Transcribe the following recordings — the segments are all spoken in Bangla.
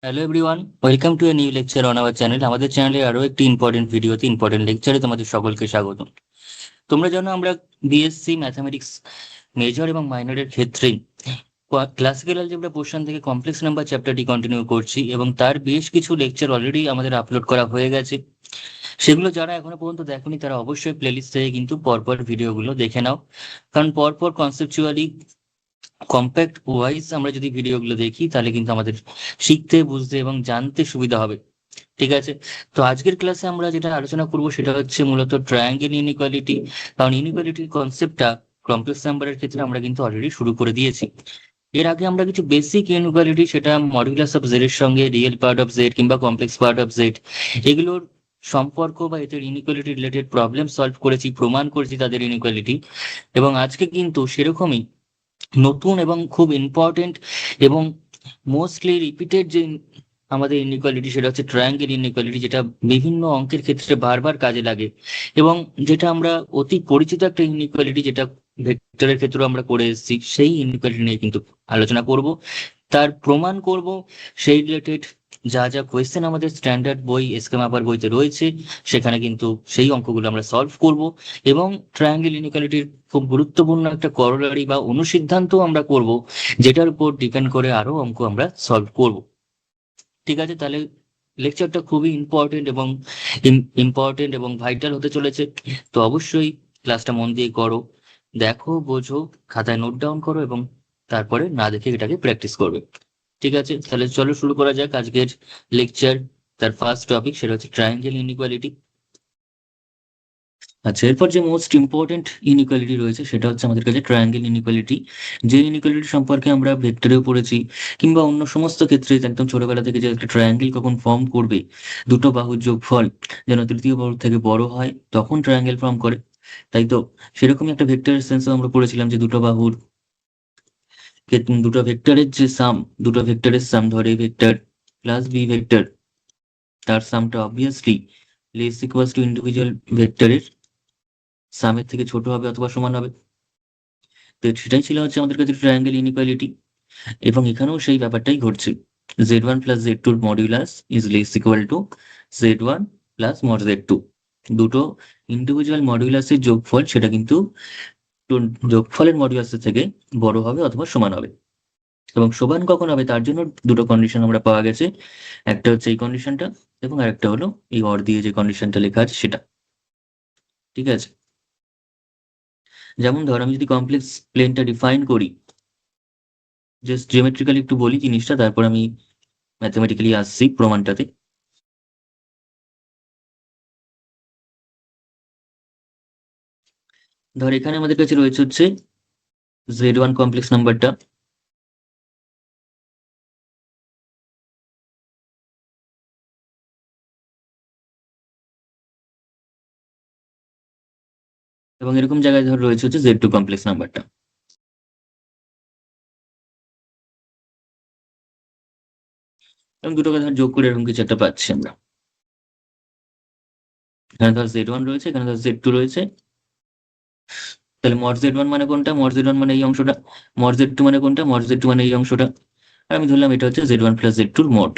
Hello everyone, welcome to a new lecture on our channel. আমাদের চ্যানেলে আরও একটি ইম্পর্টেন্ট ভিডিওতে ইম্পর্টেন্ট লেকচারে তোমাদের সকলকে স্বাগত। তোমরা জানো আমরা বিএসসি ম্যাথামেটিক্স মেজর এবং মাইনরের ক্ষেত্রে ক্লাসিক্যাল অ্যালজেব্রা পোর্শন থেকে কমপ্লেক্স নাম্বার চ্যাপ্টারটি কন্টিনিউ করছি এবং তার বেশ কিছু লেকচার অলরেডি আমাদের আপলোড করা হয়ে গেছে। সেগুলো যারা এখনো পর্যন্ত দেখোনি তারা অবশ্যই প্লেলিস্ট থেকে কিন্তু পরপর ভিডিওগুলো দেখে নাও, কারণ পরপর কনসেপচুয়ালি কম্প্যাক্ট ওয়াইজ আমরা যদি ভিডিওগুলো দেখি তাহলে কিন্তু আমাদের শিখতে, বুঝতে এবং জানতে সুবিধা হবে। ঠিক আছে, তো আজকের ক্লাসে আমরা যেটা আলোচনা করব সেটা হচ্ছে মূলত ট্রায়াঙ্গেল ইনইকুয়ালিটি। কারণ ইনইকুয়ালিটির কনসেপ্টটা কমপ্লেক্স নাম্বারের ক্ষেত্রে আমরা কিন্তু অলরেডি শুরু করে দিয়েছি। এর আগে আমরা কিছু বেসিক ইনইকুয়ালিটি, সেটা মডুলাস অফ জেড এর সঙ্গে রিয়েল পার্ট অফ জেড কিংবা কমপ্লেক্স পার্ট অফ জেড, এগুলোর সম্পর্ক বা এদের ইনইকুয়ালিটি রিলেটেড প্রবলেম সলভ করেছি, প্রমাণ করেছি তাদের ইনইকুয়ালিটি। এবং আজকে কিন্তু সেরকমই নতুন এবং খুব ইম্পর্টেন্ট এবং মোস্টলি রিপিটেড যে আমাদের ইনইকুয়ালিটি, সেটা হচ্ছে ট্রায়াঙ্গেল ইনইকুয়ালিটি, যেটা বিভিন্ন অঙ্কের ক্ষেত্রে বারবার কাজে লাগে এবং যেটা আমরা অতি পরিচিত একটা ইনইকুয়ালিটি, যেটা ভেক্টরের ক্ষেত্রেও আমরা করে এসেছি। সেই ইনইকুয়ালিটি নিয়ে কিন্তু আলোচনা করব, তার প্রমাণ করব, সেই রিলেটেড যা যা কোয়েশ্চেন আমাদের স্ট্যান্ডার্ড বই এসকে মাপার বইতে রয়েছে সেখানে কিন্তু সেই অঙ্কগুলো আমরা সলভ করব। এবং ট্রায়াঙ্গেল ইনইকুয়ালিটির খুব গুরুত্বপূর্ণ একটা করোলারি বা অনুসিদ্ধান্ত আমরা করব, যেটার উপর ডিপেন্ড করে আরো অঙ্ক আমরা সলভ করব। ঠিক আছে, তাহলে লেকচারটা খুবই ইম্পর্টেন্ট এবং ভাইটাল হতে চলেছে। তো অবশ্যই ক্লাসটা মন দিয়ে করো, দেখো, বোঝো, খাতায় নোট ডাউন করো এবং তারপরে না দেখে এটাকে প্র্যাকটিস করবে। ঠিক আছে, তাহলে চলো শুরু করা যাক আজকের লেকচার। তার ফার্স্ট টপিক সেটা হচ্ছে ট্রায়াঙ্গেল ইনইকুয়ালিটি। আচ্ছা, এরপর যে মোস্ট ইম্পর্টেন্ট ইনইকুয়ালিটি রয়েছে সেটা হচ্ছে আমাদের কাছে ট্রায়াঙ্গেল ইনইকুয়ালিটি। যে ইনইকুয়ালিটি সম্পর্কে আমরা ভেক্টরেও পড়েছি কিংবা অন্য সমস্ত ক্ষেত্রে একদম ছোটবেলা থেকে, যে একটা ট্রায়াঙ্গেল কখন ফর্ম করবে, দুটো বাহুর যোগফল যেন তৃতীয় বাহুর থেকে বড় হয় তখন ট্রায়াঙ্গেল ফর্ম করে, তাই তো? সেরকমই একটা ভেক্টরের সেন্সও আমরা পড়েছিলাম যে দুটো ভেক্টরের যে সাম, দুটো ভেক্টরের সাম, ধরে ভেক্টর প্লাস বি ভেক্টর, তার সামটা obviously less equals to individual ভেক্টরের সামের থেকে ছোট হবে অথবা সমান হবে। তো সেটাই ছিল হচ্ছে আমাদের কাছে ট্রায়াঙ্গেল ইনইকুয়ালিটি, এবং এখানেও সেই ব্যাপারটাই ঘটছে। z1 plus z2 modulus is less equal two z1 plus mod z2। দুটো ইন্ডিভিজুয়াল মডিউলাসের যোগফল সেটা কিন্তু যোগফলের মডিউলাসের থেকে বড় হবে অথবা সমান হবে। এবং সমান কখন হবে তার জন্য দুটো কন্ডিশন আমরা পাওয়া গেছে। একটা হচ্ছে এই কন্ডিশনটা এবং আরেকটা হলো এই অর দিয়ে যে কন্ডিশনটা লেখা আছে সেটা। ঠিক আছে, যেমন ধর আমি যদি কমপ্লেক্স প্লেনটা ডিফাইন করি, জাস্ট জিওমেট্রিক্যালি একটু বলি জিনিসটা, তারপর আমি ম্যাথমেটিক্যালি আসছি প্রমাণটাতে। ধর এখানে আমাদের কাছে রয়েছে হচ্ছে z1 কমপ্লেক্স নাম্বারটা, এবং এরকম জায়গায় ধর রয়েছে হচ্ছে z2 কমপ্লেক্স নাম্বারটা। এবং দুটোকে ধর যোগ করে এরকম কিছু একটা পাচ্ছি আমরা। এখানে ধর z1 রয়েছে, এখানে ধর z2 রয়েছে। তাহলে মড z1 মানে কোনটা? মড z1 মানে এই অংশটা। মড z2 মানে কোনটা? মড z2 মানে এই অংশটা। আর আমি ধরলাম এটা হচ্ছে z1 প্লাস z2 মোড।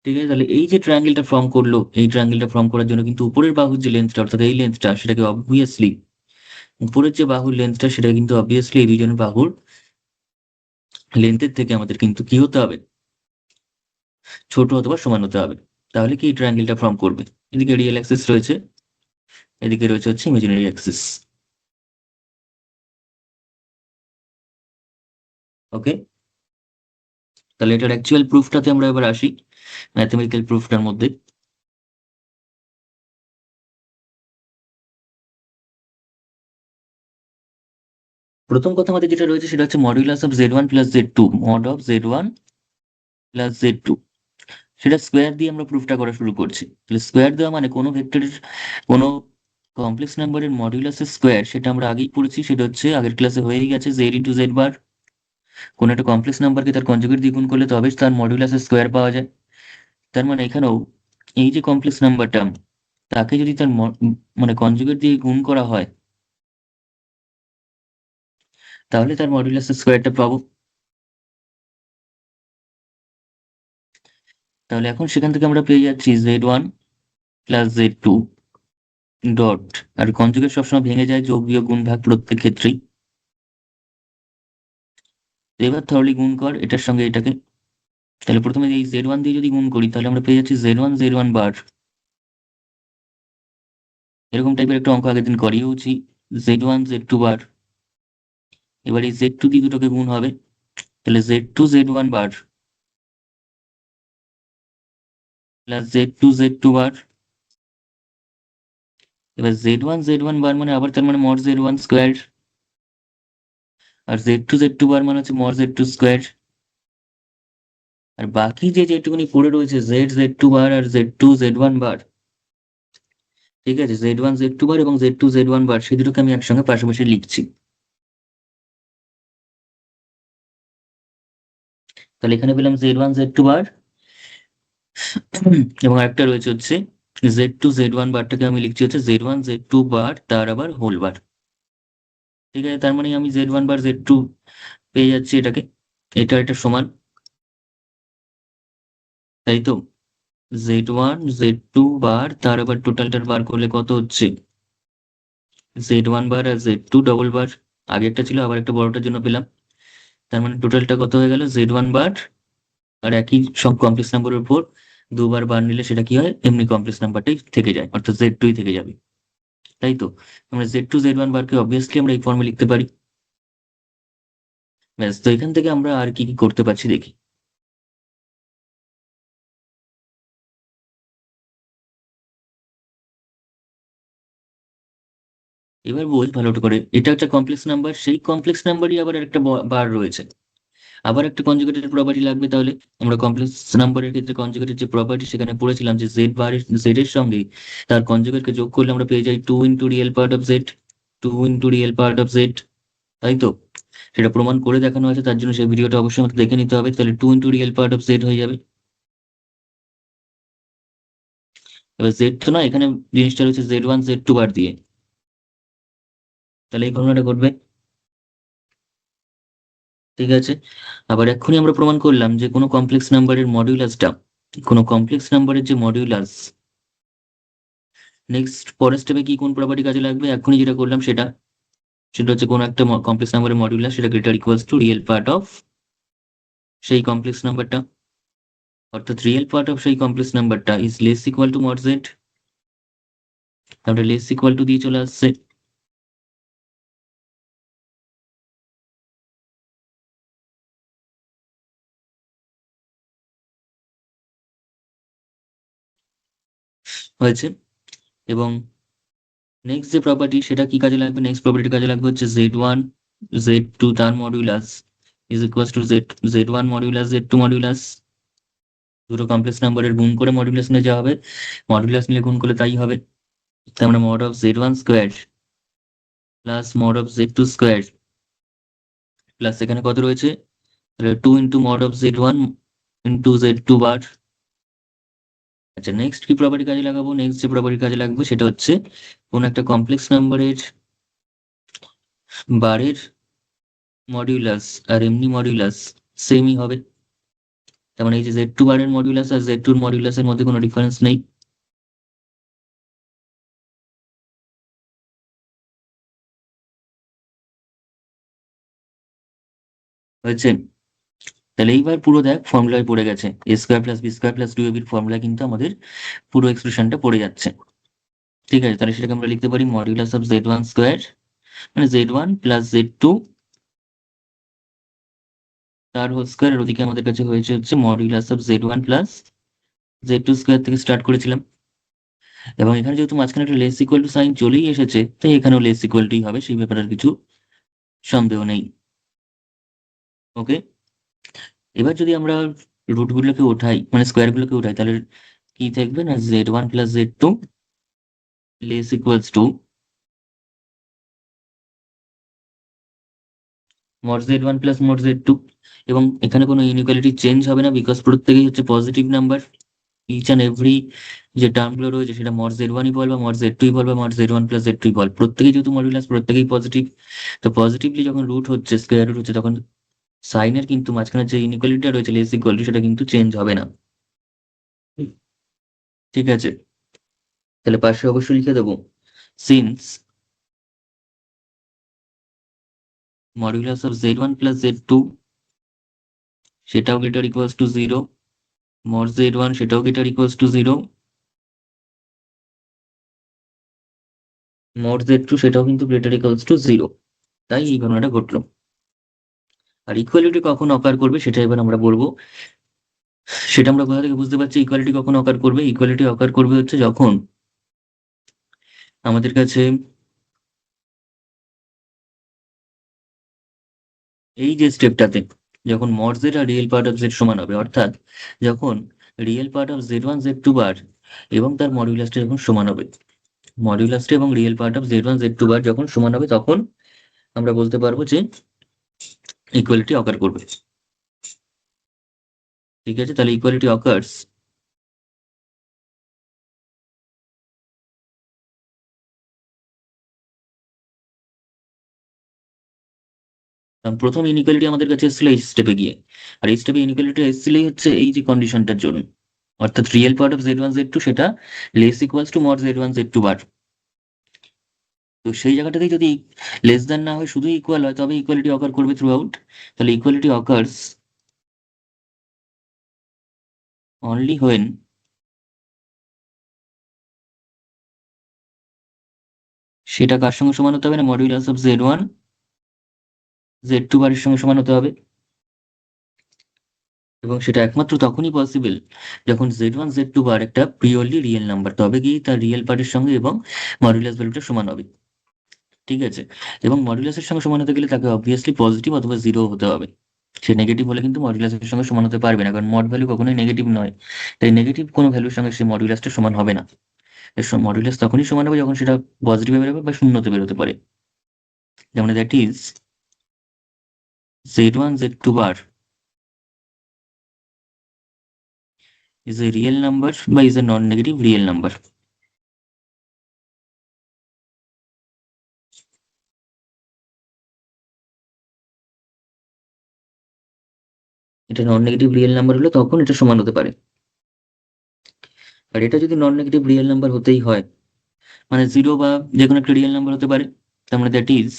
ঠিক আছে, তাহলে এই যে ট্রায়াঙ্গেলটা ফর্ম করলো, এই ট্রায়াঙ্গেলটা ফর্ম করার জন্য কিন্তু উপরের বাহুর যে লেন্থটা, অর্থাৎ এই লেন্থটা, সেটাকে অবভিয়াসলি, উপরের যে বাহুর লেন্থটা সেটা কিন্তু অবভিয়াসলি এই দুজনের বাহুর লেন্থের থেকে আমাদের কিন্তু কি হতে হবে? ছোট অথবা সমান হতে হবে। তাহলে কি এই ট্রায়াঙ্গেলটা ফর্ম করবে? এদিকে রিয়েল অ্যাক্সিস রয়েছে, এদিকে রয়েছে হচ্ছে ইমাজিনারি অ্যাক্সিস। ওকে, তাহলে এটার অ্যাকচুয়াল প্রুফটাতে আমরা এবার আসি, ম্যাথমেটিক্যাল প্রুফটার মধ্যে। প্রথম কথা আমাদের যেটা রয়েছে সেটা হচ্ছে modulus of z1 plus z2, mod of z1 plus z2, সেটা স্কোয়ার দিয়ে আমরা প্রুফটা করা শুরু করছি। তাহলে স্কোয়ার দেওয়া মানে কোনো ভেক্টরের, কোনো কমপ্লেক্স নাম্বারের মডিউলাসের স্কোয়ার, সেটা আমরা আগেই পড়েছি, সেটা হচ্ছে আগের ক্লাসে হয়েই গেছে z ইন্টু z বার। কোনো একটা কমপ্লেক্স নাম্বারকে তার কনজুগেট দিয়ে গুণ করলে তবে তার মডিউলাসের স্কোয়ার পাওয়া যায়। তার মানে এখানেও এই যে কমপ্লেক্স নাম্বারটা, তাকে যদি তার মানে কনজুগেট দিয়ে গুণ করা হয় তাহলে তার মডুলাসের স্কোয়ারটা পাবো। তাহলে এখন সেখান থেকে আমরা পেয়ে যাচ্ছি z1 প্লাস z2 ডট, আর কনজুগেট সবসময় ভেঙে যায় যোগ বিয়োগ গুণ ভাগ প্রত্যেক ক্ষেত্রেই। তো এবার থরলি গুণ কর এটার সঙ্গে এটাকে। তাহলে প্রথমে এই z1 দিয়ে যদি গুণ করি তাহলে আমরা পেয়ে যাচ্ছি z1 বার। এরকম টাইপের একটা অঙ্ক আগের দিন করিয়েওছি, z1 z2 বার। এবার এই z2 দিয়ে দুটোকে গুণ হবে, তাহলে z2 z1 বার প্লাস z2 বার। এবার z1 বার মানে আবার তার মানে মড z1 স্কোয়ার, আর z2 বার মানে হচ্ছে মড z2 স্কোয়ার। আর বাকি যে যেটুকুনি পড়ে রয়েছে z2 বার আর z1 বার, ঠিক আছে, z1 বার এবং z1 বার, সেই দুটোকে আমি একসঙ্গে পাশাপাশি লিখছি। তাহলে এখানে পেলাম z1 বার, এবং আরেকটা রয়েছে হচ্ছে z1 বারটাকে আমি লিখছি হচ্ছে z1 বার তার আবার হোল বার। ঠিক আছে, তার মানে আমি z1 বার z2 পেয়ে যাচ্ছি এটাকে, এটা একটা সমান, তাই তো। z1 z2 বার তার আবার টোটালটার বার করলে কত হচ্ছে, z1 বার আর z2 ডবল বার। আগে একটা ছিল, আবার একটা বড়টার জন্য পেলাম। তার মানে টোটালটা কত হয়ে গেল, z1 বার আর একই সব কমপ্লেক্স নাম্বারের উপর দুবার বার নিলে সেটা কি হয়, এমনি কমপ্লেক্স নাম্বারটাই থেকে যায়, অর্থাৎ z2ই থেকে যাবে, তাই তো। আমরা z1 বারকে অবভিয়াসলি আমরা এই ফর্মে লিখতে পারি। ব্যাস, তো এখান থেকে আমরা আর কি কি করতে পারছি দেখি। এবার বোঝ ভালো করে, এটা একটা কমপ্লেক্স নাম্বার, সেই কমপ্লেক্স নাম্বারই আবার একটা বার রয়েছে, আবার একটা কনজুগেটেড প্রপার্টি লাগবে। তাহলে আমরা কমপ্লেক্স নাম্বারের ক্ষেত্রে কনজুগেটেড যে প্রপার্টি সেখানে পড়েছিলাম যে জেড এর সঙ্গে তার কনজুগেটকে যোগ করলে আমরা পেয়ে যাই 2 × real part of Z, 2 × real part of Z, তাই তো। সেটা প্রমাণ করে দেখানো হয়েছে, তার জন্য সেই ভিডিওটা অবশ্যই আমাকে দেখে নিতে হবে। তাহলে 2 × রিয়েল পার্ট অফ জেড হয়ে যাবে। এবার জেড তো না, এখানে জিনিসটা রয়েছে z1 z2 বার দিয়ে, তাহলে এই ঘটনাটা ঘটবে, ঠিক আছে। আবার এক্ষুনি আমরা প্রমাণ করলাম যে কোনো কমপ্লেক্স নাম্বারের মডিউলাসটা, কোনো কমপ্লেক্স নাম্বারের যে মডিউলাস, নেক্সট পরের স্টেপে কি কোন প্রপার্টি কাজে লাগবে, এখনই যেটা করলাম সেটা, সেটা হচ্ছে কোনো একটা কমপ্লেক্স নাম্বারের মডিউলাস সেটা greater equals two real part of সেই কমপ্লেক্স নাম্বারটা, অর্থাৎ রিয়েল পার্ট অফ সেই কমপ্লেক্স নাম্বারটা is less equal two mod Z. তাহলে লেস ইকুয়াল টু দিয়ে চলে আসছে। হয়েছে। এবং নেক্সট যে প্রপার্টি সেটা কি কাজে লাগবে, নেক্সট প্রপার্টি কাজে লাগবে হচ্ছে z1 z2 তার modulus is equals to z1 modulus z2 modulus. দুটো কমপ্লেক্স নাম্বারের গুণ করে মডিউলাস নিয়ে যাওয়া হবে, মডিউলাস নিয়ে গুণ করলে তাই হবে। তার মানে mod of z1 square plus mod of z2 square plus এখানে কত রয়েছে, 2 × mod of z1 × z2 বার। আচ্ছা, নেক্সট কি প্রপার্টি কাজে লাগাবো, নেক্সট যে প্রপার্টি কাজে লাগবে সেটা হচ্ছে কোন একটা কমপ্লেক্স নাম্বারের বারের মডিউলাস আর এমনি মডিউলাস সেমই হবে। তার মানে এই যে z2 বারের মডিউলাস আর z2 এর মডিউলাসের মধ্যে কোনো ডিফারেন্স নেই। হয়েছে। তাহলে এইবার পুরো দেখ ফর্মুলায় পড়ে গেছে, a² + b² + 2ab ফর্মুলা কিন্তু আমাদের পুরো এক্সপ্রেশনটা পড়ে যাচ্ছে। ঠিক আছে, তাহলে সেটাকে আমরা লিখতে পারি মডিউলাস অফ z1 স্কোয়ার, মানে z1 প্লাস z2 তার হোল স্কোয়ার, আর ওদিকে আমাদের কাছে হয়েছে হচ্ছে modulus of z1 plus z2 square থেকে স্টার্ট করেছিলাম। এবং এখানে যেহেতু মাঝখানে একটা লেস ইকুয়াল টু সাইন চলেই এসেছে, তাই এখানেও লেস ইকুয়াল টুই হবে, সেই ব্যাপারে আর কিছু সন্দেহ নেই। ওকে, এবার যদি আমরা রুট গুলোকে ওঠাই, মানে স্কোয়ার গুলোকে ওঠাই, তাহলে কি থাকবে না, z1 plus z2 less equals to mod z1 plus mod z2। এবং এখানে কোনো ইনইকুয়ালিটি চেঞ্জ হবে না, বিকজ প্রত্যেকেই হচ্ছে positive number. Each and every যে টার্মগুলো রয়েছে সেটা মড z1ই বল বা মড z2ই বল বা মড z1 প্লাস z2ই বল, প্রত্যেকেই যেহেতু মডুলাস প্রত্যেকেই পজিটিভ। তো পজিটিভলি যখন রুট হচ্ছে, স্কোয়ার রুট হচ্ছে, তখন সাইনের কিন্তু মাঝখানে যে ইনইকুয়ালিটিটা রয়েছে লেস ইকুয়ালিটি সেটা কিন্তু চেঞ্জ হবে না। ঠিক আছে, তাহলে পাশে অবশ্যই লিখে দেবো since modulus of z1 plus z2 সেটাও greater equals to 0, mod z1 সেটাও greater equals to 0, mod z2 সেটাও কিন্তু গ্রেটার ইকুয়ালস টু 0। তাই এই ঘটনাটা ঘটলো। আর ইকুয়ালিটি কখন অকার করবে সেটা এবার আমরা বলবো। সেটা আমরা কোথা থেকে বুঝতে পারছি ইকুয়ালিটি কখন অকার করবে? ইকুয়ালিটি অকার করবে হচ্ছে যখন আমাদের কাছে এই যে স্টেপটাতে যখন মড জেড আর রিয়েল পার্ট অফ জেড সমান হবে, অর্থাৎ যখন real part of z1 z2 বার এবং তার মডিউলাসটা যখন সমান হবে, মডিউলাসটা এবং real part of z1 z2 বার যখন সমান হবে, তখন আমরা বলতে পারবো যে ইকুয়ালিটি অকার করবে। ঠিক আছে, তাহলে ইকুয়ালিটি অকার্স প্রথম ইনইকুয়ালিটি আমাদের কাছে এসেছিল এই স্টেপে গিয়ে, আর এই স্টেপে ইনইকুয়ালিটি এসেছিলই হচ্ছে এই যে কন্ডিশনটার জন্য, অর্থাৎ real part of z1 z2 সেটা less equals to mod z1 z2 বার। তো সেই জায়গাটাতেই যদি লেস দ্যান না হয়, শুধু ইকুয়াল হয়, তবে ইকুয়ালিটি অকার করবে থ্রু আউট। তাহলে ইকুয়ালিটি অকার্স অনলি হোয়েন সেটা কার সঙ্গে সমান হতে হবে না, মডিউলাস অফ z1 z2 বারের সঙ্গে সমান হতে হবে। এবং সেটা একমাত্র তখনই পসিবল যখন z1 z2 বার একটা পিওরলি রিয়েল নাম্বার, তবে গিয়ে তার রিয়েল পার্টের সঙ্গে এবং মডুলাস ভ্যালুটা সমান হবে। ঠিক আছে, এবং মডুলাসের সঙ্গে সমান হতে গেলে তাকে অবভিয়াসলি পজিটিভ অথবা জিরো হতে হবে। সে নেগেটিভ হলে কিন্তু মডুলাসের সঙ্গে সমান হতে পারবে না, কারণ মড ভ্যালু কখনোই নেগেটিভ নয়। তাই নেগেটিভ কোনো ভ্যালুর সঙ্গে সেই মডুলাসটা সমান হবে না। এর মডুলাস তখনই সমান হবে যখন সেটা পজিটিভে বেরোবে বা শূন্যতে বেরোতে পারে। যেমন that is z1 z2 bar is a real number বা is a non-negative real number. এটা নন নেগেটিভ রিয়েল নাম্বার হলে তখন এটা সমান হতে পারে। আর এটা যদি নন নেগেটিভ রিয়েল নাম্বার হতেই হয়, মানে জিরো বা যে কোনো একটা রিয়েল নাম্বার হতে পারে, তার মানে দ্যাট ইজ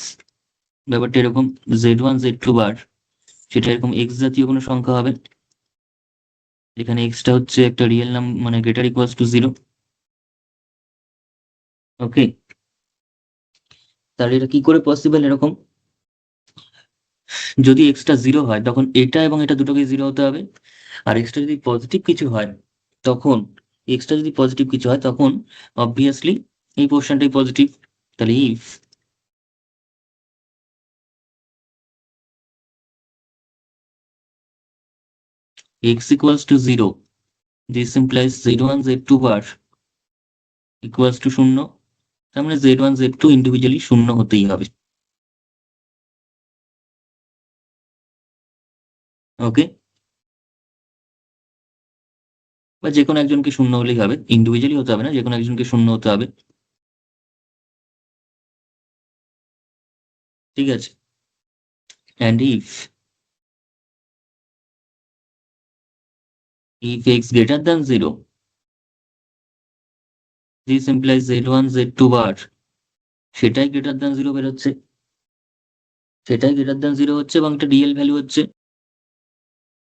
ব্যাপারটা এরকম, z1 z2 বার সেটা এরকম এক্স জাতীয় কোনো সংখ্যা হবে, যেখানে এক্সটা হচ্ছে একটা রিয়েল নাম, মানে গ্রেটার ইকুয়ালস টু 0। ওকে, তাহলে এটা কি করে পসিবল এরকম? যদি এক্সটা 0 হয় তখন এটা এবং এটা দুটোকে 0 হতে হবে। আর এক্সটা যদি পজিটিভ কিছু হয় তখন, এক্সটা যদি পজিটিভ কিছু হয় তখন অবভিয়াসলি এই পোর্শনটাই পজিটিভ। তাহলে if x equals to 0, this implies z1 z2 bar equals to 0, তার মানে z1 z2 ইন্ডিভিজুয়ালি 0 হতেই হবে। ওকে, বা যে কোনো একজনকে 0 হলেই হবে, ইন্ডিভিজুয়ালি হতে হবে না, যে কোনো একজনকে 0 হতে হবে। ঠিক আছে, and if x greater than 0, this implies z1 z2 bar সেটাই গ্রেটার দ্যান 0 বেরোচ্ছে, সেটাই গ্রেটার দ্যান 0 হচ্ছে এবং একটা রিয়েল ভ্যালু হচ্ছে।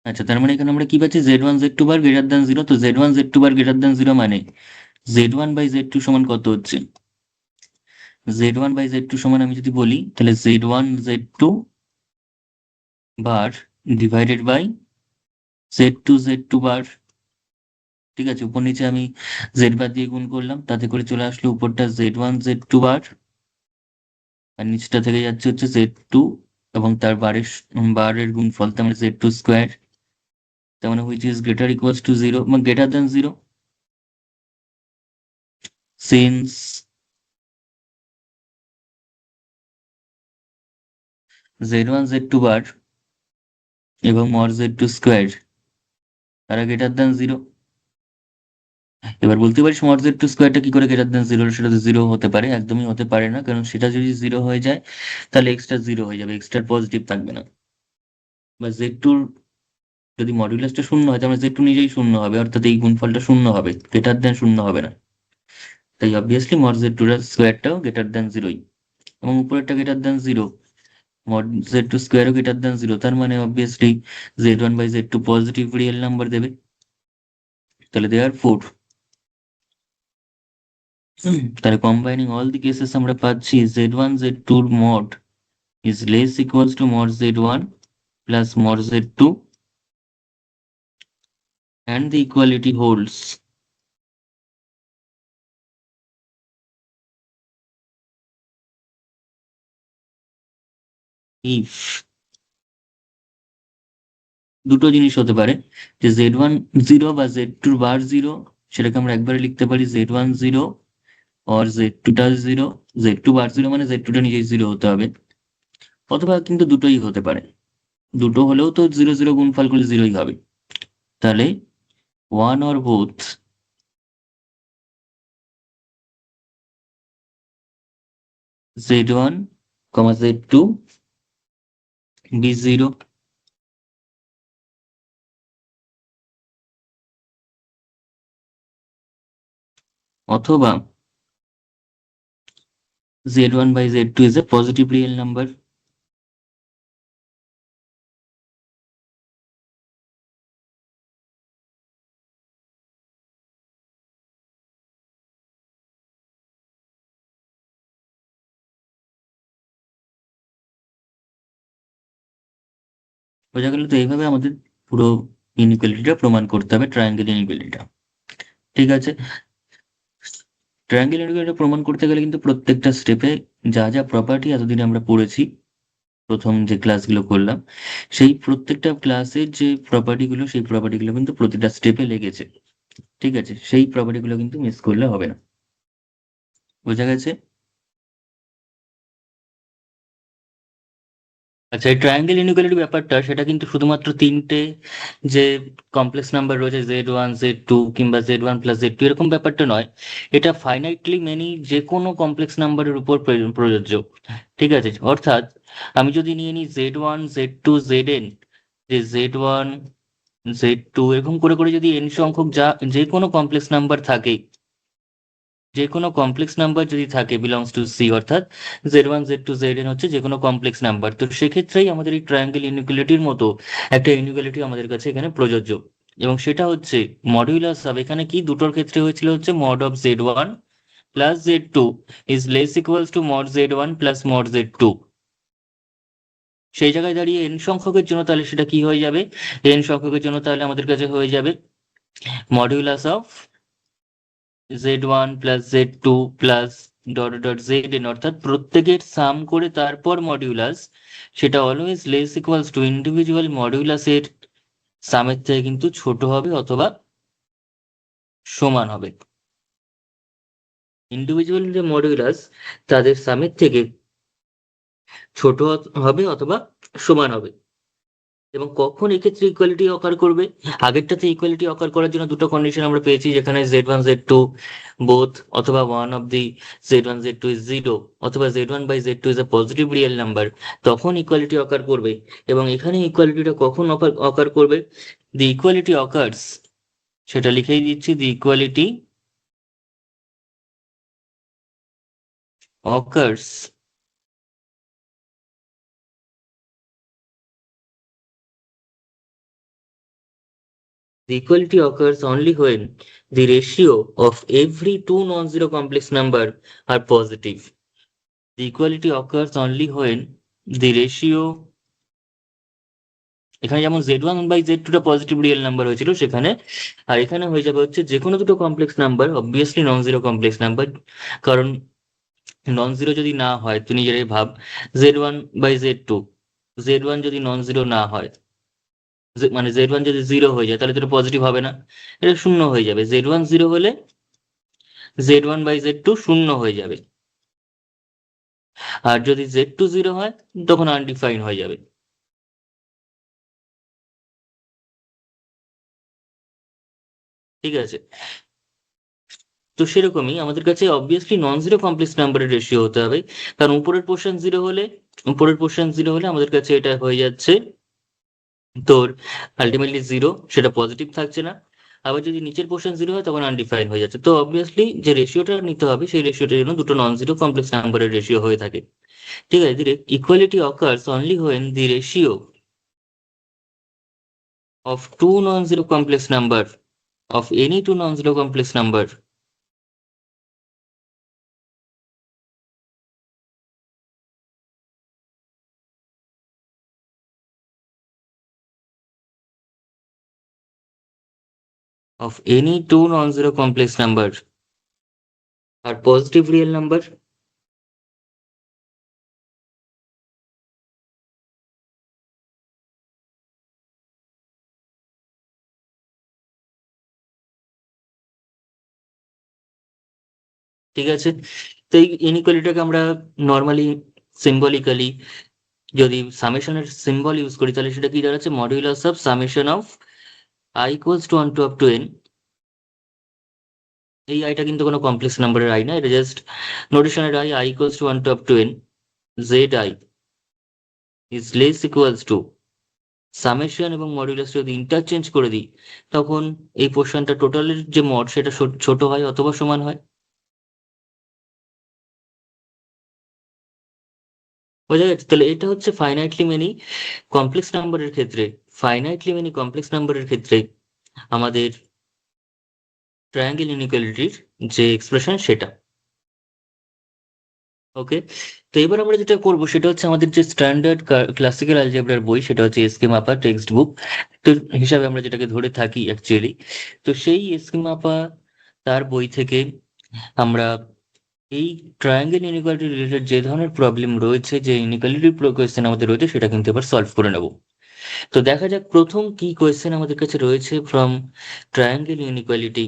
আচ্ছা, তার মানে এখানে আমরা কি পাচ্ছি, z1 z2 বার গ্রেটার দ্যান 0, তো z1 z2 বার গ্রেটার দ্যান 0 মানে z1 বাই z2 সমান কত হচ্ছে? z1 বাই z2 সমান আমি যদি বলি তাহলে z1 z2 bar divided by z2 z2 বার। ঠিক আছে, উপর নিচে আমি z বার দিয়ে গুণ করলাম, তাতে করে চলে আসলো উপরটা z1 z2 বার, আর নিচটা থেকে যাচ্ছে হচ্ছে z2 এবং তার বারের গুণফল, তার মানে z2 স্কোয়ার, তার মানে which is greater equals to 0, মানে greater than 0, since z1 z2 বার এবং মড z2 স্কোয়ার তারা গ্রেটার দ্যান 0। এবার বলতে পারিস মড জেড টু স্কোয়ারটা কি করে গ্রেটার দ্যান 0? সেটা তো 0 হতে পারে, একদমই হতে পারে না, কারণ সেটা যদি 0 হয়ে যায় তাহলে এক্সট্রা 0 হয়ে যাবে, এক্সট্রা পজিটিভ থাকবে না। বা জেড টুর যদি মডিউলাসটা শূন্য হয় তাহলে z2 নিজেই শূন্য হবে, অর্থাৎ এই গুণফলটা শূন্য হবে, গ্রেটার দেন শূন্য হবে না। তাই অবভিয়াসলি মড z2 এর স্কোয়ারটাও গ্রেটার দেন জিরোই, এবং উপরেরটা greater than zero, mod z2 স্কোয়ারও গ্রেটার দেন জিরো, তার মানে obviously z1/z2 positive real number দেবে। তাহলে দেয়ার ফোর, তাহলে কম্বাইনিং অল দি কেসেস আমরা পাচ্ছি z1 z2 এর mod is less equals to mod z1 plus mod z2 and the equality holds if দুটো জিনিস হতে পারে, যে z1 জিরো বা z2 বার জিরো, সেটাকে আমরা একবারে লিখতে পারি z1 জিরো or z2 টা জিরো, z2 বার জিরো মানে z2 টা নিজেই জিরো হতে হবে, অথবা কিন্তু দুটোই হতে পারে, দুটো হলেও তো জিরো জিরো গুণফল করলে জিরোই হবে। তাহলে one or both z1, z2 be zero, অথবা z1/z2 is a positive real number. বোঝা গেল? তো এইভাবে আমাদের পুরো ইনইকুয়ালিটিটা প্রমাণ করতে হবে, ট্রায়াঙ্গেল ইনইকুয়ালিটিটা। ঠিক আছে, ট্রায়াঙ্গেল ইনইকুয়ালিটি প্রমাণ করতে গেলে কিন্তু প্রত্যেকটা স্টেপে যা যা প্রপার্টি এতদিন আমরা পড়েছি, প্রথম যে ক্লাসগুলো করলাম, সেই প্রত্যেকটা ক্লাসের যে প্রপার্টিগুলো, সেই প্রপার্টিগুলো কিন্তু প্রতিটা স্টেপে লেগেছে। ঠিক আছে, সেই প্রপার্টিগুলো কিন্তু মিস করলে হবে না। বোঝা গেছে? আচ্ছা, এই ট্রায়াঙ্গেল ইনইকুয়ালিটি ব্যাপারটা, সেটা কিন্তু শুধুমাত্র তিনটে যে কমপ্লেক্স নাম্বার রয়েছে z1 z2 কিংবা z1 প্লাস z2 এরকম ব্যাপারটা নয়, এটা ফাইনাইটলি মেনি যে কোনো কমপ্লেক্স নাম্বারের উপর প্রযোজ্য। ঠিক আছে, অর্থাৎ আমি যদি নিয়ে নিই z1 z2 zn, যে z1 z2 এরকম করে করে যদি n সংখ্যক যা যে কোনো কমপ্লেক্স নাম্বার থাকে, যে কোনো কমপ্লেক্স নাম্বার যদি থাকে বিলংস টু সি, অর্থাৎ z1 z2 zn হচ্ছে যে কোনো কমপ্লেক্স নাম্বার, তো সেক্ষেত্রেই আমাদের এই ট্রায়াঙ্গেল ইনইকুয়ালিটির মতো একটা ইনইকুয়ালিটি আমাদের কাছে এখানে প্রযোজ্য। এবং সেটা হচ্ছে মডিউলাস অফ, এখানে কি দুটোর ক্ষেত্রে হয়েছিল হচ্ছে mod of z1 plus z2 is less equals to mod z1 plus mod z2। সেই জায়গায় দাঁড়িয়ে n সংখ্যকের জন্য তাহলে সেটা কি হয়ে যাবে, n সংখ্যকের জন্য তাহলে আমাদের কাছে হয়ে যাবে modulus of z1 plus z2 plus dot dot zn, অর্থাৎ প্রত্যেকের সাম করে তারপর মডিউলাস, সেটা always less equals to individual মডিউলাসের সামের থেকে কিন্তু ছোট হবে অথবা সমান হবে। ইন্ডিভিজুয়াল যে মডিউলাস, তাদের সামের থেকে ছোট হবে অথবা সমান হবে। এবং কখন এক্ষেত্রে ইকুয়ালিটি অকার করবে, আগেরটাতে ইকুয়ালিটি অকার করার জন্য দুটো কন্ডিশন আমরা পেয়েছি, যেখানে z1 z2 বোথ অথবা one of the z1 z2 is zero, অথবা z1/z2 is a positive real number, তখন ইকুয়ালিটি অকার করবে। এবং এখানে ইকুয়ালিটিটা কখন অকার করবে, দি ইকুয়ালিটি অকার্স, সেটা লিখেই দিচ্ছি, the equality occurs the equality occurs only when the ratio of every two non-zero complex number are positive. The equality occurs only when the ratio, এখানে যেমন z1/z2 টা পজিটিভ রিয়েল নাম্বার হয়েছিল সেখানে, আর এখানে হয়ে যাবে হচ্ছে যে কোনো দুটো complex number obviously non zero complex number, কারণ নন জিরো যদি না হয় তুই নিজেরাই ভাব, z1/z2, z1 যদি নন জিরো না হয়, মানে z1 যদি জিরো হয়ে যায় তাহলে তো এটা পজিটিভ হবে না, এটা শূন্য হয়ে যাবে। z1 জিরো হলে z1/z2 শূন্য হয়ে যাবে, আর যদি z2 জিরো হয় তখন আনডিফাইন হয়ে যাবে। ঠিক আছে, তো সেরকমই আমাদের কাছে অবভিয়াসলি নন জিরো কমপ্লেক্স নাম্বারের রেশিও হতে হবে, কারণ উপরের পোর্শন জিরো হলে আমাদের কাছে এটা হয়ে যাচ্ছে তোর আলটিমেটলি জিরো, সেটা পজিটিভ থাকছে না। আবার যদি নিচের পোর্শন জিরো হয় তখন আনডিফাইন হয়ে যাচ্ছে। তো অবভিয়াসলি যে রেশিওটা নিতে হবে সেই রেশিওটার জন্য দুটো নন জিরো কমপ্লেক্স নাম্বারের রেশিও হয়ে থাকে। ঠিক আছে, equality occurs only when the ratio of two non-zero complex number of any two non-zero complex number of any two non-zero complex number are positive real number. ঠিক আছে, তো এই ইনইকুয়ালিটিটাকে আমরা নর্মালি সিম্বলিক্যালি যদি সামেশনের সিম্বল ইউজ করি তাহলে সেটা কি দাঁড়াচ্ছে, modulus of summation of I equals to 1 two up to n। এই আইটা কিন্তু কোনো কমপ্লেক্স নাম্বারের আই না, এটা জাস্ট নোটেশনের I equals to 1 two up to n, zi is less equals to summation এবং মডুলাস যদি ইন্টারচেঞ্জ করে দিই তখন এই পোর্শনটা টোটালের যে মড সেটা ছোট হয় অথবা সমান হয়। বোঝা গেছে? তাহলে এটা হচ্ছে ফাইনাইটলি মেনি কমপ্লেক্স নাম্বারের ক্ষেত্রে, ফাইনাইটলি মেনি কমপ্লেক্স নাম্বারের ক্ষেত্রে আমাদের ট্রায়াঙ্গেল ইনইকুয়ালিটির যে এক্সপ্রেশন সেটা। ওকে, তো এবার আমরা যেটা করব সেটা হচ্ছে আমাদের যে স্ট্যান্ডার্ড ক্লাসিক্যাল অ্যালজেব্রার বই সেটা হচ্ছে এসকে মাপা টেক্সট বুক তো হিসাবে আমরা যেটাকে ধরে থাকি অ্যাকচুয়ালি। তো সেই এসকে মাপা তার বই থেকে আমরা এই ট্রায়াঙ্গেল ইনইকুয়ালিটি রিলেটেড যে ধরনের প্রবলেম রয়েছে, যে ইনইকুয়ালিটি কোয়েশ্চেন আমাদের রয়েছে সেটা কিন্তু এবার সলভ করে নেব। তো দেখা যাক প্রথম কি কোয়েশ্চেন আমাদের কাছে রয়েছে ফ্রম ট্রায়াঙ্গেল ইনইকুয়ালিটি।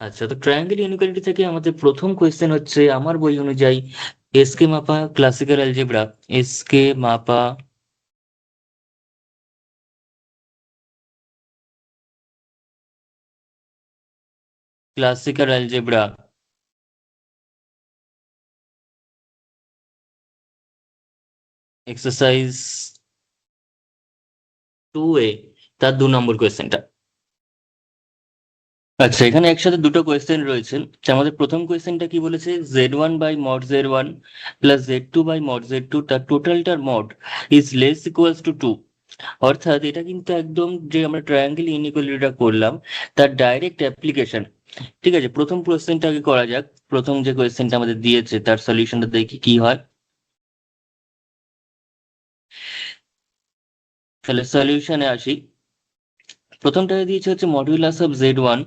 আচ্ছা, তো ট্রায়াঙ্গেল ইনইকুয়ালিটি থেকে আমাদের প্রথম কোয়েশ্চেন হচ্ছে আমার বই অনুযায়ী এসকে মাপা ক্লাসিক্যাল অ্যালজেব্রা, এসকে মাপা ক্লাসিক্যাল অ্যালজেব্রা এক্সারসাইজ 2A, তার 2 নম্বর কোয়েশ্চেনটা। আচ্ছা, এখানে একসাথে দুটো কোয়েশ্চেন রয়েছে। আমাদের প্রথম কোয়েশ্চেনটা কি বলেছে, z1/mod z1 plus z2/mod z2 তার টোটালটার mod is less equals to 2। অর্থাৎ এটা কিন্তু একদম যে আমরা ট্রায়াঙ্গেল ইনইকুয়ালিটিটা করলাম তার ডাইরেক্ট অ্যাপ্লিকেশন। ঠিক আছে, প্রথম কোয়েশ্চেনটাকে করা যাক। প্রথম যে কোয়েশ্চেনটা আমাদের দিয়েছে তার সলিউশনটা দেখি কি হয়। তাহলে সলিউশনে আসি। প্রথমটাকে দিয়েছে হচ্ছে modulus of z1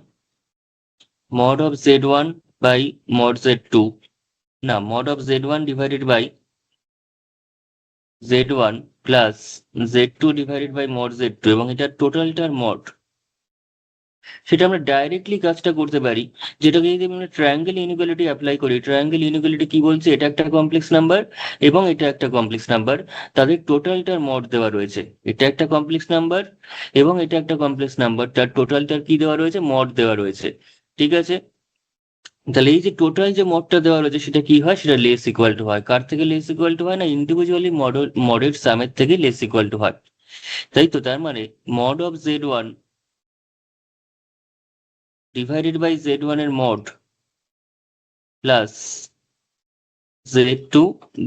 mod of z1 by mod z2, না mod of z1 divided by z1 plus z2 divided by mod z2 এবং এটার টোটালটার মড। সেটা আমরা ডাইরেক্টলি কাজটা করতে পারি, যেটাকে যদি আমরা ট্রায়াঙ্গেল ইনইকুয়ালিটি অ্যাপ্লাই করি। ট্রায়াঙ্গেল ইনইকুয়ালিটি কি বলছে, এটা একটা কমপ্লেক্স নাম্বার এবং এটা একটা কমপ্লেক্স নাম্বার, তাদের টোটালটার মড দেওয়া রয়েছে। এটা একটা কমপ্লেক্স নাম্বার এবং এটা একটা কমপ্লেক্স নাম্বার, তার টোটালটার কি দেওয়া রয়েছে, মড দেওয়া রয়েছে। ঠিক আছে, তাহলে এই যে টোটাল যে মডটা দেওয়া রয়েছে সেটা কি হয়, সেটা লেস ইকুয়াল টু হয় কার থেকে, লেস ইকুয়াল টু হয় না ইন্ডিভিজুয়ালি মডের সামের থেকে লেস ইকুয়াল টু হয়। তাই তো, তার মানে mod of z1 divided by z1 এর mod plus z2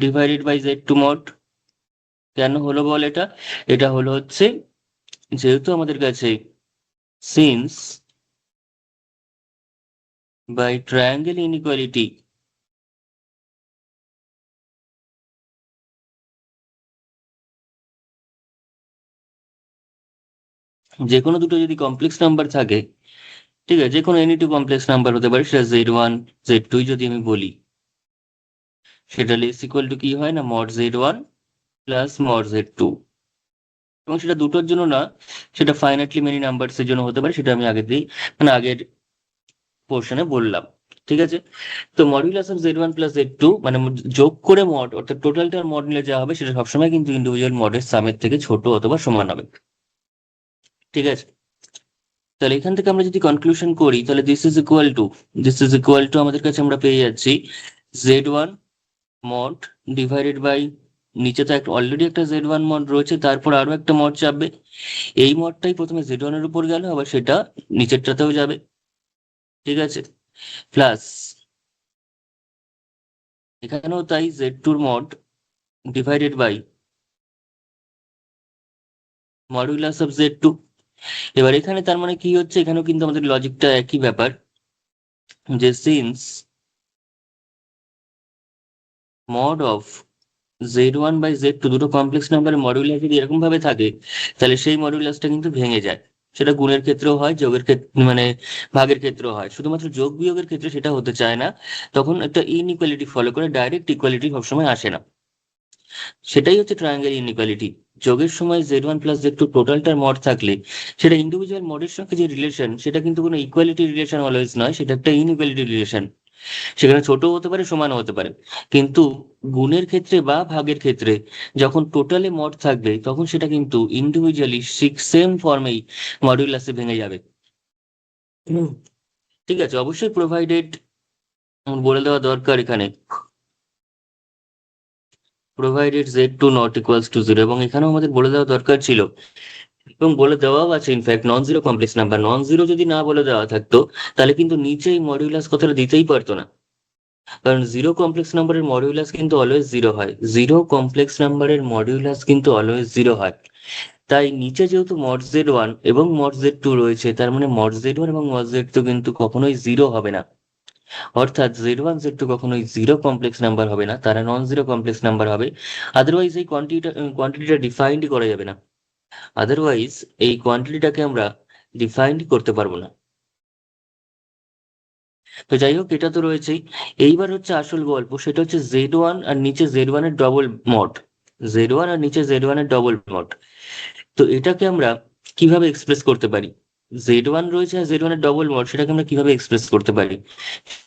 divided by z2 mod. কেন হলো বল এটা, এটা হলো হচ্ছে যেহেতু আমাদের কাছে সিন্স বাই ট্রায়াঙ্গেল ইনইকুয়ালিটি যে কোনো দুটো যদি কমপ্লেক্স নাম্বার থাকে, ঠিক আছে, যে কোনো এনি টু কমপ্লেক্স নাম্বার হতে পারে, সেটা z1 z2 যদি আমি বলি, সেটা লেস ইকুয়াল টু কি হয় না, mod z1 plus mod z2। এবং সেটা দুটোর জন্য না, সেটা ফাইনাইটলি মেনি নাম্বারস এর জন্য হতে পারে, সেটা আমি আগে দিই মানে আগের পোর্শনে বললাম। ঠিক আছে, তো modulus of z1 plus z2 মানে যোগ করে মড, অর্থাৎ টোটালটার মড নিলে যা হবে সেটা সবসময় কিন্তু ইন্ডিভিজুয়াল মডের সামের থেকে ছোট অথবা সমান হবে। ঠিক আছে, তাহলে এখান থেকে আমরা যদি কনক্লুশন করি তাহলে দিস ইজ ইকুয়াল টু আমাদের কাছে আমরা পেয়ে যাচ্ছি z1 mod ডিভাইডেড বাই নিচে তো একটা অলরেডি একটা Z1 মড রয়েছে, তারপর আরো একটা মড চাপবে। এই মডটাই প্রথমে Z1 এর উপর গেল, আবার সেটা নিচেরটাতেও যাবে। ঠিক আছে, প্লাস এখানেও তাই Z2 mod divided by modulus of Z2। এবার এখানে তার মানে কি হচ্ছে, এখানেও কিন্তু আমাদের লজিকটা একই ব্যাপার, যে since mod of Z1 by Z2 দুটো কমপ্লেক্স নাম্বারের মডুলাস যদি এরকম ভাবে থাকে, তাহলে সেই মডুলাসটা কিন্তু ভেঙে যায়। সেটা গুণের ক্ষেত্রেও হয়, যোগের ক্ষেত্রে মানে ভাগের ক্ষেত্রেও হয়, শুধুমাত্র যোগ বিয়োগের ক্ষেত্রে সেটা হতে চায় না। তখন একটা ইনইকুয়ালিটি ফলো করে, ডাইরেক্ট ইকুয়ালিটি সবসময় আসে না। সেটাই হচ্ছে ট্রায়াঙ্গেল ইনইকুয়ালিটি। যোগের সময় Z1 + Z2 টোটালটার মড থাকলে সেটা ইন্ডিভিজুয়াল মডের সঙ্গে যে রিলেশন, সেটা কিন্তু কোনো ইকুয়ালিটি রিলেশন অলওয়েজ নয়, সেটা একটা ইনইকুয়ালিটি রিলেশন। সেখানে ছোট হতে পারে, সমানও হতে পারে। কিন্তু গুণের ক্ষেত্রে বা ভাগের ক্ষেত্রে যখন টোটালে মড থাকবে, তখন সেটা কিন্তু ইন্ডিভিজুয়ালি সেম ফর্মেই মডিউলাসে ভেঙে যাবে। হুম, ঠিক আছে, অবশ্যই প্রোভাইডেড বলে দেওয়া দরকার এখানে, প্রোভাইডেড Z2 ≠ = 0, এবং এখানেও আমাদের বলে দেওয়া দরকার ছিল, এবং বলে দেওয়াও আছে in fact, non zero complex number. Non zero যদি না বলে দেওয়া থাকতো, তাহলে কিন্তু নিচেই মডিউলাস কথাটা দিতেই পারতো না। কারণ জিরো কমপ্লেক্স নাম্বারের মডিউলাস কিন্তু অলওয়েজ জিরো হয়, জিরো কমপ্লেক্স নাম্বারের মডিউলাস কিন্তু অলওয়েজ জিরো হয়। তাই নিচে যেহেতু মড Z1 এবং মড Z2 রয়েছে, তার মানে মড Z1 এবং মড Z2 কিন্তু কখনোই জিরো হবে না। অর্থাৎ Z1 Z2 কখনোই জিরো কমপ্লেক্স নাম্বার হবে না, তারা নন জিরো কমপ্লেক্স নাম্বার হবে। আদারওয়াইজ এই কোয়ান্টিটিটা ডিফাইন্ড করা যাবে না। আদারওয়াইজ এই কোয়ান্টিটিটাকে আমরা ডিফাইন্ড করতে পারবো না। তো যাই হোক, এটা তো রয়েছেই। এইবার হচ্ছে আসল গল্প, সেটা হচ্ছে Z1 আর নিচে Z1 এর ডবল মড। Z1 আর নিচে Z1 এর ডবল মড। তো এটাকে আমরা কিভাবে এক্সপ্রেস করতে পারি? Z1 রয়েছে আর Z1 এর ডবল মড, সেটাকে আমরা কিভাবে এক্সপ্রেস করতে পারি?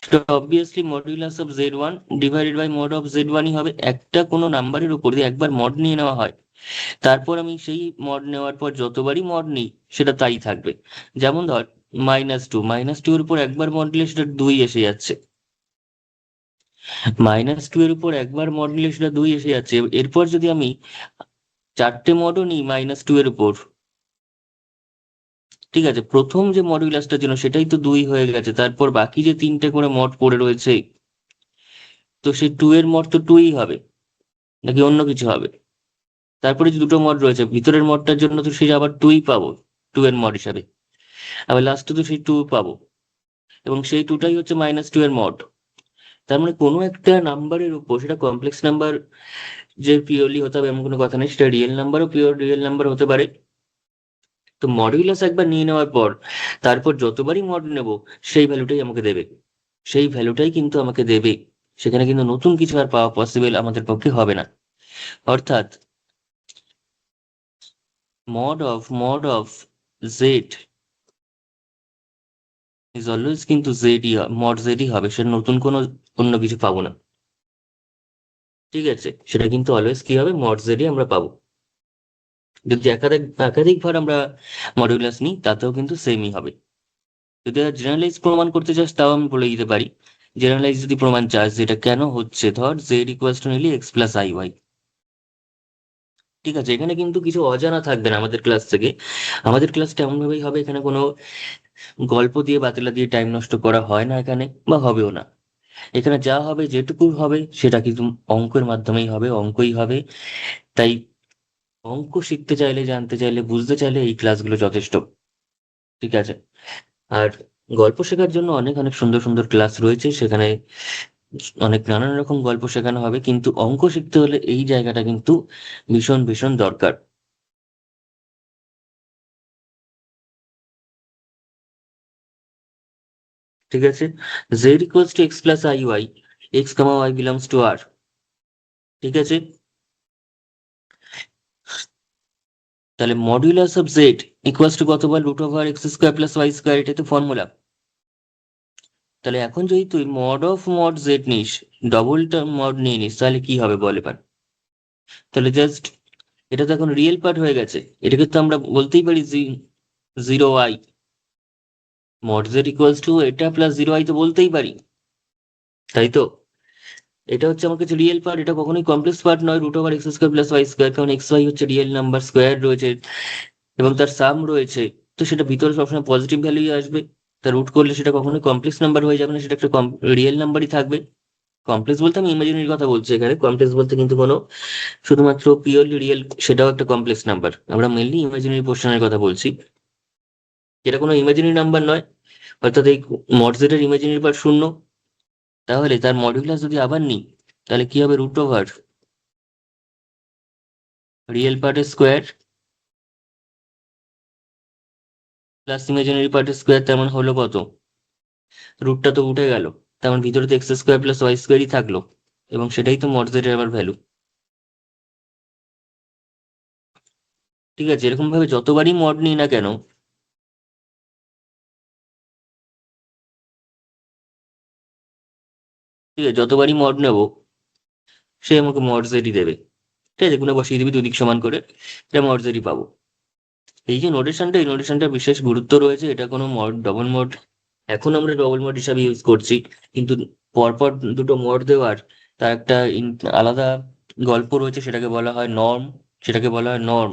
সেটা obviously modulus of Z1 divided by mod of Z1ই হবে। একটা কোনো নাম্বারের উপর দিয়ে একবার মড নিয়ে নেওয়া হয়, তারপর আমি সেই মড নেওয়ার পর যতবারই মড নিই সেটা তাই থাকবে। যেমন ধর -2, -2 এর উপর একবার মড নিলে সেটা 2 এসে যাচ্ছে। -2 এর উপর একবার মড নিলে সেটা 2 এসে যাচ্ছে। এরপর যদি আমি 4টে মডও নিই -2 এর উপর, ঠিক আছে, প্রথম যে মডুলাসটার জন্য সেটাই তো 2 হয়ে গেছে, তারপর বাকি যে 3টে করে মড পড়ে রয়েছে, তো সেই 2 এর মড তো 2ই হবে, নাকি অন্য কিছু হবে? তারপরে যে দুটো মড রয়েছে, ভিতরের মডটার জন্য তো সেই আবার 2ই পাবো, 2 এর মড হিসাবে। আবার লাস্টে তো সেই 2 পাবো, এবং সেই 2টাই হচ্ছে -2 এর মড। তার মানে কোনো একটা নাম্বারের উপর, সেটা কমপ্লেক্স নাম্বার যে পিওরলি হতে হবে এমন কোনো কথা নেই, সেটা রিয়েল নাম্বারও পিওর রিয়েল নাম্বার হতে পারে। তো মডুলাস একবার নিয়ে নেওয়ার পর তারপর যতবারই মড নেব, সেই ভ্যালুটাই আমাকে দেবে, সেই ভ্যালুটাই কিন্তু আমাকে দেবে। সেখানে কিন্তু নতুন কিছু আর পাওয়া পসিবল আমাদের পক্ষে হবে না। অর্থাৎ mod of Z is always কিন্তু জেডই, মড জেডই হবে, সেটা নতুন কোনো অন্য কিছু পাবো না। ঠিক আছে, সেটা কিন্তু অলওয়েজ কি হবে, মড জেডই আমরা পাবো। যদি একাধিকবার আমরা মডুলাস নিই, তাতেও কিন্তু সেমই হবে। যদি জেনারেলাইজ প্রমাণ করতে চাস, তাও আমি বলে দিতে পারি। জেনারেলাইজ যদি প্রমাণ চাস, যেটা কেন হচ্ছে, ধর Z নিলি x+iy। ঠিক আছে, এখানে কিন্তু কিছু অজানা থাকবে না আমাদের ক্লাস থেকে। আমাদের ক্লাসটা এমন ভাবেই হবে, এখানে কোনো গল্প দিয়ে বাতলা দিয়ে টাইম নষ্ট করা হয় না এখানে, বা হবেও না। এখানে যা হবে, যেটুকু হবে, সেটা কিন্তু অঙ্কের মাধ্যমেই হবে, অঙ্কই হবে। তাই অঙ্ক শিখতে চাইলে, জানতে চাইলে, বুঝতে চাইলে এই ক্লাসগুলো যথেষ্ট। ঠিক আছে, আর গল্প শেখার জন্য অনেক অনেক সুন্দর সুন্দর ক্লাস রয়েছে, সেখানে অনেক নানান রকম গল্প শেখানো হবে, কিন্তু অঙ্ক শিখতে হলে এই জায়গাটা কিন্তু ভীষণ ভীষণ দরকার। ঠিক আছে, Z = x+iy, x, y belongs to R। ঠিক আছে, তাহলে modulus of Z equals to কত বল, √x² + y², এটা তো ফর্মুলা। তাহলে এখন যদি তুই মড অফ মড জেড নিস, ডবল মড নিয়ে নিস, তাহলে কি হবে বল এবার? তাহলে জাস্ট, এটা তো এখন রিয়েল পার্ট হয়ে গেছে, এটাকে তো আমরা বলতেই পারি 0i, mod Z equals to এটা +0i তো বলতেই পারি, তাই তো? এটা হচ্ছে আমার কাছে রিয়েল পার্ট, এটা কখনোই কমপ্লেক্স পার্ট নয়। Root over X square plus Y square, কারণ এক্স ওয়াই হচ্ছে রিয়েল নাম্বার, স্কোয়ার রয়েছে এবং তার সাম রয়েছে, তো সেটা ভিতরে সবসময় পজিটিভ ভ্যালুই আসবে। তা রুট করলে সেটা কখনোই কমপ্লেক্স নাম্বার হয়ে যাবে না, সেটা একটা রিয়েল নাম্বারই থাকবে। কমপ্লেক্স বলতে আমি ইমাজিনারি কথা বলছি এখানে, কমপ্লেক্স বলতে কিন্তু কোনো শুধুমাত্র পিওরলি রিয়েল, সেটাও একটা কমপ্লেক্স নাম্বার। আমরা মেনলি ইমাজিনারি পোর্শনের কথা বলছি, যেটা কোনো ইমাজিনারি নাম্বার নয়। অর্থাৎ এই মড জেড এর ইমাজিনারি পার্ট শূন্য, তাহলে তার মডিউলাস যদি আবার নিই, তাহলে কি হবে? রুট ওভার রিয়েল পার্টের স্কোয়ার প্লাস ইমাজিনারি পার্টের স্কোয়ার, তেমন হলো কত? রুটটা তো উঠে গেল, তেমন ভিতরে তো এক্স স্কোয়ার প্লাস ওয়াই স্কোয়ারই থাকলো, এবং সেটাই তো মড জেড এর আবার ভ্যালু। ঠিক আছে, এরকম ভাবে যতবারই মড নিই না কেন, ঠিক আছে, যতবারই মড নেবো সে আমাকে মড জেডই দেবে। ঠিক আছে, গুণে বসিয়ে দিবি দুই দিক সমান করে, এটা মড জেডই পাবো। এই যে নোটেশনটা, এই নোটেশনটা বিশেষ গুরুত্ব রয়েছে। এটা কোনো মড, ডবল মড এখন আমরা ডবল মড হিসাবে ইউজ করছি, কিন্তু পরপর দুটো মড দেওয়ার তার একটা আলাদা গল্প রয়েছে, সেটাকে বলা হয় নর্ম। সেটাকে বলা হয় নর্ম,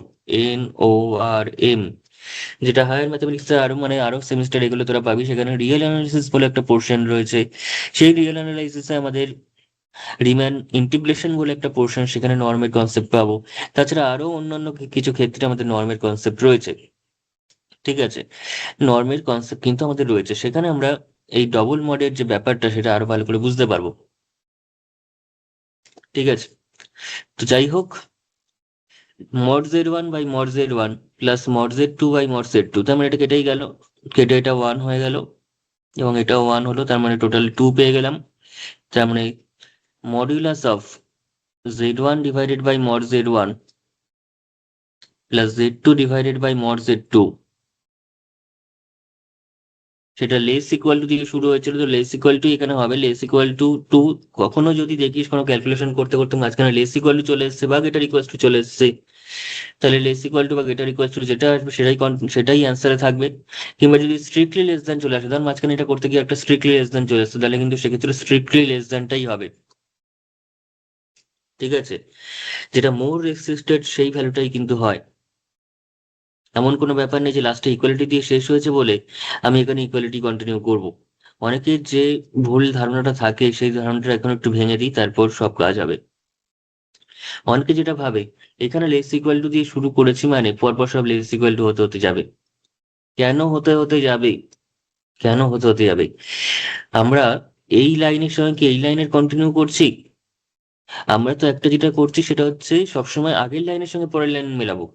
NORM। যেটা হায়ার ম্যাথমেটিক্সে আরো মানে আরো সেমিস্টার এগুলো তোরা পাবি, সেখানে রিয়েল অ্যানালিসিস বলে একটা পোর্শন রয়েছে। সেই রিয়েল অ্যানালাইসিসে আমাদের রিম্যান ইন্টিগ্রেশন বলে একটা পোর্শন, সেখানে নর্মের কনসেপ্ট পাবো। তাছাড়া আরো অন্যান্য কিছু ক্ষেত্রে আমাদের নর্মের কনসেপ্ট রয়েছে। ঠিক আছে, নর্মের কনসেপ্ট কিন্তু আমাদের রয়েছে, সেখানে আমরা এই ডবল মডের যে ব্যাপারটা সেটা আরো ভালো করে বুঝতে পারবো। ঠিক আছে, তো যাই হোক, mod Z one by mod Z one plus mod Z two by mod Z two, তার মানে এটা কেটেই গেল, কেটে এটা ওয়ান হয়ে গেল, এবং এটাও ওয়ান হলো, তার মানে টোটাল টু পেয়ে গেলাম। তার মানে modulus of Z one divided by mod Z one plus Z two divided by mod Z two, সেটা লেস ইকুয়াল টু দিয়ে শুরু হয়েছিল, তো লেস ইকুয়াল টু এখানে হবে লেস ইকুয়াল টু টু। কখনো যদি দেখিস কোনো ক্যালকুলেশন করতে করতে মাঝখানে লেস ইকুয়াল টু চলে এসছে বা গেটার ইকুয়াল টু চলে এসছে, তাহলে লেস ইকুয়াল টু বা গেটার ইকুয়াল টু যেটা আসবে সেটাই সেটাই অ্যান্সারে থাকবে। কিংবা যদি স্ট্রিক্টলি লেস দ্যান চলে আসে, ধর মাঝখানে এটা করতে গিয়ে একটা স্ট্রিক্টলি লেস দ্যান চলে আসছে, তাহলে কিন্তু সেক্ষেত্রে স্ট্রিক্টলি লেস দ্যানটাই হবে। ঠিক আছে, যেটা মোর রেস্ট্রিক্টেড সেই ভ্যালুটাই কিন্তু হয়। এমন কোনো ব্যাপার নেই যে লাস্টে ইকুয়ালিটি দিয়ে শেষ হয়েছে বলে আমি এখানে ইকুয়ালিটি কন্টিনিউ করব। অনেকের যে ভুল ধারণাটা থাকে, সেই ধারণাটা এখন একটু ভেঙে দিই, তারপর সব কাজ হবে। অনেকে যেটা ভাবে এখানে লেস ইকুয়াল টু দিয়ে শুরু করেছি মানে পরপর সব লেস ইকুয়াল টু হতে হতে যাবে। কেন হতে হতে যাবে? কেন হতে হতে যাবে? আমরা এই লাইনের সঙ্গে কি এই লাইনের কন্টিনিউ করছি? আমরা তো একটা যেটা করছি সেটা হচ্ছে সবসময় আগের লাইনের সঙ্গে পরের লাইন মেলাবো।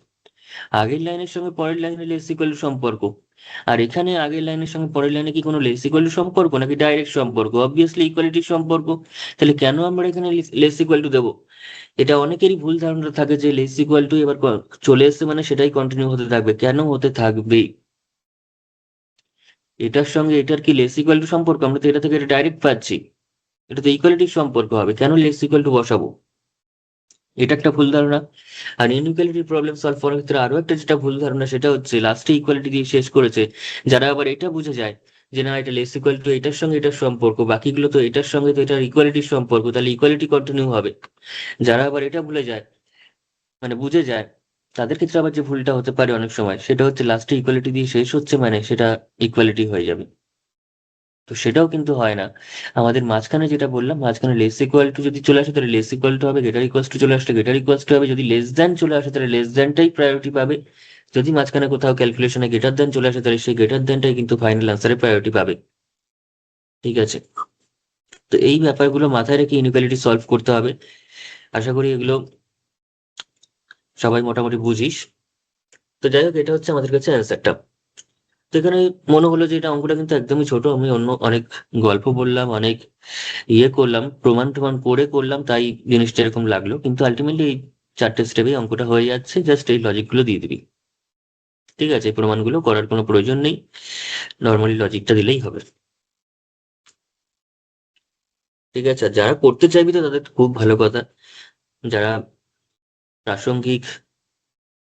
আগের লাইনের সঙ্গে পরের লাইনে লেস ইকুয়াল টু সম্পর্ক। আর এখানে আগের লাইনের সঙ্গে পরের লাইনে কি কোনো লেস ইকুয়াল টু সম্পর্ক নাকি ডাইরেক্ট সম্পর্ক? অবভিয়াসলি ইকুয়ালিটির সম্পর্ক। তাহলে কেন আমরা এখানে লেস ইকুয়াল টু দেবো? এটা অনেকেরই ভুল ধারণা থাকে যে লেস ইকুয়াল টু এবার চলে এসছে মানে সেটাই কন্টিনিউ হতে থাকবে। কেন হতে থাকবে? এটার সঙ্গে এটার কি লেস ইকুয়াল টু সম্পর্ক? আমরা তো এটা থেকে এটা ডাইরেক্ট পাচ্ছি, এটা তো ইকুয়ালিটির সম্পর্ক হবে, কেন লেস ইকুয়াল টু বসাবো? এটা একটা ভুল ধারণা। আর ইনইকুয়ালিটি প্রবলেম সলভ করার ক্ষেত্রে আরো একটা যেটা ভুল ধারণা, সেটা হচ্ছে লাস্টে ইকুয়ালিটি দিয়ে শেষ করেছে। যারা আবার এটা বুঝে যায় যে না, এটা লেস ইকুয়াল টু এটার সঙ্গে এটার সম্পর্ক, বাকিগুলো তো এটার সঙ্গে তো এটার ইকুয়ালিটির সম্পর্ক, তাহলে ইকুয়ালিটি কন্টিনিউ হবে। যারা আবার এটা ভুলে যায়, মানে বুঝে যায়, তাদের ক্ষেত্রে আবার যে ভুলটা হতে পারে অনেক সময়, সেটা হচ্ছে লাস্টে ইকুয়ালিটি দিয়ে শেষ হচ্ছে মানে সেটা ইকুয়ালিটি হয়ে যাবে। তো সেটাও কিন্তু হয় না। আমাদের মাঝখানে যেটা বললাম, মাঝখানে লেস ইকুয়াল টু যদি চলে আসে তাহলে লেস ইকুয়াল টু হবে, গেটার ইকুয়ালস টু চলে আসলে গেটার ইকুয়ালস টু হবে, যদি লেস দ্যান চলে আসে তাহলে লেস দ্যানটাই প্রায়োরিটি পাবে। যদি মাঝখানে কোথাও ক্যালকুলেশনে গেটার দ্যান চলে আসে তাহলে সেই গেটার দ্যানটাই কিন্তু ফাইনাল আনসারে প্রায়োরিটি পাবে। ঠিক আছে, তো এই ব্যাপারগুলো মাথায় রেখে ইনইকুয়ালিটি সলভ করতে হবে। আশা করি এগুলো সবাই মোটামুটি বুঝিস। তো যাই হোক, এটা হচ্ছে আমাদের কাছে অ্যান্সারটা। তো এখানে মনে হলো যে এটা অঙ্কটা কিন্তু একদমই ছোট, আমি অন্য অনেক গল্প বললাম, অনেক ইয়ে করলাম, প্রমাণ টমাণ করে করলাম, তাই জিনিসটা এরকম লাগলো, কিন্তু আলটিমেটলি এই চারটে স্টেপে অঙ্কটা হয়ে যাচ্ছে, জাস্ট এই লজিকগুলো দিয়ে দিবি। ঠিক আছে, এই প্রমাণগুলো করার কোনো প্রয়োজন নেই, নর্মালি লজিকটা দিলেই হবে। ঠিক আছে, আর যারা করতে চাইবি তো তাদের খুব ভালো কথা। যারা প্রাসঙ্গিক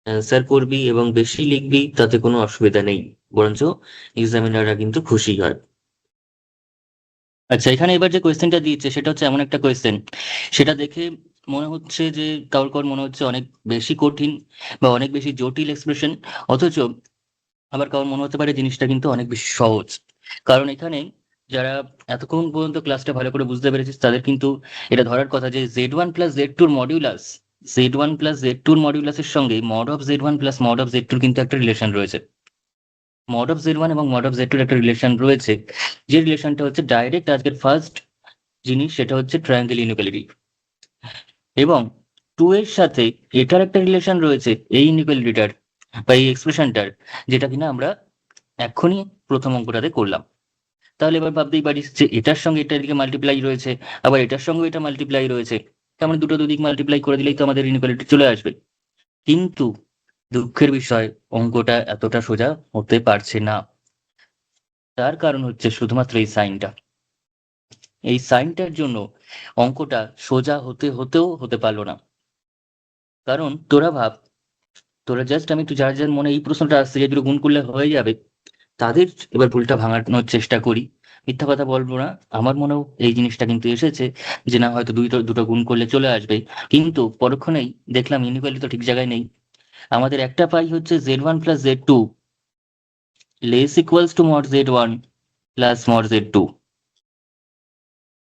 অ্যান্সার করবি এবং বেশি লিখবি তাতে কোনো অসুবিধা নেই, বরঞ্চ এক্সামিনাররা কিন্তু খুশি হয়। আচ্ছা, এখানে এবার যে কোয়েশ্চেনটা দিয়েছে সেটা হচ্ছে এমন একটা কোয়েশ্চেন, সেটা দেখে মনে হচ্ছে যে কারোর কারোর মনে হচ্ছে অনেক বেশি কঠিন বা অনেক বেশি জটিল এক্সপ্রেশন, অথচ আবার কারোর মনে হতে পারে জিনিসটা কিন্তু অনেক বেশি সহজ। কারণ এখানে যারা এতক্ষণ পর্যন্ত ক্লাসটা ভালো করে বুঝতে পেরেছিস তাদের কিন্তু এটা ধরার কথা যে Z1 + Z2 modulus, Z1 + Z2 সঙ্গে mod of Z1 + mod of Z2 কিন্তু একটা রিলেশন রয়েছে। মড অফ Z1 এবং মড অফ Z2 একটা রিলেশন রয়েছে, যে রিলেশনটা হচ্ছে ডাইরেক্ট আজকের ফার্স্ট জিনিস, সেটা হচ্ছে ট্রায়াঙ্গেল ইনইকুয়ালিটি। এবং টু এর সাথে এটার একটা রিলেশন রয়েছে, এই ইনইকুয়ালিটিটার বা এই এক্সপ্রেশনটার, যেটা কিনা আমরা এক্ষুনি প্রথম অঙ্কটাতে করলাম। তাহলে এবার ভাবতেই পারিস যে এটার সঙ্গে এটার দিকে মাল্টিপ্লাই রয়েছে, আবার এটার সঙ্গে এটা মাল্টিপ্লাই রয়েছে, তার মানে দুটো দুদিক মাল্টিপ্লাই করে দিলেই তো আমাদের ইনইকুয়ালিটি চলে আসবে। কিন্তু দুঃখের বিষয়, অঙ্কটা এতটা সোজা হতে পারছে না। তার কারণ হচ্ছে শুধুমাত্র এই সাইনটা। এই সাইনটার জন্য অঙ্কটা সোজা হতে হতেও হতে পারলো না। কারণ তোরা ভাব, তোরা জাস্ট, আমি একটু যার যার মনে এই প্রশ্নটা আসছে যে দুটো গুণ করলে হয়ে যাবে, তাদের এবার ভুলটা ভাঙানোর চেষ্টা করি। মিথ্যা কথা বলবো না, আমার মনেও এই জিনিসটা কিন্তু এসেছে যে না হয়তো দুটো দুটো গুণ করলে চলে আসবে, কিন্তু পরক্ষণেই দেখলাম ইনইকুয়ালিটি তো ঠিক জায়গায় নেই। আমাদের একটা পাই হচ্ছে Z1 + Z2 less equals to mod Z1 plus mod Z2,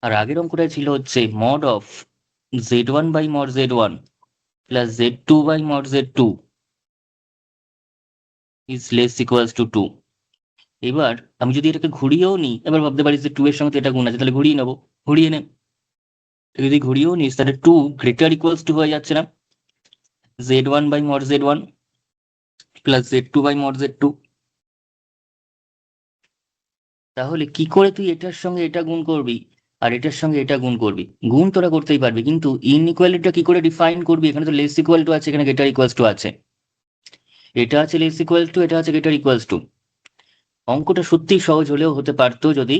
আর আগের অঙ্কটা ছিল হচ্ছে mod of Z1/mod Z1 plus Z2/mod Z2 is less equals to 2। এবার আমি যদি এটাকে ঘুরিয়েও নিই, এবার ভাবতে পারি যে 2 এর সঙ্গে তো এটা গুণ আছে, তাহলে ঘুরিয়ে নেবো। ঘুরিয়ে নে, যদি ঘুরিয়েও নিস তাহলে 2 গ্রেটার ইকুয়ালস টু হয়ে যাচ্ছে না Z1/mod Z1 plus Z2/mod Z2। তাহলে কি করে তুই এটার সঙ্গে এটা গুণ করবি আর এটার সঙ্গে এটা গুণ করবি? গুণ তোরা করতেই পারবি, কিন্তু ইনইকুয়ালিটিটা কি করে ডিফাইন করবি? এখানে তো লেস ইকুয়াল টু আছে, এখানে গ্রেটার ইকুয়ালস টু আছে, এটা আছে লেস ইকুয়াল টু, এটা আছে গ্রেটার ইকুয়ালস টু। অঙ্কটা সত্যিই সহজ হলেও হতে পারতো যদি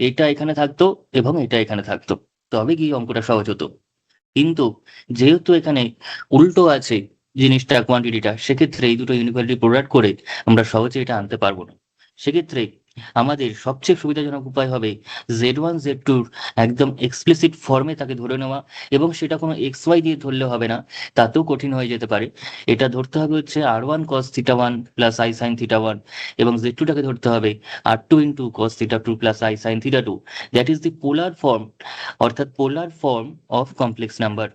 এটা এখানে থাকতো এবং এটা এখানে থাকতো, তবে কি অঙ্কটা সহজ হতো। কিন্তু যেহেতু এখানে উল্টো আছে জিনিসটা, কোয়ান্টিটিটা, সেক্ষেত্রে এই দুটো ইনইকুয়ালিটি প্রোডাক্ট করে আমরা সহজে এটা আনতে পারবো না। সেক্ষেত্রে আমাদের সবচেয়ে সুবিধাজনক উপায় হবে Z1 Z2 একদম এক্সপ্লিসিট ফর্মে তাকে ধরে নেওয়া, এবং সেটা কোনো XY দিয়ে ধরলে হবে না, তাতেও কঠিন হয়ে যেতে পারে। এটা ধরতে হবে হচ্ছে R1 cos θ1 plus I sin θ1, এবং Z2টাকে ধরতে হবে R2 × cos θ2 plus I sin θ2। That is the polar form, অর্থাৎ polar form of complex number.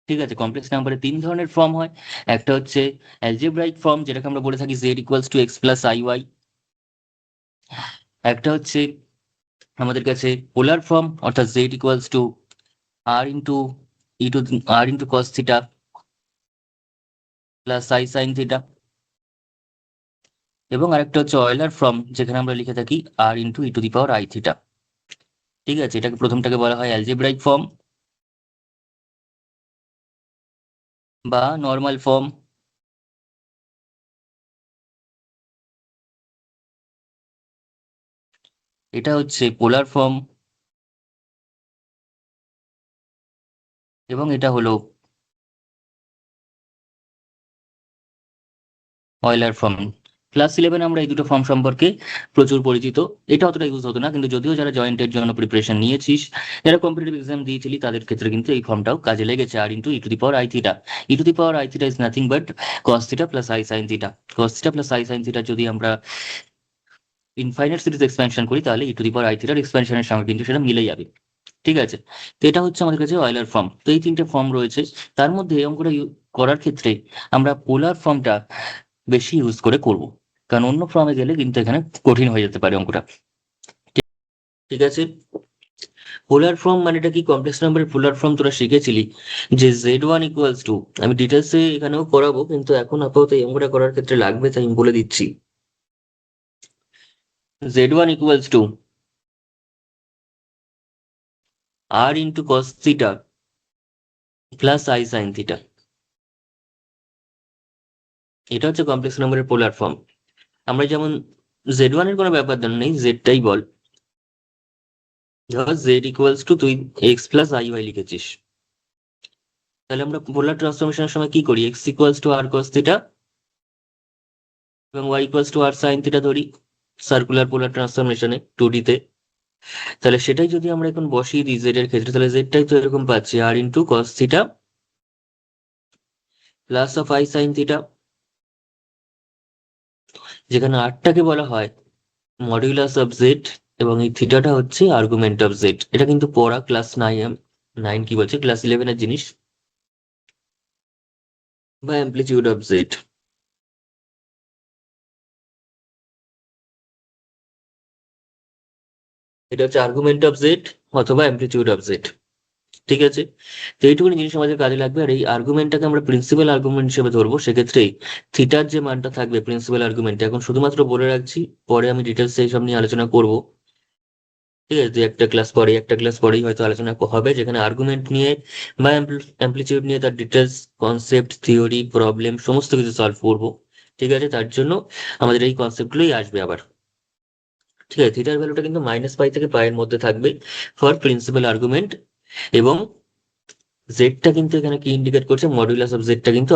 ঠিক আছে, কমপ্লেক্স নাম্বারে তিন ধরনের ফর্ম হয়। একটা হচ্ছে অ্যালজেব্রাইক ফর্ম, যেটাকে আমরা বলে থাকি Z = X + Iy। একটা হচ্ছে আমাদের কাছে পোলার ফর্ম, অর্থাৎ Z = R × cos θ plus I sin θ। এবং আরেকটা হচ্ছে অয়েলার ফর্ম, যেখানে আমরা লিখে থাকি R × e⁻I⁻θ। ঠিক আছে, এটাকে প্রথমটাকে বলা হয় অ্যালজেব্রাইক ফর্ম বা নর্মাল ফর্ম। এটা হচ্ছে পোলার ফর্ম, এবং এটা হলো অয়েলার ফর্ম। ক্লাস 11 আমরা এই দুটো ফর্ম সম্পর্কে প্রচুর পরিচিত। এটা অতটা ইউজ হতো না, কিন্তু যদিও যারা জয়েন্টের জন্য প্রিপারেশন নিয়েছিস, যারা কম্পিটিটিভ এক্সাম দিয়েছিলি, তাদের ক্ষেত্রে কিন্তু এই ফর্মটাও কাজে লেগেছে। R × e⁻I⁻θ is nothing but cos θ plus I sin θ। cos θ plus I sin θ যদি আমরা ইনফাইনাইট সিরিজ এক্সপ্যানশন করি, তাহলে e⁻I⁻র এক্সপ্যানশনের সঙ্গে কিন্তু সেটা মিলে যাবে। ঠিক আছে, তো এটা হচ্ছে আমাদের কাছে অয়েলার ফর্ম। তো এই তিনটে ফর্ম রয়েছে, তার মধ্যে এই অঙ্কটা করার ক্ষেত্রে আমরা পোলার ফর্মটা বেশি ইউজ করে করব, কারণ অন্য ফর্মে গেলে কিন্তু এখানে কঠিন হয়ে যেতে পারে অঙ্কটা। ঠিক আছে, পোলার ফর্ম মানেটা কি? কমপ্লেক্স নাম্বারের পোলার ফর্ম তোরা শিখেছিলি যে Z1 = আমি ডিটেলসে এখানেও করাবো, কিন্তু এখন আপাতত এই অঙ্কটা করার ক্ষেত্রে লাগবে, তাই আমি বলে দিচ্ছি। Z1 = R × cos θ plus I sin θ। এটা হচ্ছে কমপ্লেক্স নাম্বারের পোলার ফর্ম। আমরা যেমন Z1 এর কোনো ব্যাপার নেই, জেডটাই বল। ধর Z = তুই X + Iy লিখেছিস, তাহলে আমরা পোলার ট্রান্সফরমেশনের সময় কি করি? X = R cos θ এবং Y = R sin θ ধরি, সার্কুলার পোলার ট্রান্সফরমেশনে 2D তে। তাহলে সেটাই যদি আমরা এখন বসিয়ে দিই জেড এর ক্ষেত্রে, তাহলে জেডটাই তো এরকম পাচ্ছি আর into cos theta plus of I sine theta, যেখানে আরটাকে বলা হয় মডিউলাস অফ জেড এবং এই থিটাটা হচ্ছে আর্গুমেন্ট অফ জেড। এটা কিন্তু পড়া ক্লাস 9 কি বলছে, ক্লাস 11 এর জিনিস, বা অ্যামপ্লিটিউড অফ জেড। এটা হচ্ছে আর্গুমেন্ট অফ জেড অথবা অ্যামপ্লিটিউড অফ জেড। ঠিক আছে, তো এইটুকুনি জিনিস আমাদের কাজে লাগবে। আর এই আর্গুমেন্টটাকে আমরা প্রিন্সিপাল আর্গুমেন্ট হিসেবে ধরবো, সেক্ষেত্রে থিটার যে মানটা থাকবে প্রিন্সিপাল আর্গুমেন্টে, এখন শুধুমাত্র বলে রাখছি, পরে আমি ডিটেলস এই সব নিয়ে আলোচনা করব। ঠিক আছে, একটা ক্লাস পরেই হয়তো আলোচনা হবে, যেখানে আর্গুমেন্ট নিয়ে বা অ্যামপ্লিটিউড নিয়ে তার ডিটেলস, কনসেপ্ট, থিওরি, প্রবলেম সমস্ত কিছু সলভ করবো। ঠিক আছে, তার জন্য আমাদের এই কনসেপ্টগুলোই আসবে আবার। ঠিক আছে, থিটার ভ্যালুটা কিন্তু -π থেকে π এর মধ্যে থাকবে ফর প্রিন্সিপাল আর্গুমেন্ট, এবং জেডটা কিন্তু এখানে কি ইন্ডিকেট করছে, মডুলাস অফ জেডটা কিন্তু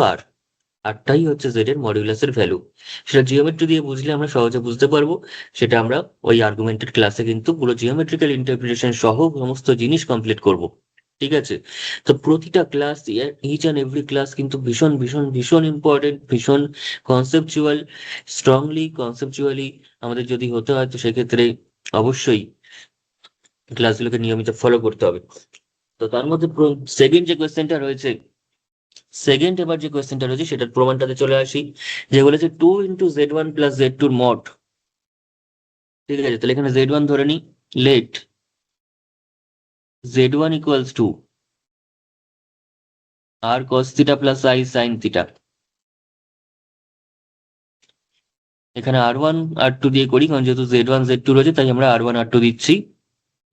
আরটাই হচ্ছে জেড এর মডিউলাসের ভ্যালু। সেটা জিওমেট্রি দিয়ে বুঝলে আমরা সহজে বুঝতে পারবো। সেটা আমরা ওই আর্গুমেন্টেড ক্লাসে কিন্তু পুরো জিওমেট্রিক্যাল ইন্টারপ্রিটেশন সহ সমস্ত জিনিস কমপ্লিট করব। ঠিক আছে, তো প্রতিটা class, each and every class কিন্তু ভীষণ ভীষণ ভীষণ ইম্পর্টেন্ট, ভীষণ কনসেপচুয়াল, স্ট্রংলি কনসেপচুয়ালি আমাদের যদি হতে হয়, তো সেক্ষেত্রে অবশ্যই ক্লাসগুলোকে নিয়মিত ফলো করতে হবে। তো তার মধ্যে সেকেন্ড যে কোয়েশ্চেনটা রয়েছে, এবার যে কোয়েশ্চেনটা রয়েছে সেটার প্রমাণটাতে চলে আসি, যে বলেছে 2 × Z1 + Z2 মড। ঠিক আছে, তাহলে এখানে Z1 ধরে নি, late Z1 = R cos θ + I sin θ। এখানে R1 R2 দিয়ে করি, কারণ যেহেতু Z1 Z2 রয়েছে তাই আমরা R1 R2 দিচ্ছি,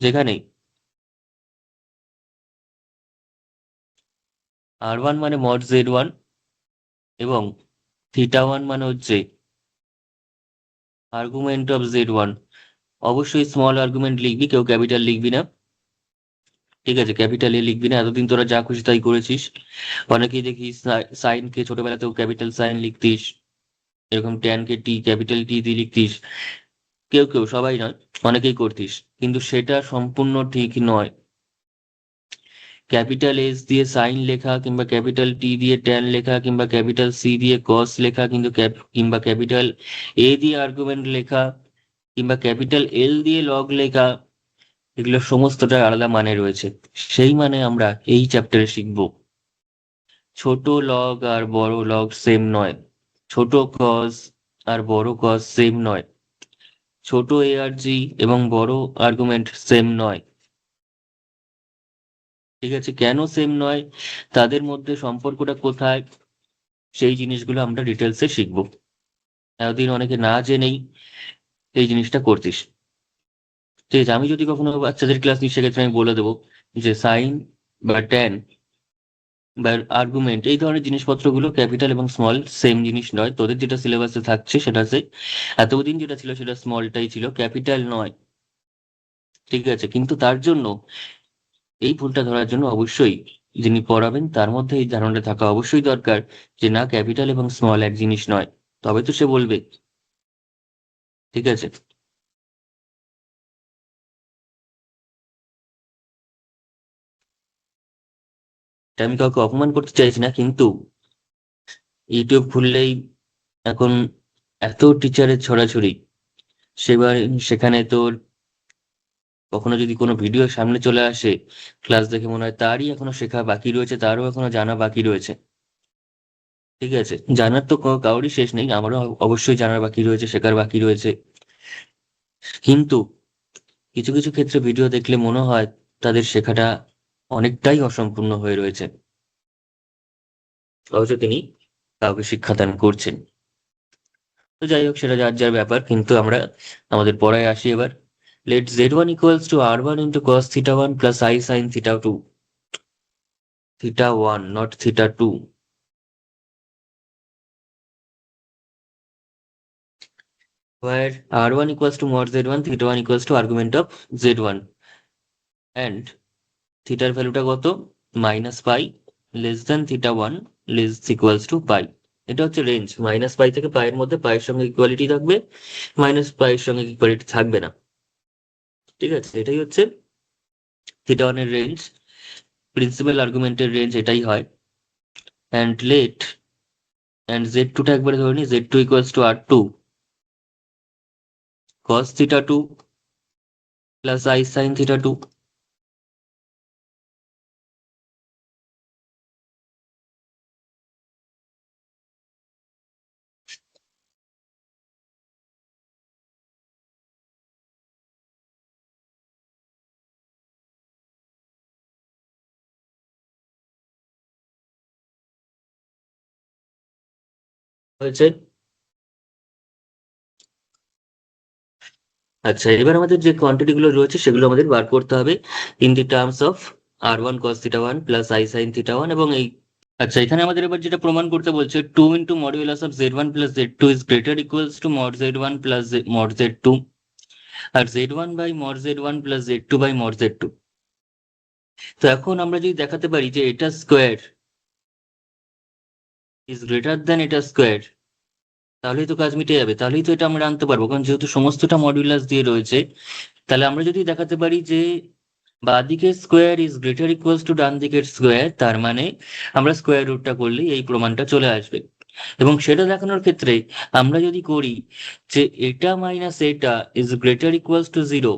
যেখানে R1 মানে মড Z1 এবং θ1 মানে হচ্ছে আর্গুমেন্ট অফ Z1। অবশ্যই স্মল আর্গুমেন্ট লিখবি, কেউ ক্যাপিটাল লিখবি না। ঠিক আছে, ক্যাপিটাল এ লিখবি না, এতদিন তোরা যা খুশি তাই করেছিস। অনেকেই দেখি সাইন কে ছোটবেলাতেও ক্যাপিটাল সাইন লিখতিস, এরকম ট্যান কে টি ক্যাপিটাল টি দিয়ে লিখতিস, কেউ কেউ, সবাই নয়, অনেকেই করতিস, কিন্তু সেটা সম্পূর্ণ ঠিক নয়। ক্যাপিটাল এস দিয়ে সাইন লেখা, কিংবা ক্যাপিটাল টি দিয়ে ট্যান লেখা, কিংবা ক্যাপিটাল সি দিয়ে কস লেখা, কিন্তু কিংবা ক্যাপিটাল এ দিয়ে আর্গুমেন্ট লেখা, কিংবা ক্যাপিটাল এল দিয়ে লগ লেখা, এগুলো সমস্তটার আলাদা মানে রয়েছে। সেই মানে আমরা এই চ্যাপ্টারে শিখবো। ছোট লগ আর বড় লগ সেম নয়, ছোট কজ আর বড় কজ সেম নয়, ছোট এআরজি এবং বড় আর্গুমেন্ট সেম নয়। ঠিক আছে, কেন সেম নয়, তাদের মধ্যে সম্পর্কটা কোথায়, সেই জিনিসগুলো আমরা ডিটেলসে শিখবো। এতদিন অনেকে না জেনেই এই জিনিসটা করতিস। ঠিক আছে, আমি যদি কখনো বাচ্চাদের ক্লাস নিই, সেক্ষেত্রে আমি বলে দেবো যে সাইন বা ট্যান বা আর্গুমেন্ট, এই ধরনের জিনিসপত্রগুলো ক্যাপিটাল এবং স্মল সেম জিনিস নয়। তোদের যেটা সিলেবাসে থাকছে সেটা এতদিন যেটা ছিল সেটা স্মলটাই ছিল, ক্যাপিটাল নয়। ঠিক আছে, কিন্তু তার জন্য, এই ভুলটা ধরার জন্য অবশ্যই যিনি পড়াবেন তার মধ্যে এই ধারণাটা থাকা অবশ্যই দরকার, যে না, ক্যাপিটাল এবং স্মল এক জিনিস নয়, তবে তো সে বলবে। ঠিক আছে, এটা আমি কাউকে অপমান করতে চাইছি না, কিন্তু ইউটিউব খুললেই এখন এত টিচারের ছড়াছড়ি, সেবার সেখানে তোর কখনো যদি কোনো ভিডিও সামনে চলে আসে, ক্লাস দেখে মনে হয় তারই এখনো শেখা বাকি রয়েছে, তারও এখনো জানা বাকি রয়েছে। ঠিক আছে, জানার তো কারোরই শেষ নেই, আমারও অবশ্যই জানার বাকি রয়েছে, শেখার বাকি রয়েছে। কিন্তু কিছু কিছু ক্ষেত্রে ভিডিও দেখলে মনে হয় তাদের শেখাটা অনেকটাই অসম্পূর্ণ হয়ে রয়েছে, অথচ তিনি কাউকে শিক্ষাদান করছেন। তো যাই হোক, সেটা যার যার ব্যাপার, কিন্তু আমরা আমাদের পড়ায় আসি এবার। Let Z1 = R1 × cos θ1 + I sin θ2, θ1 not θ2, where R1 = mod Z1, θ1 = argument of Z1, and থিটার ভ্যালুটা কত, -π, less than θ1, less equals to pi. এটা হচ্ছে রেঞ্জ, -π থেকে π এর মধ্যে, π এর সঙ্গে ইকুয়ালিটি থাকবে, -π এর সঙ্গে ইকুয়ালিটি থাকবে না। ঠিক আছে, এটাই হচ্ছে থিটা ওয়ানের রেঞ্জ, প্রিন্সিপাল আর্গুমেন্টের রেঞ্জ এটাই হয়। অ্যান্ড লেট অ্যান্ড জেড টুটা একবারে ধরে নিই, Z two equals to R two cos theta two plus I sine theta two. হয়েছে। আচ্ছা, এবার আমাদের যে কোয়ান্টিটি গুলো রয়েছে সেগুলো আমাদের বার করতে হবে in the terms of R one cos theta one plus I sine theta one এবং এই। আচ্ছা, এখানে আমাদের এবার যেটা প্রমাণ করতে বলছে, two into modulus of Z one plus Z two is greater equals to mod Z one plus mod Z two, আর Z one by mod Z one plus Z two by mod Z two. তো এখন আমরা যদি দেখাতে পারি যে এটা স্কোয়ার ইজ গ্রেটার দেন এটা স্কোয়ার, তাহলেই তো কাজ মিটে যাবে, তাহলেই তো এটা আমরা আনতে পারবো, কারণ যেহেতু সমস্তটা মডিউলাস দিয়ে রয়েছে। তাহলে আমরা যদি দেখাতে পারি যে বাঁ দিকের square is greater equals to ডান দিকের স্কোয়ার, তার মানে আমরা স্কোয়ার রুটটা করলেই এই প্রমাণটা চলে আসবে। এবং সেটা দেখানোর ক্ষেত্রে আমরা যদি করি যে এটা মাইনাস এটা is greater equals to zero,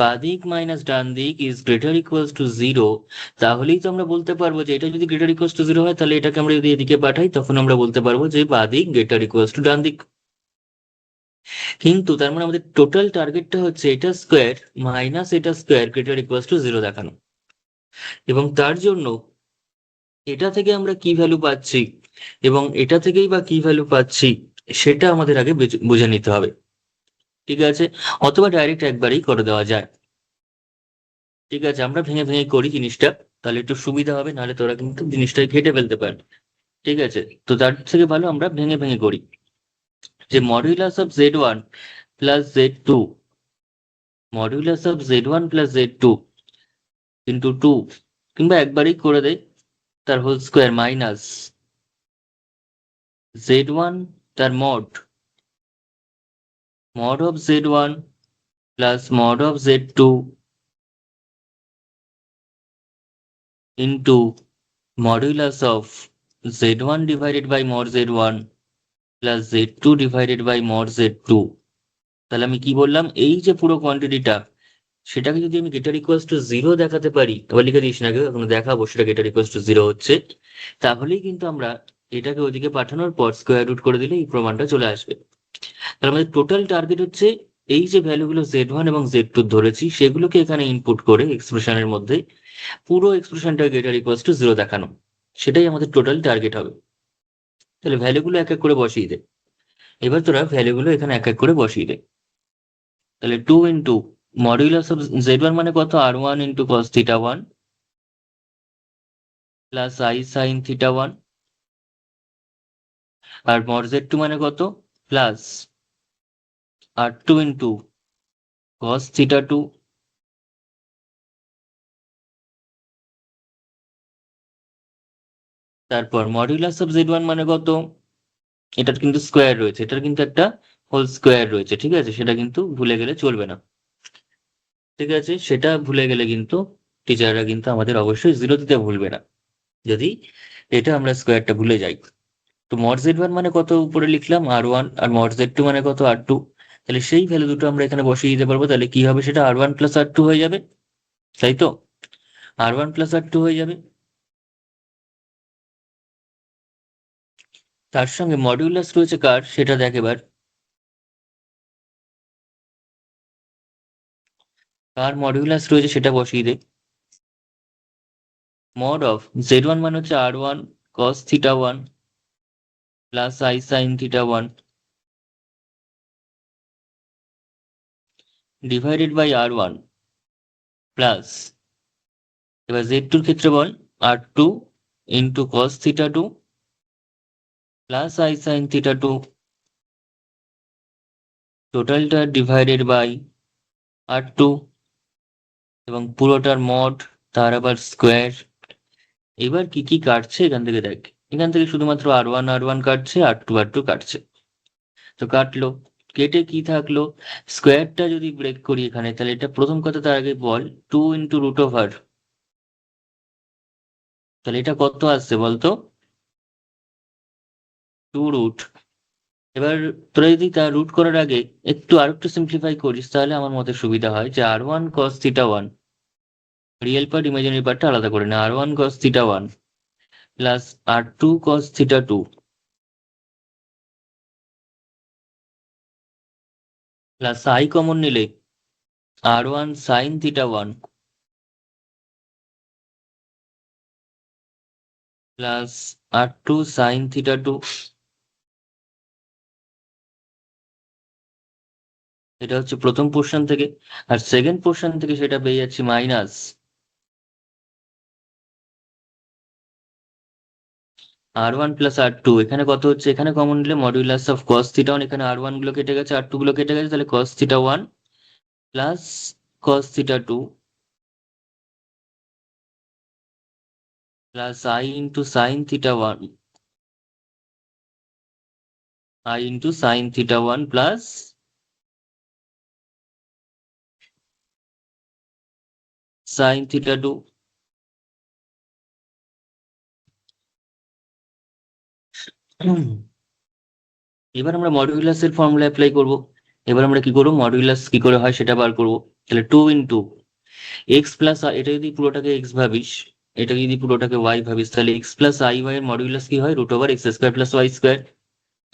বাঁ দিক মাইনাস ডান দিক is greater equals to zero, তাহলেই তো আমরা বলতে পারবো যে এটা যদি গ্রেটার ইকুয়ালস টু জিরো হয়, তাহলে এটাকে আমরা যদি এদিকে পাঠাই তখন আমরা বলতে পারবো যে বাঁ দিক গ্রেটার ইকুয়ালস টু ডান দিক। কিন্তু তার মানে আমাদের টোটাল টার্গেটটা হচ্ছে এটা স্কোয়ার মাইনাস এটা square greater equals to zero দেখানো। এবং তার জন্য এটা থেকে আমরা কি ভ্যালু পাচ্ছি এবং এটা থেকেই বা কি ভ্যালু পাচ্ছি সেটা আমাদের আগে বুঝে নিতে হবে। ঠিক আছে, অথবা ডাইরেক্ট একবারেই করে দেওয়া যায়। ঠিক আছে, আমরা ভেঙে ভেঙে করি জিনিসটা, তাহলে একটু সুবিধা হবে, নাহলে তোরা কিন্তু জিনিসটা ঘেটে ফেলতে পারে। ঠিক আছে, তো তার থেকে ভালো আমরা ভেঙে ভেঙে করি। যে modulus of Z one plus Z two, modulus of Z one plus Z two into two, কিংবা একবারই করে দেয় তার whole square minus Z one তার mod, mod of Z one plus mod of Z two into modulus of Z one divided by mod Z one plus Z two divided by mod Z two. তাহলে আমি কি বললাম, এই যে পুরো কোয়ান্টিটিটা সেটাকে যদি আমি গ্রেটার ইকুয়ালস টু জিরো দেখাতে পারি, আবার লিখে দিস না কেউ, এখন দেখাবো সেটা গ্রেটার ইকুয়ালস টু জিরো হচ্ছে, তাহলেই কিন্তু আমরা এটাকে ওদিকে পাঠানোর পর স্কোয়ার রুট করে দিলে এই প্রমাণটা চলে আসবে। তাহলে আমাদের টোটাল টার্গেট হচ্ছে এই যে ভ্যালুগুলো জেড ওয়ান এবং জেড টু ধরেছি সেগুলোকে এখানে ইনপুট করে এক্সপ্রেশনের মধ্যে পুরো এক্সপ্রেশনটা গ্রেটার ইকুয়ালস টু জিরো দেখানো, সেটাই আমাদের টোটাল টার্গেট হবে। তাহলে ভ্যালুগুলো এক এক করে বসিয়ে দে। এবার তোরা ভ্যালুগুলো এখানে এক এক করে বসিয়ে দে। তাহলে two into modulus of Z one মানে কত, R one into cos theta one plus I sine theta one, আর মড জেড টু মানে কত, plus R two into cos theta two, তারপর মডুলাস অফ জেড ওয়ান মানে কত, এটার কিন্তু স্কোয়ার রয়েছে, এটার কিন্তু একটা হোল স্কোয়ার রয়েছে, ঠিক আছে, সেটা কিন্তু ভুলে গেলে চলবে না। ঠিক আছে, সেটা ভুলে গেলে কিন্তু টিচাররা কিন্তু আমাদের অবশ্যই জিরো দিতে ভুলবে না, যদি এটা আমরা স্কোয়ারটা ভুলে যাই। তো মড জেড ওয়ান মানে কত উপরে লিখলাম আর ওয়ান, আর মড জেড টু মানে কত আর টু। তাহলে সেই ভ্যালু দুটো আমরা এখানে বসিয়ে দিতে পারবো, তাহলে কি হবে সেটা আর ওয়ান প্লাস আর টু হয়ে যাবে, তাই তো, আর ওয়ান প্লাস আর টু হয়ে যাবে। তার সঙ্গে মডিউলাস রয়েছে কার সেটা দেখ এবার, কার মডিউলাস রয়েছে সেটা বসিয়ে দে। মড অফ জেড ওয়ান মানে হচ্ছে R one cos theta one plus I sine theta one divided by R one plus, এবার জেড টুর ক্ষেত্রে বল, R two into cos theta two plus I sine theta two, টোটালটা ডিভাইডেড বাই আর টু এবং পুরোটার মড, তার আবার স্কোয়ার। এবার কি কি কাটছে এখান থেকে দেখ, এখান থেকে শুধুমাত্র আর ওয়ান কাটছে, আর টু কাটছে, তো কাটলো। কেটে কি থাকলো, স্কোয়ারটা যদি ব্রেক করি এখানে, তাহলে এটা প্রথম কথা তার আগে বল 2 × √ওভার, তাহলে এটা কত আসছে বলতো, 2√। এবার তোরা যদি তার রুট করার আগে আরেকটু সিম্পলিফাই করিস, তাহলে আমার মতে সুবিধা হয় যে r1 cos θ1, real part imaginary পার্টটা আলাদা করে না, r1 cos θ1 plus r2 cos θ2 plus I common নিলে r1 sin θ1 plus r2 sin θ2। এটা হচ্ছে প্রথম পোর্শন থেকে। আর সেকেন্ড পোর্শন থেকে সেটা পেয়ে যাচ্ছি মাইনাস r1 + r2। এখানে কত হচ্ছে, এখানে কমন নিলে মডুলাস অফ cos θ1, এখানে r1 গুলো কেটে গেছে, r2 গুলো কেটে গেছে, তাহলে cos θ1 plus cos θ2 plus i × sin θ1, i × sin θ1 plus sin θ2। এবার আমরা মডুলাসের ফর্মুলা অ্যাপ্লাই করব। এবার আমরা কি করবো, মডুলাস কি করে হয় সেটা বার করব। তাহলে 2 × x + এটা যদি পুরোটাকে x ভাবিস, এটা যদি পুরোটাকে y ভাবিস, তাহলে x + iy এর মডুলাস কি হয়, √x² + y²,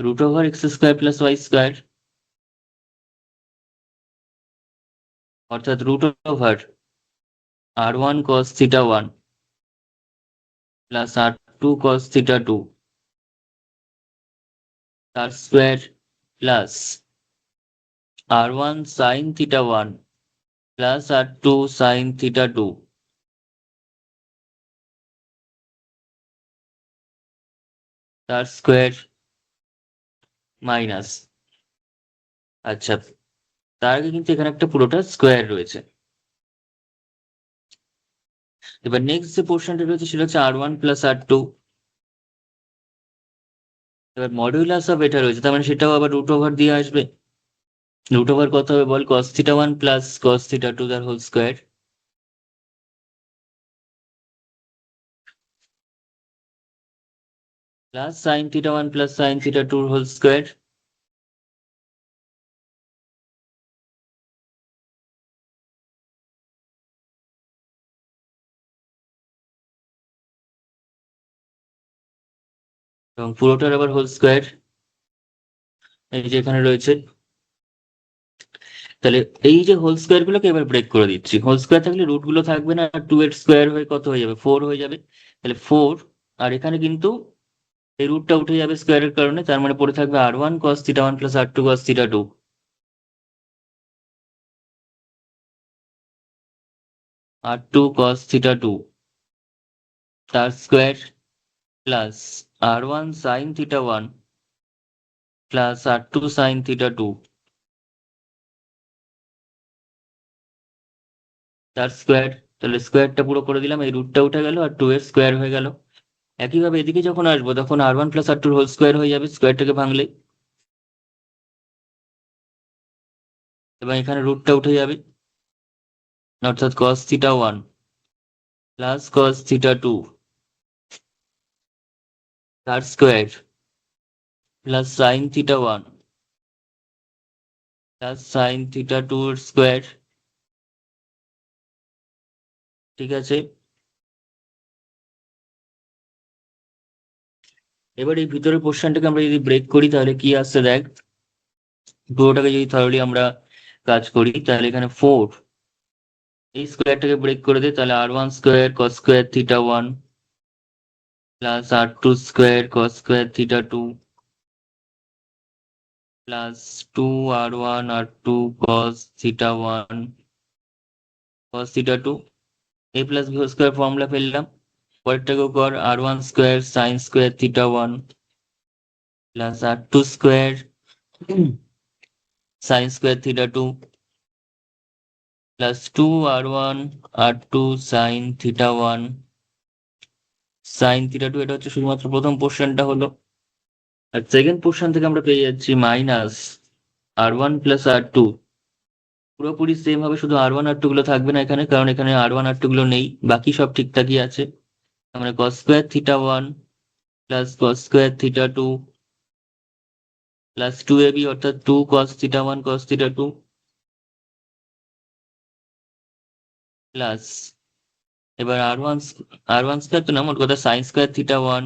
√x² + y², অর্থাৎ √r1 cos θ1 plus r2 cos θ2 তার square plus r1 sin θ1 plus r2 sin θ2 তার স্কোয়ার মাইনাস। আচ্ছা, তার আগে কিন্তু এখানে একটা পুরোটা স্কোয়ার রয়েছে। এবার নেক্সট যে পোর্শনটা রয়েছে সেটা হচ্ছে r1 + r2। এবার মডুলাস অফ এটা রয়েছে, তার মানে সেটাও আবার √ওভার দিয়ে আসবে। √ওভার কত হবে বল, cos θ1 প্লাস cos θ2 তার whole square plus sin θ1 plus sin θ2 whole square. এবং পুরোটার আবার হোল স্কোয়ার এই যে এখানে রয়েছে। তাহলে এই যে হোল স্কোয়ার গুলোকে এবার ব্রেক করে দিচ্ছি, হোল স্কোয়ার থাকলে রুট গুলো থাকবে না, 2 এর স্কোয়ার হয়ে কত হয়ে যাবে, 4 হয়ে যাবে। তাহলে 4, আর এখানে কিন্তু এই রুটটা উঠে যাবে স্কোয়ারের কারণে, তার মানে পড়ে থাকবে r1 cos θ1 plus r2 cos θ2, r2 cos θ2 তার square plus r1 sin θ1 plus r2 sin θ2 তার স্কোয়ার। তাহলে স্কোয়ারটা পুরো করে দিলাম, এই রুটটা উঠে গেল আর 2 এর স্কোয়ার হয়ে গেল। একইভাবে এদিকে যখন আসবো তখন r1 + r2 হোল স্কোয়ার হয়ে যাবে স্কোয়ারটাকে ভাঙলে, এবং এখানে রুটটা উঠে যাবে, অর্থাৎ cos θ1 প্লাস cos θ2 তার square plus sin θ1 plus sin θ2 এর স্কোয়ার। ঠিক আছে, এবার এই ভিতরের পোর্শনটাকে আমরা যদি ব্রেক করি তাহলে কি আসছে দেখ, পুরোটাকে যদি থরলি আমরা কাজ করি তাহলে এখানে 4, এই স্কোয়ারটাকে ব্রেক করে দিই, তাহলে r1 square cos2 θ1 plus r2 square cos2 θ2 plus 2r1 r2 cos θ2 a plus b whole square formula ফেললাম। পরেরটাকেও কর, r1 square sin2 θ1 plus r2 square sin2 θ2 plus 2r1 r2 sin θ1 এটা হচ্ছে শুধুমাত্র প্রথম পোর্শনটা হলো। আর সেকেন্ড পোর্শন থেকে আমরা পেয়ে যাচ্ছি মাইনাস r1 প্লাস r2 পুরোপুরি সেম হবে, শুধু r1 r2 গুলো থাকবে না এখানে, কারণ এখানে r1 r2 গুলো নেই, বাকি সব ঠিকঠাকই আছে। আমরা cos square theta 1 plus cos square theta 2 plus 2ab অর্থাৎ 2 cos theta 1 cos theta 2 plus এবার আর ওয়ান স্কোয়ার তো না, মোট কথা sign square theta 1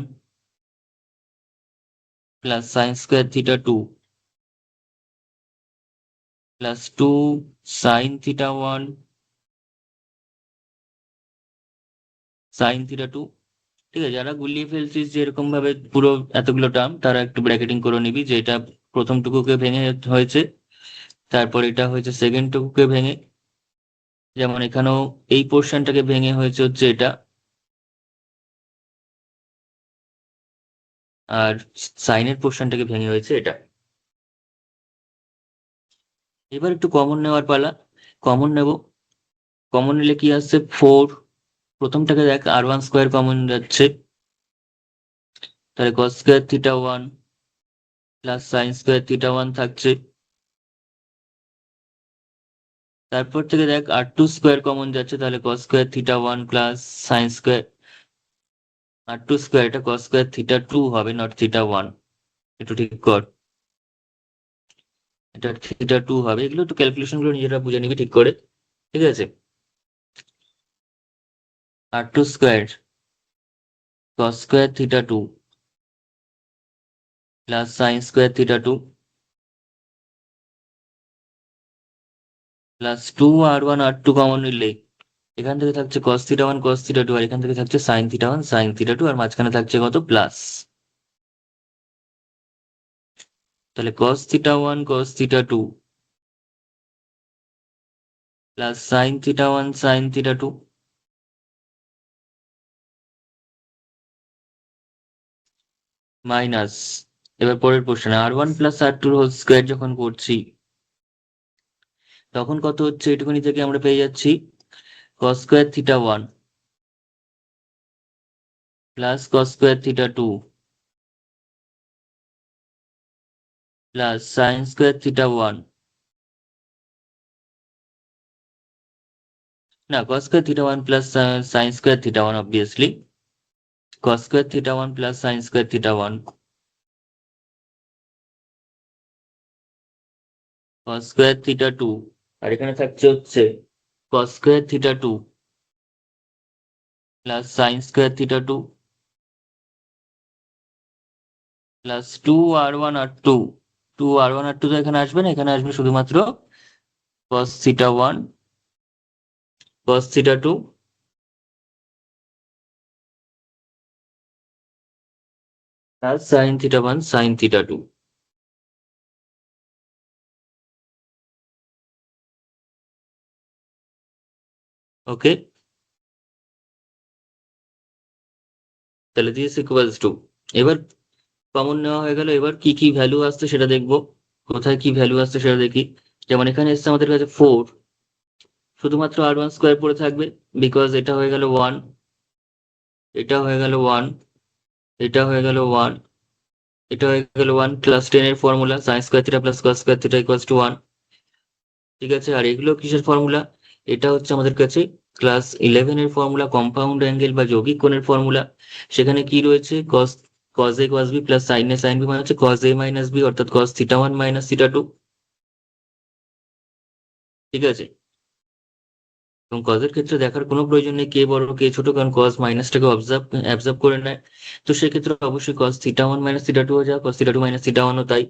plus sign square theta 2 plus 2 sine theta 1 sine theta 2। ঠিক আছে, যারা গুলিয়ে ফেলছিস যে এরকম ভাবে পুরো এতগুলো টার্ম, তারা একটু ব্র্যাকেটিং করে নিবি যে এটা প্রথম টুকুকে ভেঙে হয়েছে, তারপর এটা হয়েছে সেকেন্ড টুকুকে ভেঙে, যেমন এখানেও এই পোর্শনটাকে ভেঙে হয়েছে হচ্ছে এটা, আর সাইনের পোর্শনটাকে ভেঙে হয়েছে এটা। এবার একটু কমন নেওয়ার পালা, কমন নেব। কমন নিলে কি আসছে 4, প্রথমটাকে দেখ r1 স্কোয়ার কমন যাচ্ছে, তাহলে cos square theta 1 plus sign square theta 1 থাকছে। তারপর থেকে দেখ r2 স্কোয়ার কমন যাচ্ছে, তাহলে cos square theta 1 plus sine square r2 square, এটা cos স্কোয়ার থিটা 2 হবে, নট থিটা 1। একটু ঠিক কর, এটা থিটা 2 হবে। এগুলো একটু ক্যালকুলেশন গুলো নিজেরা বুঝে নিবি ঠিক করে, ঠিক আছে। r2 square cos square theta 2 plus sign square theta 2 plus 2r1 r2 common নিলে এখান থেকে থাকছে cos থিটা 1 cos থিটা 2, আর এখান থেকে থাকছে সাইন থিটা 1 সাইন থিটা 2, আর মাঝখানে থাকছে কত প্লাস। তাহলে cos theta 1 cos theta 2 plus sine theta 1 sine theta 2 minus, এবার পরের প্রশ্ন, r1 plus r2 whole square যখন করছি তখন কত হচ্ছে, এটুকুনি থেকে আমরা পেয়ে যাচ্ছি cos square theta 1 plus cos square theta 2 plus sign square theta 1, না cos square theta 1 plus sign square theta 1, obviously cos square theta 1 plus sign square theta 1 cos square theta 2, আর এখানে থাকছে হচ্ছে cos square theta 2 plus sign square theta 2 plus 2r1 r2, 2r1 r2 তো এখানে আসবে না, এখানে আসবে শুধুমাত্র cos theta 1 cos theta 2 plus sine theta 1 sine theta 2। ওকে, তাহলে দিস ইকুয়ালস টু, এবার কমন নেওয়া হয়ে গেল, এবার কি কি ভ্যালু আসছে সেটা দেখবো, কোথায় কি ভ্যালু আসছে সেটা দেখি। যেমন এখানে এসছে আমাদের কাছে 4, শুধুমাত্র r1 স্কোয়ার পড়ে থাকবে, বিকজ এটা হয়ে গেল 1, এটা হয়ে গেল 1, এটা হয়ে গেল 1, এটা হয়ে গেল 1, ক্লাস 10 এর formula sign square theta plus cos square theta equals to 1। ঠিক আছে, আর এগুলো কিসের ফর্মুলা, এটা হচ্ছে আমাদের কাছে ক্লাস 11 এর ফর্মুলা, কম্পাউন্ড অ্যাঙ্গেল বা যৌগিক কোণের ফর্মুলা। সেখানে কি রয়েছে, cos cos a cos b plus sin a sin b মানে হচ্ছে cos a মাইনাস b, অর্থাৎ cos থিটা 1 মাইনাস থিটা 2। ঠিক আছে, এবং কজের ক্ষেত্রে দেখার কোনো প্রয়োজন নেই কে বড় কে ছোট, কারণ কজ মাইনাসটাকে অ্যাবজর্ব করে নেয়। তো সেক্ষেত্রে অবশ্যই cos থিটা 1 মাইনাস থিটা 2 হয়ে যায়, cos থিটা 2 মাইনাস থিটা 1 ও তাই।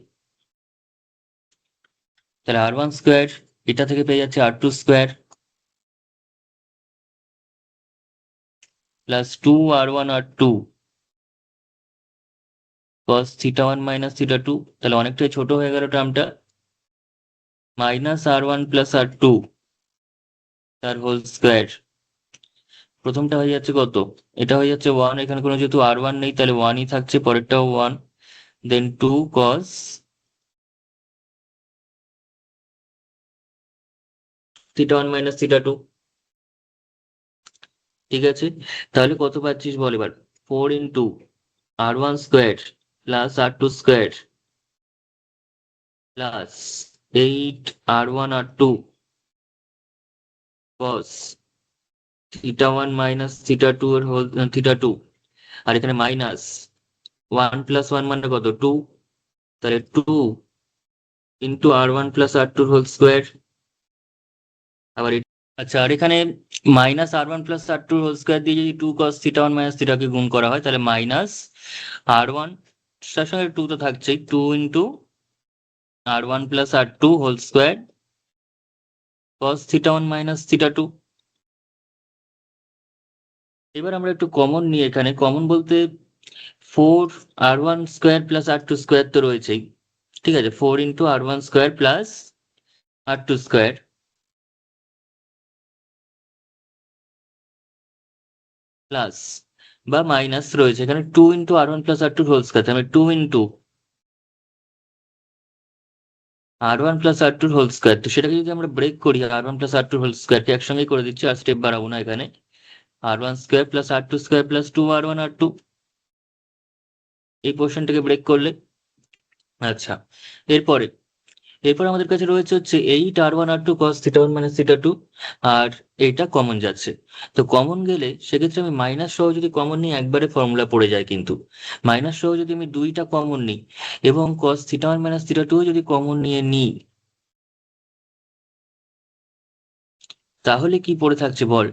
তাহলে r1 স্কোয়ার, এটা থেকে পেয়ে যাচ্ছে r2 square plus 2r1 r2 cos theta 1 minus theta 2, তাহলে অনেকটাই ছোট হয়ে গেল টার্মটা, মাইনাস r1 প্লাস r2 তার হোল স্কোয়ার। প্রথমটা হয়ে যাচ্ছে কত, এটা হয়ে যাচ্ছে 1, এখানে কোনো যেহেতু r1 নেই তাহলে 1ই থাকছে, পরেরটাও 1, then 2 cos theta 1 minus theta 2। ঠিক আছে, তাহলে কত পাচ্ছিস বল এবার, 4 into r1 square plus r2 square plus 8 r1 r2 cos θ1 minus θ2 এর হোল θ2, আর এখানে মাইনাস 1 + 1 মানে কত 2, তাহলে 2 × r1 + r2 হোল স্কোয়ার। আবার আচ্ছা, আর এখানে -r1 + r2 হোল স্কোয়ার দিয়ে যদি 2 cos θ1 - θ গুণ করা হয় তাহলে -r1, তার সঙ্গে 2 তো থাকছেই, 2 × r1 + r2 whole square cos θ1 - θ2। এবার আমরা একটু কমন নিই, এখানে কমন বলতে 4r1² + r2² তো রয়েছেই, ঠিক আছে, 4 × r1² + r2² প্লাস বা মাইনাস রয়েছে এখানে 2 × r1 + r2 হোল স্কয়ার, তাহলে 2 × r1 + r2 হোল স্কয়ার। তো সেটাকে যদি আমরা ব্রেক করি, r1 + r2 হোল স্কয়ারকে একসঙ্গেই করে দিচ্ছি, আর স্টেপ বাড়াবো না এখানে, r1² + r2² + 2r1r2, এই পোর্শনটাকে ব্রেক করলে। আচ্ছা, এরপরে এরপর আমাদের কাছে রয়েছে হচ্ছে 8r1r2 cos θ1 - θ2, আর এটা কমন যাচ্ছে। তো কমন গেলে সেক্ষেত্রে আমি মাইনাস সহ যদি কমন নিই একবারে ফর্মুলা পড়ে যায়, কিন্তু মাইনাস সহ যদি আমি 2টা কমন নিই এবং cos θ1 - θ2 যদি কমন নিয়ে নিই, তাহলে কি পড়ে থাকছে বল?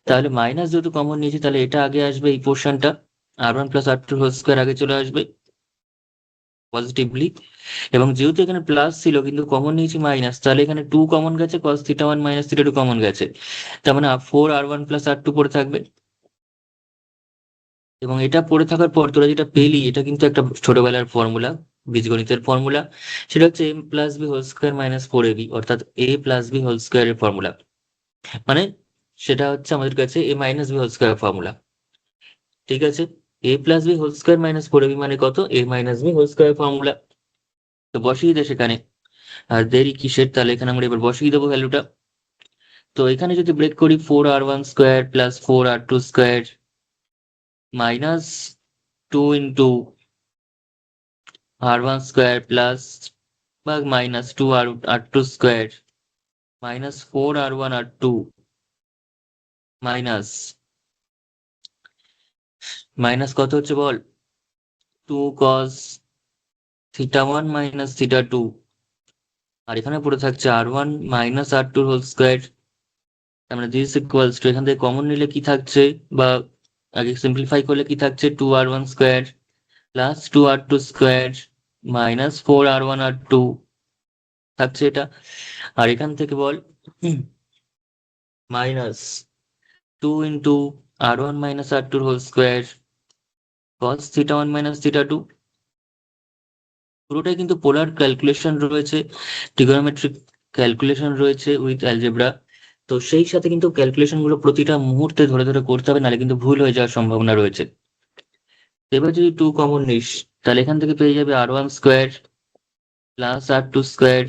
তাহলে মাইনাস যেহেতু কমন নিয়েছি তাহলে এটা আগে আসবে, এই পোর্শনটা r1 + r2 হোল স্কয়ার আগে চলে আসবে পজিটিভলি, এবং যেহেতু এখানে প্লাস ছিল কিন্তু কমন নিয়েছি মাইনাস, তাহলে এখানে 2 কমন গেছে, cos θ1 - θ2 কমন গেছে, তার মানে 4r1 + r2 পড়ে থাকবে। এবং এটা পড়ে থাকার পর তোরা যেটা পেলি এটা কিন্তু একটা ছোটবেলার ফর্মুলা, বীজগণিতের ফর্মুলা, সেটা হচ্ছে m + b whole square - 4ab, অর্থাৎ a + b হোল স্কয়ারের ফর্মুলা, মানে সেটা হচ্ছে আমাদের কাছে a - b whole square formula, ঠিক আছে। a + b whole square - 4ab মানে কত, a - b whole square formula. তো বসিয়ে দে সেখানে, আর দেরি কিসের, তাহলে এখানে আমরা এবার বসিয়ে দেবো ভ্যালুটা। তো এখানে যদি ব্রেক করি 4r1² + 4r2² minus 2 × r1² plus বা minus 2r2² minus 4r1r2 minus minus কত হচ্ছে বল, 2 cos θ1 - θ2, আর এখানে পড়ে থাকছে r1 - r2 হোল স্কয়ার। আমরা দিস ইকুয়ালস টু, এখান থেকে কমন নিলে কি থাকছে, বা আগে সিম্পলিফাই করলে কি থাকছে, 2r1² plus 2r2² minus 4r1r2 থাকছে এটা। আর এখান থেকে বল minus 2 × r1 - r2 whole square cos θ1 - θ2। পুরোটাই কিন্তু পোলার ক্যালকুলেশন রয়েছে, ট্রিগোনোমেট্রিক ক্যালকুলেশন রয়েছে উইথ অ্যালজেব্রা। তো সেই সাথে কিন্তু ক্যালকুলেশন গুলো প্রতিটা মুহূর্তে ধরে ধরে করতে হবে, নাহলে কিন্তু ভুল হয়ে যাওয়ার সম্ভাবনা রয়েছে। এবার যদি 2 কমন নিস তাহলে এখান থেকে পেয়ে যাবে r1² plus r2²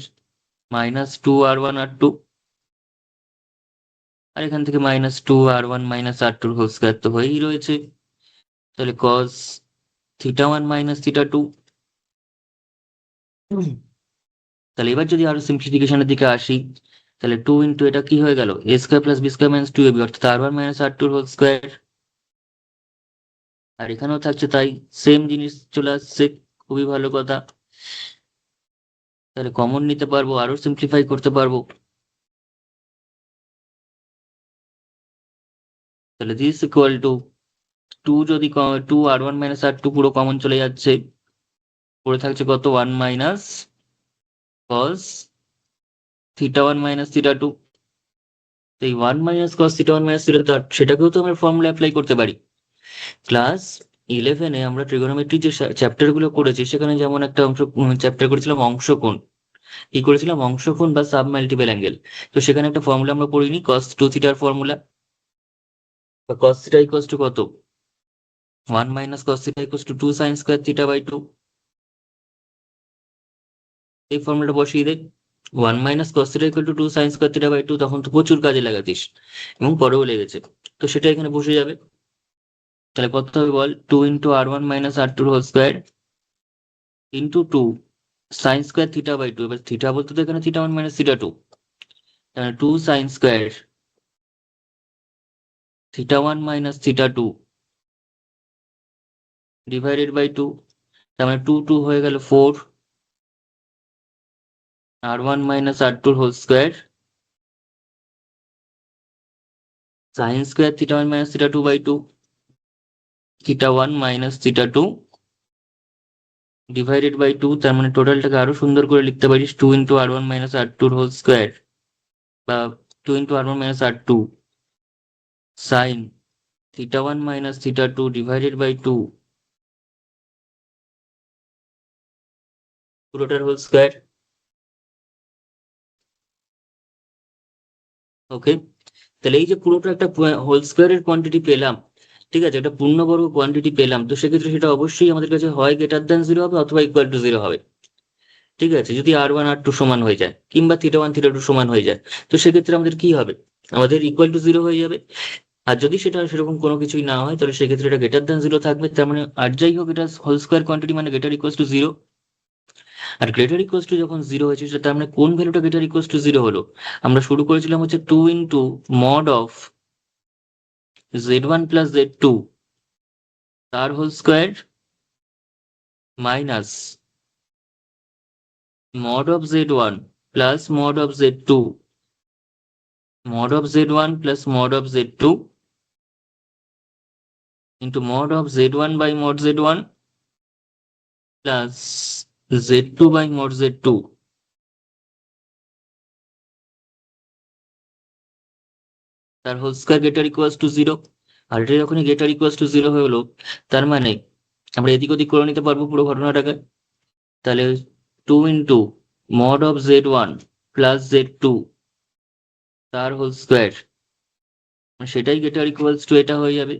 minus 2r1r2, আর এখান থেকে minus 2r1 - r2 whole square তো হয়েই রয়েছে। তাহলে cos θ1 - θ2। তাহলে এবার যদি আরো সিম্পলিফিকেশনের দিকে আসি, তাহলে 2 এটা কি হয়ে গেল, a² + b² - 2ab, অর্থাৎ r1 - r2 হোল স্কয়ার। আর এখানেও থাকছে তাই, সেম জিনিস চলে আসছে, খুবই ভালো কথা। তাহলে কমন নিতে পারবো, আরো সিম্পলিফাই করতে পারবো। তাহলে দিস ইকুয়াল টু 2 যদি 2r1 - r2 পুরো কমন চলে যাচ্ছে, পড়ে থাকছে কত, 1 মাইনাস cos θ1 - θ2। এই 1 মাইনাস cos θ1 - θ2, সেটাকেও তো আমরা ফর্মুলা অ্যাপ্লাই করতে পারি। ক্লাস 11-এ আমরা ট্রিগোনোমেট্রি যে চ্যাপ্টার গুলো করেছি সেখানে যেমন একটা অংশ চ্যাপ্টার করেছিলাম অংশকোণ, কি করেছিলাম, অংশকোণ বা সাব মাল্টিপল অ্যাঙ্গেল। তো সেখানে একটা ফর্মুলা আমরা পড়িনি, cos 2θ ফর্মুলা, বা cos θ ইকুয়ালস টু কত, 1 minus cos θ equals to 2 sin square θ/2। এই ফর্মুলাটা বসিয়ে দে, 1 minus cos θ equal to 2 sin square θ/2, তখন তো প্রচুর কাজে লাগাতিস এবং পরেও লেগেছে, তো সেটা এখানে বসে যাবে। তাহলে কত হবে বল, 2 × r1 - r2 whole square into 2 sine square theta by two, এবার থিটা বলতে তো এখানে theta one minus theta two, তাহলে two sine square theta one minus theta two divided by two, তার মানে টু টু হয়ে গেল four, r one minus r টুর whole square sine square theta one minus theta two by two theta one minus theta two divided by two, তার মানে টোটালটাকে আরো সুন্দর করে লিখতে পারিস two into r one minus r টুর হোল স্কোয়ার বা two into r one minus r two sine theta one minus theta two divided by two পুরোটার হোল স্কোয়ার। ওকে, তাহলে এই যে পুরোটা একটা হোল স্কোয়ারের কোয়ান্টিটি পেলাম, ঠিক আছে, একটা পূর্ণবর্গ কোয়ান্টিটি পেলাম, তো সেক্ষেত্রে সেটা অবশ্যই আমাদের কাছে হয় গ্রেটার দ্যান জিরো হবে অথবা ইকুয়াল টু জিরো হবে। ঠিক আছে, যদি আর ওয়ান আর টু সমান হয়ে যায় কিংবা থিটা ওয়ান থিটা টু সমান হয়ে যায়, তো সেক্ষেত্রে আমাদের কি হবে, আমাদের ইকুয়াল টু জিরো হয়ে যাবে। আর যদি সেটা সেরকম কোনো কিছুই না হয়, তাহলে সেক্ষেত্রে এটা গ্রেটার দ্যান জিরো থাকবে, তার মানে আর যাই হোক এটা হোল স্কোয়ার কোয়ান্টিটি মানে গ্রেটার ইকুয়াল টু জিরো। আর গ্রেটার ইকুয়াল টু যখন জিরো হয়েছে, সেটা তার মানে কোন ভ্যালুটা গ্রেটার ইকুয়াল টু জিরো হলো, আমরা শুরু করেছিলাম হচ্ছে two into mod of Z one plus Z two তার whole square minus mod of z1 plus mod of z2 mod of z1 plus mod of z2 into mod of z1 by mod z1 plus z2 by mod z2 তার whole square greater equals to zero. আর এটা যখনই গ্রেটার ইকুয়ালস টু জিরো হয়ে হলো, তার মানে আমরা এদিক ওদিক করে নিতে পারবো পুরো ঘটনাটাকে। তাহলে two into mod of z1 plus z2 তার হোল স্কয়ার, সেটাই গ্রেটার ইকুয়ালস টু এটা হয়ে যাবে।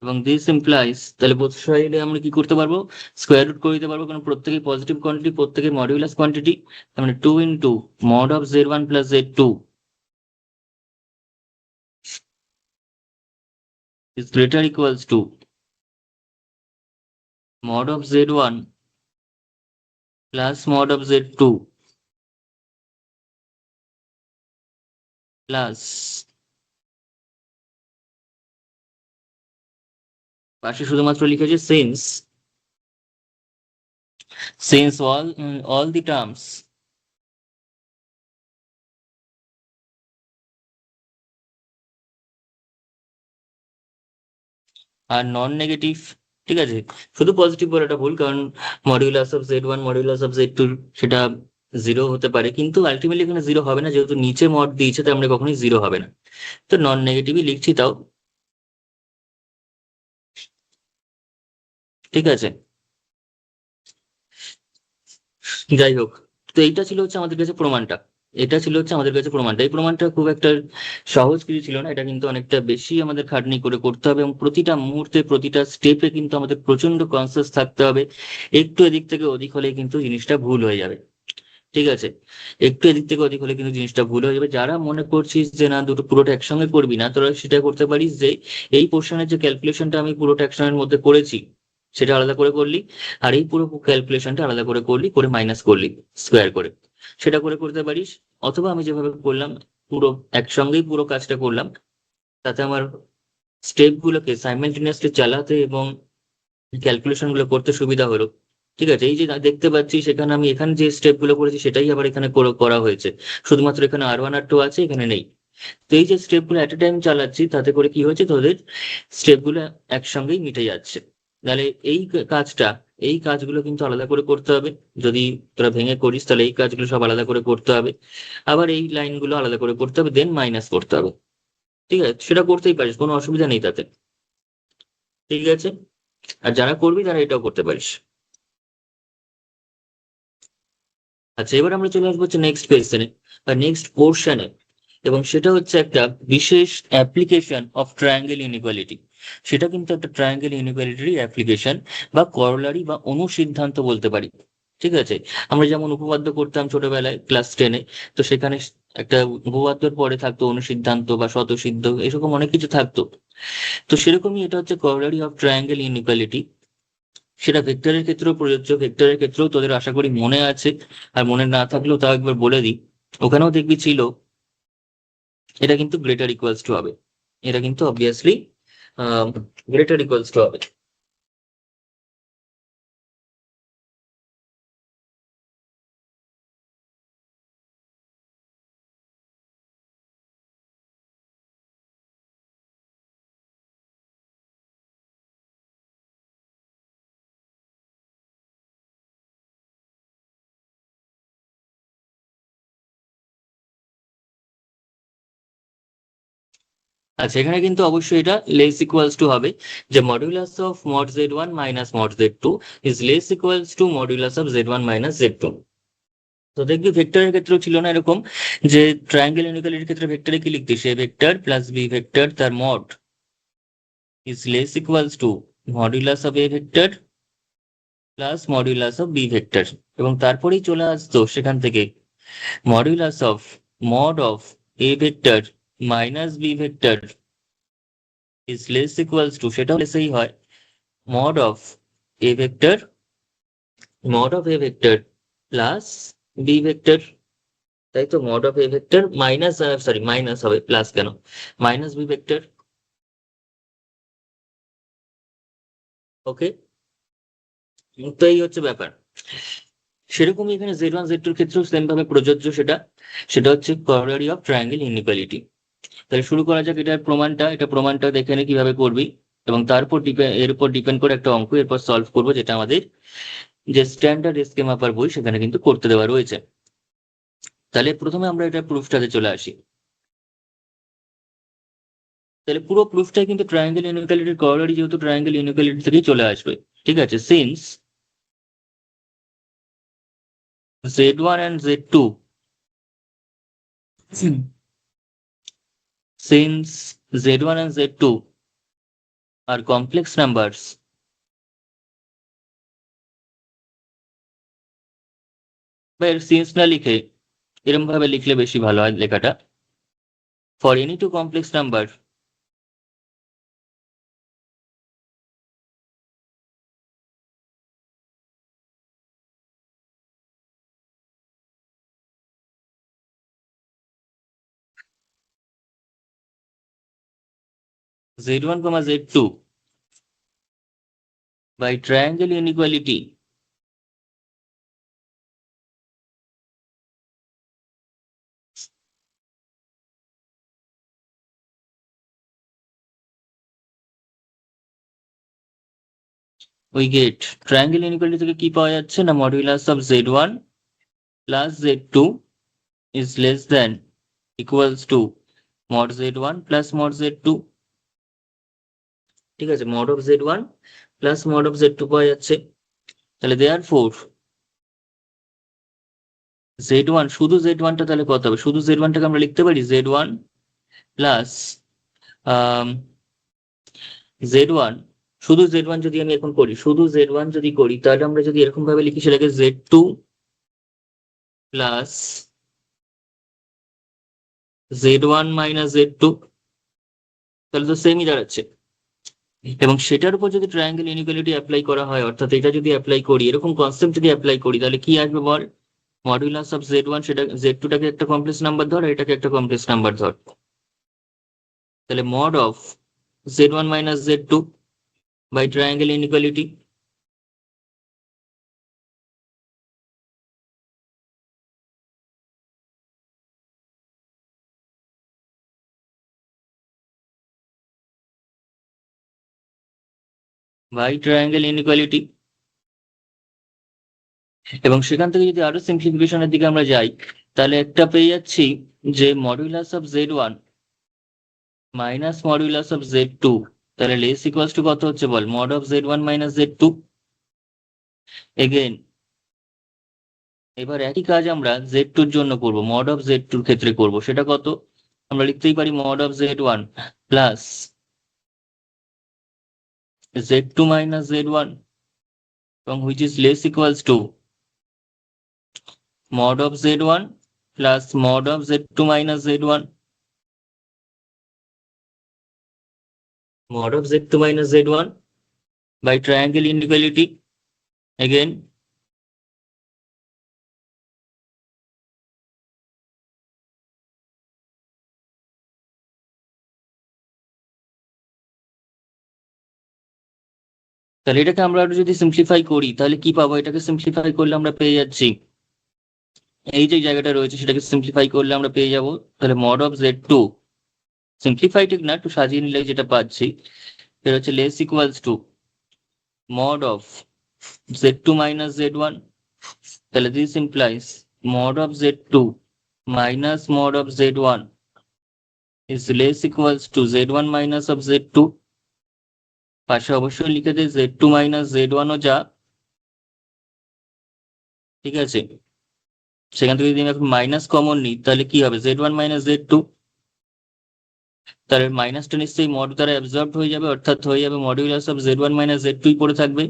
এবং দিস ইমপ্লাইজ, তাহলে বোথ সাইডে আমরা কি করতে পারবো, স্কোয়ার রুট করে দিতে পারবো, কারণ প্রত্যেকেই পজিটিভ কোয়ান্টিটি, প্রত্যেকের মডিউলাস কোয়ান্টিটি। তার মানে two into mod of Z one plus Z two is greater equals to mod of z1 plus mod of z2 plus পাশে শুধুমাত্র লিখেছে since all the terms আর নন নেগেটিভ। ঠিক আছে, শুধু পজিটিভ বলাটা ভুল, কারণ modulus of Z one modulus of Z two সেটা জিরো হতে পারে, কিন্তু আলটিমেটলি এখানে জিরো হবে না, যেহেতু নিচে মড দিয়েছে তার মানে কখনোই জিরো হবে না। তো নন নেগেটিভই লিখছি তাও। ঠিক আছে, যাই হোক, তো এইটা ছিল হচ্ছে আমাদের কাছে প্রমাণটা, এটা ছিল হচ্ছে আমাদের কাছে প্রমাণটা। এই প্রমাণটা খুব একটা সহজ কিছু ছিল না, এটা কিন্তু অনেকটা বেশি আমাদের খাটনি করে করতে হবে, এবং প্রতিটা মুহূর্তে প্রতিটা স্টেপে কিন্তু আমাদের প্রচন্ড কনসিয়াস থাকতে হবে। একটু এদিক থেকে ওদিক হলে কিন্তু জিনিসটা ভুল হয়ে যাবে। ঠিক আছে, একটু এদিক থেকে ওদিক হলে কিন্তু জিনিসটা ভুল হয়ে যাবে। যারা মনে করছিস যে না দুটো পুরোটা একসঙ্গে করবি না, তোরা সেটা করতে পারিস যে এই পোর্শনের যে ক্যালকুলেশনটা আমি পুরোটা একসঙ্গের মধ্যে করেছি সেটা আলাদা করে করলি, আর এই পুরো ক্যালকুলেশনটা আলাদা করে করলি, করে মাইনাস করলি স্কোয়ার করে, সেটা করে করতে পারিস। অথবা আমি যেভাবে করলাম পুরো একসঙ্গেই পুরো কাজটা করলাম, তাতে আমার স্টেপ গুলোকে সাইমালটেনিয়াসলি চালাতে এবং ক্যালকুলেশন গুলো করতে সুবিধা হলো। ঠিক আছে, এই যে দেখতে পাচ্ছি সেখানে আমি এখানে যে স্টেপ গুলো করেছি সেটাই আবার এখানে করা হয়েছে, শুধুমাত্র এখানে আর ওয়ান আর টু আছে, এখানে নেই। তো এই যে স্টেপ গুলো এট এ টাইম চালাচ্ছি, তাতে করে কি হয়েছে, তোদের স্টেপ গুলো একসঙ্গেই মিটে যাচ্ছে। তাহলে এই কাজটা, এই কাজগুলো কিন্তু আলাদা করে করতে হবে। যদি তোরা ভেঙে করিস তাহলে এই কাজগুলো সব আলাদা করে করতে হবে, আবার এই লাইনগুলো আলাদা করে করতে হবে, দেন মাইনাস করতে হবে। ঠিক আছে, সেটা করতেই পারিস, কোনো অসুবিধা নেই তাতে। ঠিক আছে, আর যারা করবি তারা এটাও করতে পারিস। আচ্ছা, এবার আমরা চলে আসবো হচ্ছে নেক্সট কোয়েশ্চেনে বা নেক্সট পোর্শনে। এবং সেটা হচ্ছে একটা বিশেষ অ্যাপ্লিকেশন অফ ট্রায়াঙ্গেল ইনইকুয়ালিটি। সেটা কিন্তু একটা ট্রায়াঙ্গেল ইনইকুয়ালিটির অ্যাপ্লিকেশন বা করলারি বা অনুসিদ্ধান্ত বলতে পারি। ঠিক আছে, আমরা যেমন উপপাদ্য করতাম ছোটবেলায় ক্লাস 10-এ, তো সেখানে একটা উপপাদ্যর পরে থাকতো অনুসিদ্ধান্ত বা স্বতঃসিদ্ধ, এরকম অনেক কিছু থাকতো। তো সেরকমই এটা হচ্ছে করলারি অফ ট্রায়াঙ্গেল ইনইকুয়ালিটি। সেটা ভেক্টরের ক্ষেত্রেও প্রযোজ্য, ভেক্টরের ক্ষেত্রেও তোদের আশা করি মনে আছে, আর মনে না থাকলেও তাও একবার বলে দিই। ওখানেও দেখবি ছিল, এটা কিন্তু গ্রেটার ইকুয়ালস টু হবে, এটা কিন্তু অবভিয়াসলি গ্রেটার ইকুয়ালস টু হবে। আচ্ছা, এখানে কিন্তু অবশ্যই এটা লেস ইকুয়ালস টু হবে, যে modulus of mod Z one minus mod Z two is less equals to modulus of Z one minus z two. তো দেখবি ভেক্টরের ক্ষেত্রেও ছিল না এরকম, যে ট্রায়াঙ্গেল ইনইকুয়ালিটির ক্ষেত্রে ভেক্টরে কি লিখতিস, a vector plus B vector তার mod is less equals to modulus of a vector plus modulus of b vector, এবং তারপরেই চলে আসতো সেখান থেকে modulus of mod of a vector minus b vector is less equals to, সেটাও লেসেই হয়, mod of a vector mod of a vector plus B vector. তাই তো, mod of a vector minus, sorry minus হবে, প্লাস কেন, মাইনাস বি ভেক্টর। ওকে, তো এই হচ্ছে ব্যাপার। সেরকমই এখানে জেড ওয়ান জেড টুর ক্ষেত্রেও সেম ভাবে প্রযোজ্য, সেটা সেটা হচ্ছে করোলারি অফ ট্রায়াঙ্গেল ইনইকুয়ালিটি। তাহলে শুরু করা যাক এটার প্রমাণটা, এটা প্রমাণটা দেখে নে কিভাবে করবি, এবং তারপর এর উপর ডিপেন্ড করে একটা অঙ্ক এরপর সলভ করবো, যেটা আমাদের যে স্ট্যান্ডার্ড স্কেমা পার বই সেখানে কিন্তু করতে দেওয়া রয়েছে। তাহলে প্রথমে আমরা এটা প্রুফটাতে চলে আসি। তাহলে পুরো প্রুফটাই কিন্তু ট্রায়াঙ্গেল ইনইকুয়ালিটির করোলারি, যেহেতু ট্রায়াঙ্গেল ইনইকুয়ালিটি থেকেই চলে আসবে। ঠিক আছে, since z1 and z2, since z1 and z2 are complex numbers, বা এর সিন্স না লিখে এরকম ভাবে লিখলে বেশি ভালো হয় লেখাটা, for any two complex number z1 comma z2 by triangle inequality we get, triangle inequality থেকে কি পাওয়া যাচ্ছে না, modulus of z1 plus z2 is less than equals to mod z1 plus mod z2। ঠিক আছে, mod of z1 plus mod of z2 পাওয়া যাচ্ছে। তাহলে therefore z1, শুধু z1 টা তাহলে কত হবে, শুধু z1 টাকে আমরা লিখতে পারি z1 প্লাস z1, শুধু z1 যদি আমি এখন করি, শুধু z1 যদি করি, তাহলে আমরা যদি এরকম ভাবে লিখি সেটাকে z2 plus z1 minus z2, তাহলে তো সেমই দাঁড়াচ্ছে। এবং সেটার উপর যদি ট্রায়াঙ্গেল ইনইকুয়ালিটি অ্যাপ্লাই করা হয়, অর্থাৎ এটা যদি অ্যাপ্লাই করি, এরকম কনসেপ্ট যদি অ্যাপ্লাই করি, তাহলে কি আসবে বল, মডুলাস অফ z1, সেটা z2 টাকে একটা কমপ্লেক্স নাম্বার ধর, আর এটাকে একটা কমপ্লেক্স নাম্বার ধর, তাহলে mod of z1 minus z2 by triangle inequality. By triangle inequality. এবং সেখান থেকে যদি আরো সিম্পলিফিকেশনের দিকে আমরা যাই, তাহলে একটা পেয়ে যাচ্ছি যে modulus of z1 minus modulus of z2, তাহলে লেস ইকুয়ালস টু কত হচ্ছে বল, mod of z1 minus z2। Again এবার একই কাজ আমরা z2 এর জন্য করব, মড অফ z2 এর ক্ষেত্রে করব, সেটা কত, আমরা লিখতেই পারি mod of z1 plus z2 minus z1 এবং which is less equals two mod of z1 plus mod of z2 minus z1, mod of z2 minus z1 by triangle inequality again. তাহলে এটাকে আমরা আরো যদি সিম্পলিফাই করি তাহলে কি পাবো? এটাকে সিম্পলিফাই করলে আমরা পেয়ে যাচ্ছি এই যে জায়গাটা রয়েছে সেটাকে সিম্পলিফাই করলে আমরা পেয়ে যাব তাহলে mod of z2, সিম্পলিফাই ঠিক না, একটু সাজিয়ে নিলে যেটা পাচ্ছি সেটা হচ্ছে less equals two mod of z2 minus z1. তাহলে this implies mod of z2 minus mod of z1 is less equals to z1 minus of z2. পাশে অবশ্যই লিখে দেয় z2 minus z1 ও যা, ঠিক আছে? সেখান থেকে যদি আমি এখন মাইনাস কমন নিই তাহলে কি হবে? z1 minus z2, তাহলে মাইনাসটা নিশ্চয়ই মড দ্বারা অ্যাবজর্বড হয়ে যাবে, অর্থাৎ হয়ে যাবে modulus of z1 minus z2 পড়ে থাকবে।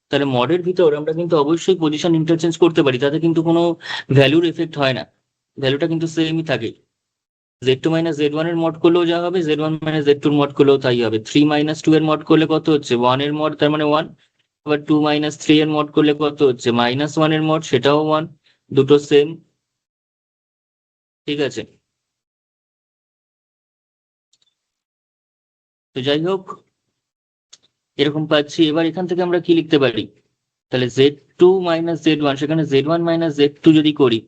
তাহলে মডের ভিতর আমরা কিন্তু অবশ্যই পজিশন ইন্টারচেঞ্জ করতে পারি, তাতে কিন্তু কোনো ভ্যালুর এফেক্ট হয় না, ভ্যালুটা কিন্তু সেমই থাকে। z2 minus z1 এর মড করলেও যা হবে, z1 minus z2 এর মড করলেও তাই হবে। 3 minus 2 এর মড করলে কত হচ্ছে? 1 এর মড, তার মানে 1। আবার 2 minus 3 এর মড করলে কত হচ্ছে? -1 এর মড, সেটাও 1, দুটো সেম, ঠিক আছে? তো যাই হোক, এরকম পাচ্ছি। এবার এখান থেকে আমরা কি লিখতে পারি? তাহলে z2 minus z1, সেখানে z1 minus z2 যদি করি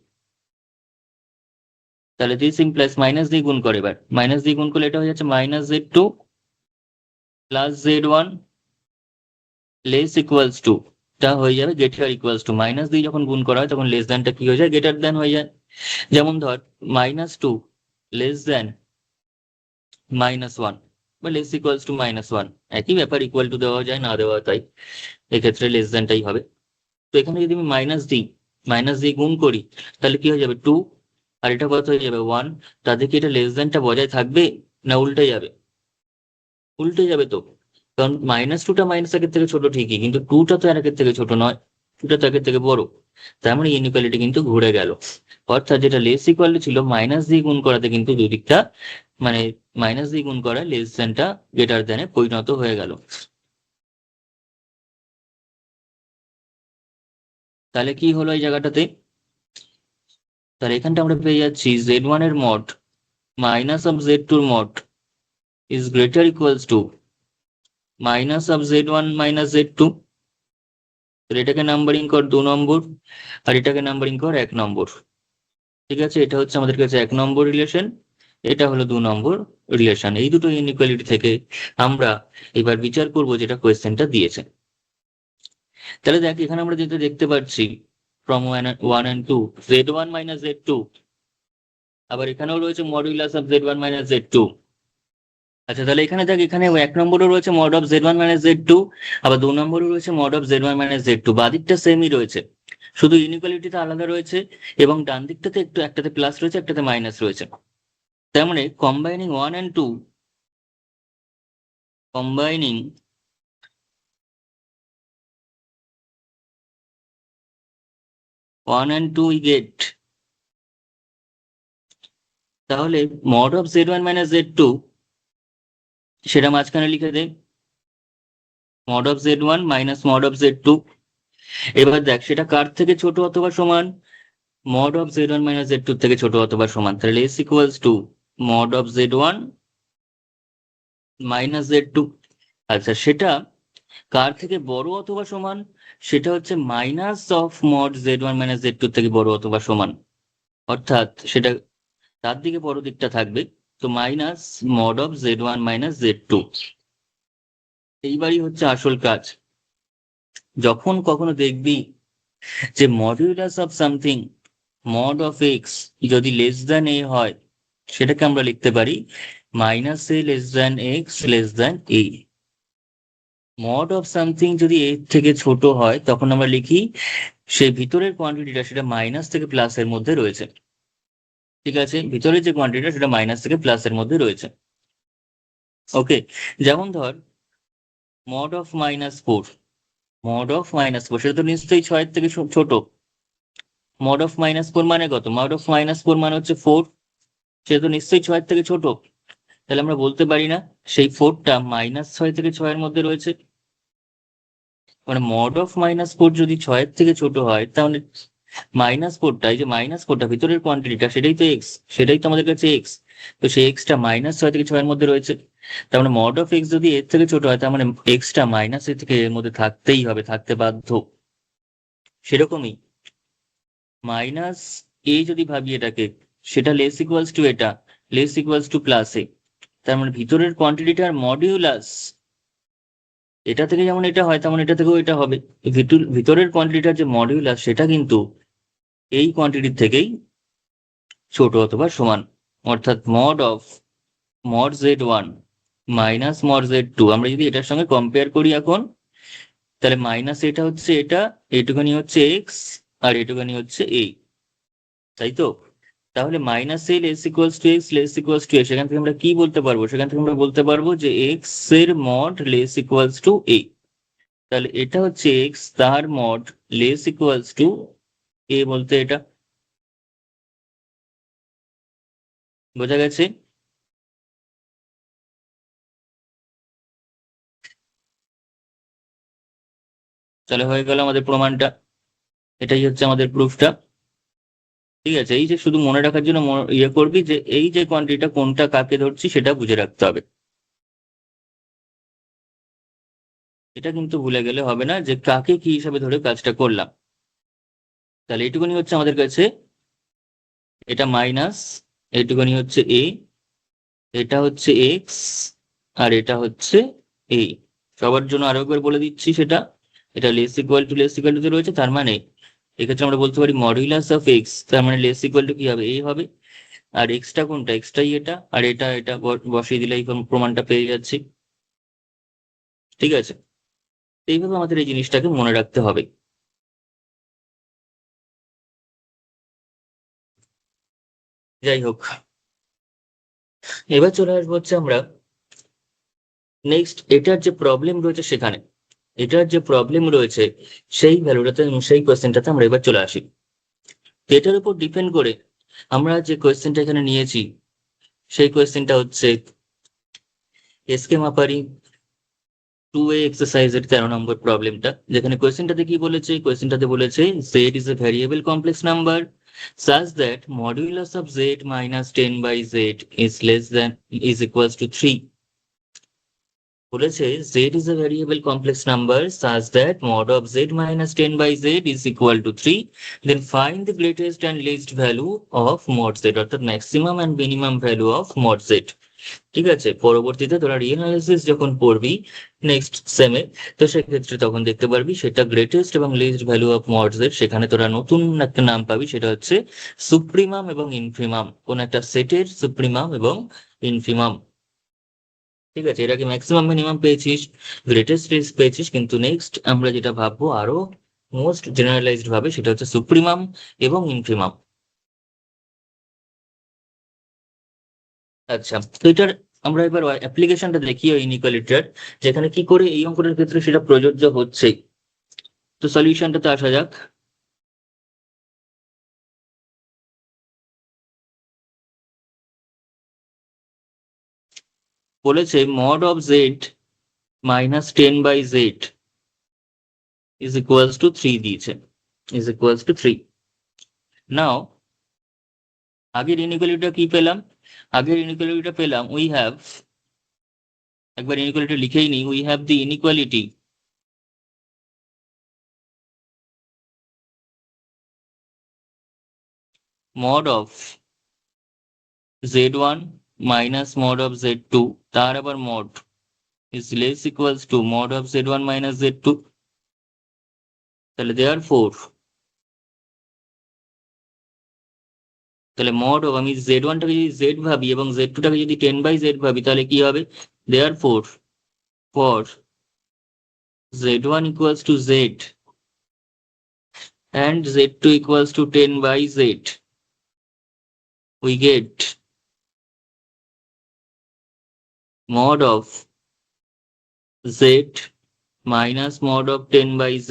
তাহলে দিস ইমপ্লাইজ মাইনাস দিয়ে গুণ করে, এবার মাইনাস দিয়ে গুণ করলে এটা হয়ে যাচ্ছে -z2 plus z1 less equals two, টা হয়ে যাবে গ্রেটার ইকুয়ালস টু। মাইনাস দিয়ে যখন গুণ করা হয় তখন লেস দ্যানটা কি হয়ে যায়? গ্রেটার দ্যান হয়ে যায়। যেমন ধর -2 লেস দ্যান -1 বা লেস ইকুয়ালস টু -1, একই ব্যাপার, ইকুয়াল টু দেওয়া যায় না দেওয়া, তাই এক্ষেত্রে লেস দ্যানটাই হবে। তো এখানে যদি আমি মাইনাস দিই, মাইনাস দিয়ে গুণ করি তাহলে কি হয়ে যাবে? 2, আর এটা কত হয়ে যাবে? 1। তাদের কি এটা লেস দ্যানটা বজায় থাকবে না উল্টে যাবে? উল্টে যাবে তো, কারণ -2টা মাইনাস একের থেকে ছোট ঠিকই, কিন্তু 2টা তো একের থেকে ছোট নয়, 2টা তো একের থেকে বড়। তার মানে ইনইকুয়ালিটি কিন্তু ঘুরে গেল, অর্থাৎ যেটা লেস ইকুয়ালিটি ছিল মাইনাস দিয়ে গুণ করাতে কিন্তু দুদিকটা, মানে মাইনাস দিয়ে গুণ করা লেস দ্যানটা গ্রেটার দ্যানে পরিণত হয়ে গেল। তাহলে কি হলো এই জায়গাটাতে? তাহলে এখানটা আমরা পেয়ে যাচ্ছি z1 এর মড মাইনাস অফ z2 এর mod is greater equals to minus of z1 minus z2। এটাকে নাম্বারিং কর 2 নম্বর আর এটাকে নাম্বারিং কর 1 নম্বর, ঠিক আছে? এটা হচ্ছে আমাদের কাছে 1 নম্বর রিলেশন, এটা হলো 2 নম্বর রিলেশন। এই দুটো ইনইকুয়ালিটি থেকে আমরা এবার বিচার করব যেটা কোয়েশ্চেনটা দিয়েছে। তাহলে দেখ, এখানে আমরা যেটা দেখতে পাচ্ছি from 1 and 2 z1 minus z2, আবার এখানেও রয়েছে modulus of z1 minus z2। আচ্ছা, তাহলে এখানে দেখ, এখানে 1 নম্বরও রয়েছে mod of z1 minus z2, আবার 2 নম্বরও রয়েছে mod of z1 minus z2। বাদিকটা সেমই রয়েছে, শুধু ইনইকুয়ালিটিটা আলাদা রয়েছে, এবং ডান দিকটাতে একটু একটাতে প্লাস রয়েছে একটাতে মাইনাস রয়েছে। তার মানে combining 1 and 2, combining 1 and 2 we get, তাহলে mod of z1 minus z2 সেটা মাঝখানে লিখে দে, mod of z1 minus mod of z2। এবার দেখ সেটা কার থেকে ছোট অথবা সমান? Mod of z1 minus z2 থেকে ছোট অথবা সমান। তাহলে s equals to mod of z1 minus z2। আচ্ছা, সেটা কার থেকে বড় অথবা সমান? সেটা হচ্ছে minus of mod z1 minus z2 থেকে বড় অথবা সমান, অর্থাৎ সেটা তার দিকে বড় দিকটা থাকবে, তো minus mod of z1 minus z2। এইবারই হচ্ছে আসল কাজ। যখন কখনো দেখবি যে modulus of something mod of x যদি লেস দ্যান এ হয়, সেটাকে আমরা লিখতে পারি minus a less than x less than a. Mod of something যদি এর থেকে ছোট হয় তখন আমরা লিখি সেই ভিতরের কোয়ান্টিটিটা সেটা মাইনাস থেকে প্লাসের মধ্যে রয়েছে। ঠিক আছে, ভিতরের যে কোয়ান্টিটিটা সেটা মাইনাস থেকে প্লাসের মধ্যে রয়েছে। ওকে, যেমন ধর মড অফ -4, মড অফ -4 সেটা তো নিশ্চয়ই 6 থেকে ছোট। মড অফ -4 মানে কত? মড অফ -4 মানে হচ্ছে 4, সেটা তো নিশ্চয়ই 6 থেকে ছোট। তাহলে আমরা বলতে পারি না সেই 4টা -6 থেকে 6 মধ্যে রয়েছে? মানে মড অফ -4 যদি 6 থেকে ছোট হয়, তাহলে -4টা, এই যে -4টা ভিতরের কোয়ান্টিটিটা, সেটাই তো এক্স, সেটাই তো আমাদের কাছে এক্স। তো সেই এক্সটা -6 থেকে 6 মধ্যে রয়েছে। তার মানে মড অফ এক্স যদি এর থেকে ছোট হয়, তার মানে এক্সটা -এ থেকে এর মধ্যে থাকতেই হবে, থাকতে বাধ্য। সেরকমই মাইনাস এ যদি ভাবি এটাকে, সেটা লেস ইকুয়ালস টু এটা, লেস ইকুয়ালস টু প্লাস এ। তার মানে ভিতরের কোয়ান্টিটিটার মডিউলাস এটা থেকে যেমন এটা হয়, তেমন এটা থেকেও এটা হবে। ভিতরের কোয়ান্টিটিটার যে মডিউলাস সেটা কিন্তু এই কোয়ান্টিটির থেকেই ছোট অথবা সমান। অর্থাৎ mod z1 minus mod z2, আমরা যদি এটার সঙ্গে কম্পেয়ার করি এখন, তাহলে মাইনাস এটা হচ্ছে এটা, এইটুখানি হচ্ছে এক্স, আর এইটুখানি হচ্ছে এ, তাই তো? তাহলে minus a less equals to x, less equals to a, সেখান থেকে আমরা কি বলতে পারবো? সেখান থেকে আমরা বলতে পারবো যে এক্স এর মড লেস ইকুয়ালস টু এ। তাহলে এটা হচ্ছে এক্স, তার মড লেস ইকুয়ালস টু এ বলতে এটা। বোঝা গেছে? তাহলে হয়ে গেল আমাদের প্রমাণটা, এটাই হচ্ছে আমাদের প্রুফটা। ঠিক আছে, এই যে শুধু মনে রাখার জন্য ইয়ে করবি যে এই যে কোয়ান্টিটিটা কোনটা কাকে ধরছি সেটা বুঝে রাখতে হবে। এটা কিন্তু ভুলে গেলে হবে না যে কাকে কি হিসাবে ধরে কাজটা করলাম। তাহলে এইটুকুনি হচ্ছে আমাদের কাছে, এটা মাইনাস, এইটুকুনি হচ্ছে এ, এটা হচ্ছে এক্স, আর এটা হচ্ছে এ। সবার জন্য আরো একবার বলে দিচ্ছি সেটা, এটা লেস ইকুয়াল টু তে রয়েছে, তার মানে এক্ষেত্রে আমরা বলতে পারি মডুলাস অফ এক্স, তার মানে লেস ইকুয়াল টু কি হবে? এ হবে। আর এক্সটা কোনটা? এক্সটাই এটা, আর এটা এটা বসিয়ে দিলে এই প্রমাণটা পেয়ে যাচ্ছি। ঠিক আছে, এইভাবে আমাদের এই জিনিসটাকে মনে রাখতে হবে। যাই হোক, এবার চলে আসবো হচ্ছে আমরা নেক্সট, এটার যে প্রবলেম রয়েছে সেখানে, এটার যে প্রবলেম রয়েছে সেই ভ্যালুটাতে, সেই কোয়েশ্চেনটাতে আমরা এবার চলে আসি। তো এটার উপর ডিপেন্ড করে আমরা যে কোয়েশ্চেনটা এখানে নিয়েছি, সেই কোয়েশ্চেনটা হচ্ছে এসকে মাপারি 2A এক্সারসাইজের 13 নম্বর প্রবলেমটা, যেখানে কোয়েশ্চেনটাতে কি বলেছে? কোয়েশ্চেনটাতে বলেছে z is a variable complex number such that modulus of z minus 10 by z is less than is equals to 3. বলেছে z is a variable complex number such that mod of z minus 10 by z is equal to 3, then find the greatest and least value of mod z, অর্থাৎ maximum and minimum value of mod z। ঠিক আছে, পরবর্তীতে তোরা রিঅ্যানালিসিস যখন পড়বি নেক্সট সেমে, তো সেক্ষেত্রে তখন দেখতে পারবি সেটা গ্রেটেস্ট এবং লিস্ট ভ্যালু অফ মডস এর, সেখানে তোরা নতুন একটা নাম পাবি, সেটা হচ্ছে সুপ্রিমাম এবং ইনফিমাম, কোন একটা সেটের সুপ্রিমাম এবং ইনফিমাম। ঠিক আছে, এর আগে ম্যাক্সিমাম মিনিমাম পেয়েছিস, গ্রেটেস্ট লিস্ট পেয়েছিস, কিন্তু নেক্সট আমরা যেটা ভাববো আরো মোস্ট জেনারেলাইজড ভাবে, সেটা হচ্ছে সুপ্রিমাম এবং ইনফিমাম। আচ্ছা, তো এটার আমরা এবার অ্যাপ্লিকেশনটা দেখি ওই ইনইকুয়ালিটির, যেখানে কি করে এই অঙ্কটার ক্ষেত্রে সেটা প্রযোজ্য হচ্ছে। তো সলিউশনটাতে আসা যাক। বলেছে mod of Z -10/z is equals to 3 দিয়েছে, ইজ ইকুয়ালস টু 3। নাও আগের ইনইকুয়ালিটিটা কি পেলাম? আগের ইনইকুয়ালিটিটা পেলাম উই হ্যাভ, একবার ইনইকুয়ালিটি লিখেই নি, we have the inequality mod of z1 minus mod of z2, তার আবার mod is less equals to mod of z1 minus z2। তাহলে দেয়ার ফোর, তাহলে মড অফ, আমি z1টাকে যদি z ভাবি এবং z2টাকে যদি 10/z ভাবি, তাহলে কি হবে? Therefore for z1 equals to z and z2 equals to 10/z, we get mod of z minus mod of 10 by z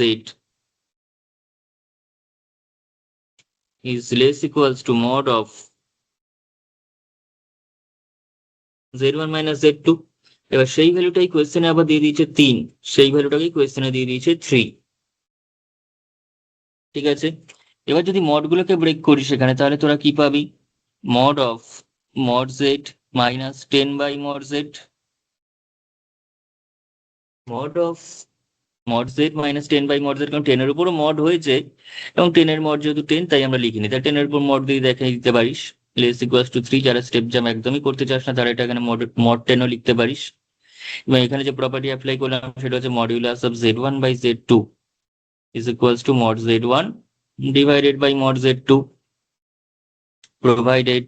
is less equals to mod of z1 minus z2। এবার সেই ভ্যালুটাই কোয়েশ্চেনে আবার দিয়ে দিয়েছে 3, সেই ভ্যালুটাকেই কোয়েশ্চেনে দিয়ে দিয়েছে 3। ঠিক আছে, এবার যদি মড গুলোকে ব্রেক করি সেখানে, তাহলে তোরা কি পাবি? mod of mod z minus 10 by mod z, mod of mod z minus 10 by mod z, কারণ 10 এর উপরও মড হয়েছে এবং 10 এর মড যেহেতু 10 তাই আমরা লিখিনি, তাই 10 এর উপর মড দিয়ে দেখে দিতে পারিস। লেস ইকুয়ালস টু 3, যারা স্টেপ জাম একদমই করতে চাস না তারা এটা এখানে মড 10ও লিখতে পারিস। এবং এখানে যে প্রপার্টি অ্যাপ্লাই করলাম সেটা হচ্ছে modulus of z1 by z2 is equals to mod z1 divided by mod z2 provided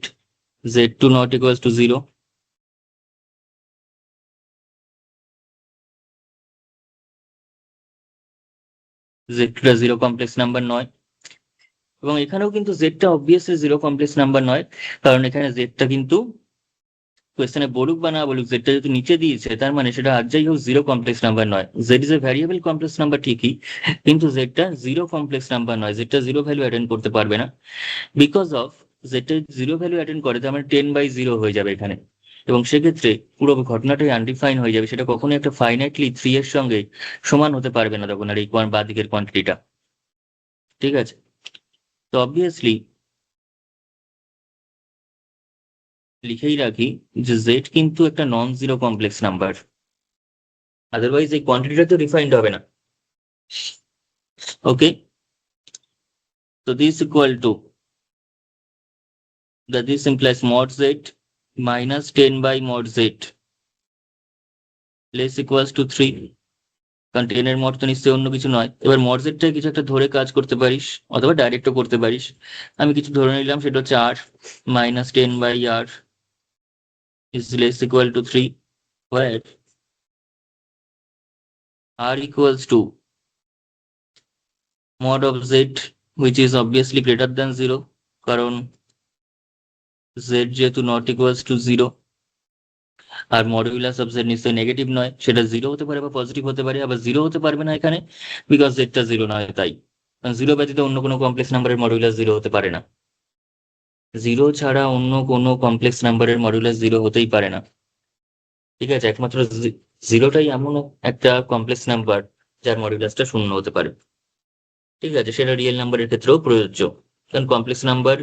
z2 not equals to 0। z2টা জিরো কমপ্লেক্স নাম্বার নয়, এবং এখানেও কিন্তু জেডটা অবভিয়াসলি জিরো কমপ্লেক্স নাম্বার নয়, কারণ এখানে জেডটা কিন্তু কোয়েশ্চেনে বলুক বা না বলুক জেডটা যেহেতু নিচে দিয়েছে তার মানে সেটা আর যাই হোক জিরো কমপ্লেক্স নাম্বার নয়। Z is a variable complex number ঠিকই, কিন্তু জেডটা জিরো কমপ্লেক্স নাম্বার নয়, জেডটা জিরো ভ্যালু অ্যাটেন্ড করতে পারবে না। বিকজ অফ জেডটা জিরো ভ্যালু অ্যাটেন্ড করে তার মানে 10/0 হয়ে যাবে এখানে, এবং সেক্ষেত্রে পুরো ঘটনাটাই আনডিফাইন হয়ে যাবে, সেটা কখনোই একটা ফাইনাইটলি 3 এর সঙ্গে সমান হতে পারবে না তখন আর এই বাঁ দিকের কোয়ান্টিটিটা। ঠিক আছে, তো অবভিয়াসলি লিখেই রাখি যে জেড কিন্তু একটা non zero complex number, otherwise এই কোয়ান্টিটিটা তো ডিফাইন্ড হবে না। ওকে, তো this equal to this implies mod z minus 10 by mod z less equals to 3, কারণ 10 এর মড তো নিশ্চয়ই অন্য কিছু নয়। এবার mod z টাকে কিছু একটা ধরে কাজ করতে পারিস অথবা ডাইরেক্টও করতে পারিস, আমি কিছু ধরে নিলাম সেটা হচ্ছে r minus 10 by r is less equal to 3, where r equals to mod of z which is obviously greater than 0, কারণ z যেহেতু নট ইকুয়ালস টু 0, আর মডুলাস অফ জেড নিশ্চয়ই নেগেটিভ নয়, সেটা 0 হতে পারে বা পজিটিভ হতে পারে, আবার 0 হতে পারবে না এখানে বিকজ জেডটা 0 নয়, তাই 0 ব্যতীত অন্য কোনো কমপ্লেক্স নাম্বারের মডুলাস 0 হতে পারে না, 0 ছাড়া অন্য কোনো কমপ্লেক্স নাম্বারের মডুলাস 0 হতেই পারে না। ঠিক আছে, একমাত্র 0টাই এমন একটা কমপ্লেক্স নাম্বার যার মডুলাসটা 0 হতে পারে। ঠিক আছে, সেটা রিয়েল নাম্বারের ক্ষেত্রেও প্রযোজ্য, কারণ কমপ্লেক্স নাম্বার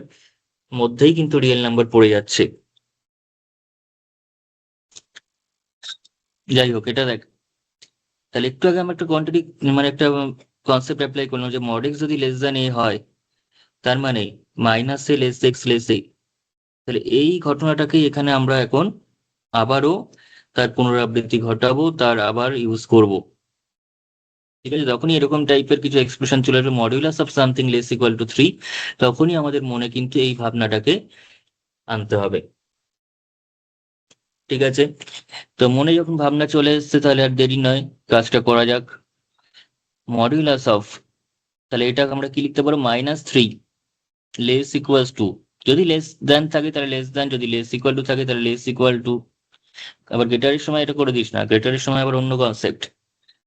মধ্যেই কিন্তু রিয়েল নাম্বার পড়ে যাচ্ছে। যাই হোক, এটা দেখ, তাহলে একটু আগে আমরা একটা কোয়ান্টিটি মানে একটা কনসেপ্ট অ্যাপ্লাই করলাম যে মড এক্স যদি লেস দ্যান এ হয় তার মানে minus a less x less এ, তাহলে এই ঘটনাটাকেই এখানে আমরা এখন আবারও তার পুনরাবৃত্তি ঘটাবো, তার আবার ইউজ করব। ঠিক আছে, যখনই এরকম টাইপের কিছু এক্সপ্রেশন চলে আসবে modulus of something less equal two 3, তখনই আমাদের মনে কিন্তু এই ভাবনাটাকে আনতে হবে। ঠিক আছে, তো মনে যখন ভাবনা চলে এসছে তাহলে আর দেরি নয়, কাজটা করা যাক। মডিউলাস অফ, তাহলে এটা আমরা কি লিখতে পারো, -3 লেস ইকুয়ালস টু, যদি লেস দেন থাকে তাহলে লেস দেন, যদি লেস ইকুয়াল টু থাকে তাহলে লেস ইকুয়াল টু। আবার গ্রেটারের সময় এটা করে দিস না, গ্রেটারের সময় আবার অন্য কনসেপ্ট,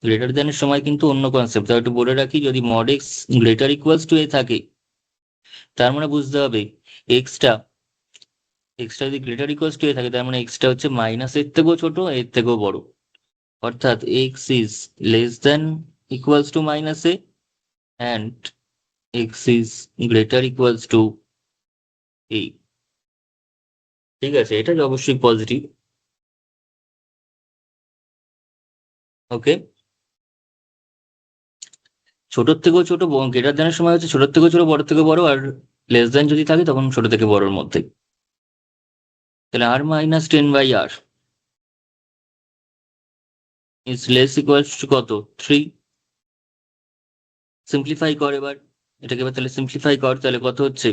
গ্রেটার দেনের সময় কিন্তু অন্য কনসেপ্ট। তাও একটু বলে রাখি, যদি mod x greater equals to a থাকে তার মানে বুঝতে হবে এক্সটা যদি গ্রেটার ইকুয়ালস টু এ থাকে তার মানে এক্সটা হচ্ছে মাইনাস এর থেকেও ছোট এর থেকেও বড়, অর্থাৎ x is less than equals to minus a and x is greater equals to a. ঠিক আছে, এটা অবশ্যই পজিটিভ। ওকে, ছোটোর থেকেও ছোট, গ্রেটার দেনের সময় হচ্ছে ছোটোর থেকেও ছোট বড় থেকে বড়, আর লেস দেন যদি থাকে তখন ছোট থেকে বড়র মধ্যে। তাহলে r minus 10 by r is less equals to কত, 3। সিম্পলিফাই কর এবার এটাকে, এবার তাহলে সিম্পলিফাই কর, তাহলে কত হচ্ছে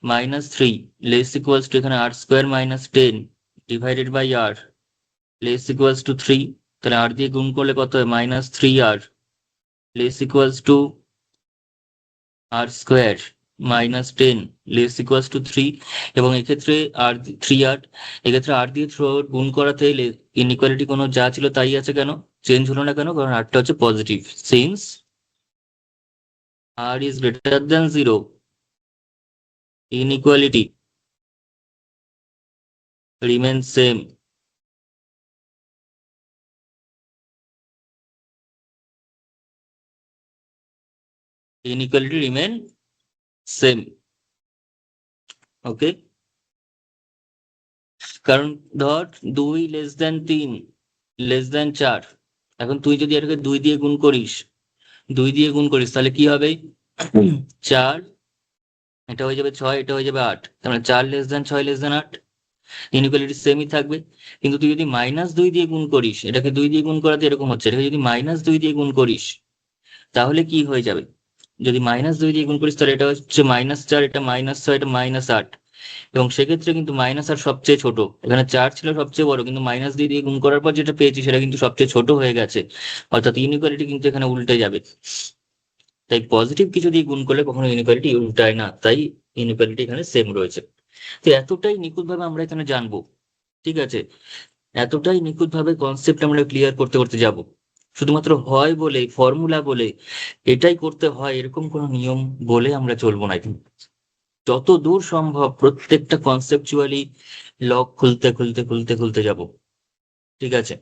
-3 লেস ইকুয়ালস টু, এখানে r square minus 10 divided by r less equals to 3, তাহলে আর দিয়ে গুণ করলে কত হয় -3r less equals to r square -10 less equals to 3, এবং এক্ষেত্রে আর 3r, এক্ষেত্রে r দিয়ে থ্রো গুণ করাতে ইনইকুয়ালিটি কোনো যা ছিল তাই আছে, কেন চেঞ্জ হলো না কেন? কারণ rটা হচ্ছে positive. Since r is greater than 0, inequality remains same. Inequality remain same. ওকে, কারণ ধর 2 লেস দেন 3 লেস দেন 4, এখন তুই যদি এটাকে 2 দিয়ে গুণ করিস, 2 দিয়ে গুণ করিস তাহলে কি হবে? 4, এটা হয়ে যাবে 6, এটা হয়ে যাবে 8, তার মানে 4 less than 6 less than 8, inequality সেমই থাকবে। কিন্তু তুই যদি -2 দিয়ে গুণ করিস, এটাকে 2 দিয়ে গুণ করাতে এরকম হচ্ছে, এটাকে যদি -2 দিয়ে গুণ করিস তাহলে কি হয়ে যাবে? যদি -2 দিয়ে গুণ করিস তাহলে এটা হচ্ছে -4, এটা -6, এটা -8, এবং সেক্ষেত্রে কিন্তু -8 সবচেয়ে ছোট, এখানে 4 ছিল সবচেয়ে বড়, কিন্তু -2 দিয়ে গুণ করার পর যেটা পেয়েছি সেটা কিন্তু সবচেয়ে ছোট হয়ে গেছে, অর্থাৎ ইনইকুয়ালিটি কিন্তু এখানে উল্টে যাবে। তাই পজিটিভ কিছু দিয়ে গুণ করলে কখনো ইনইকুয়ালিটি উল্টায় না, তাই ইনইকুয়ালিটি এখানে সেম রয়েছে। তো এতটাই নিখুঁতভাবে আমরা এখানে জানবো, ঠিক আছে, এতটাই নিখুঁতভাবে কনসেপ্ট আমরা ক্লিয়ার করতে করতে যাব। শুধুমাত্র হয় বলে, ফর্মুলা বলে এটাই করতে হয় এরকম কোনো নিয়ম বলে আমরা চলবো না এখানে। যত দূর সম্ভব প্রত্যেকটা কনসেপচুয়ালি লক খুলতে খুলতে খুলতে খুলতে যাব, ঠিক আছে।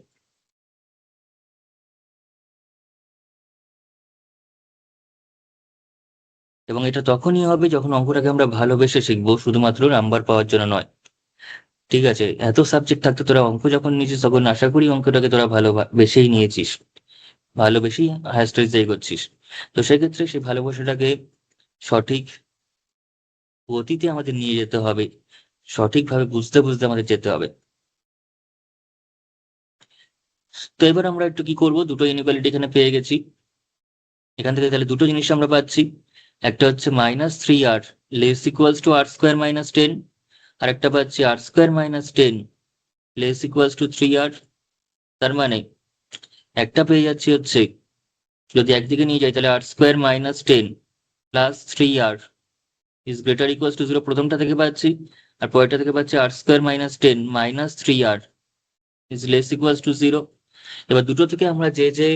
এবং এটা তখনই হবে যখন অঙ্কটাকে আমরা ভালোবেসে শিখবো, শুধুমাত্র নাম্বার পাওয়ার জন্য নয়, ঠিক আছে। এত সাবজেক্ট থাকতে তোরা অঙ্ক যখন নিয়েছিস তখন আশা করি অঙ্কটাকে তোরা ভালোবেসেই নিয়েছিস, ভালোবেসেই হায়ার স্টাডিজে এগোচ্ছিস। তো সেক্ষেত্রে সেই ভালোবাসাটাকে সঠিক গতিতে আমাদের নিয়ে যেতে হবে, সঠিকভাবে বুঝতে বুঝতে আমাদের যেতে হবে। তো এবার আমরা একটু কি করব, দুটো ইনইকুয়ালিটি এখানে পেয়ে গেছি, এখান থেকে তাহলে দুটো জিনিস আমরা পাচ্ছি। একটা হচ্ছে -3r less equals two r² - 10, আর একটা পাচ্ছি r² - 10 less equals two 3r। তার মানে একটা পেয়ে যাচ্ছি হচ্ছে, যদি একদিকে নিয়ে যাই তাহলে r² - 10 + 3r is greater equals to 0, প্রথমটা থেকে পাচ্ছি, আর পরেরটা থেকে পাচ্ছি r² - 10 - 3r is less equals to 0। এবার দুটো থেকে আমরা যে যে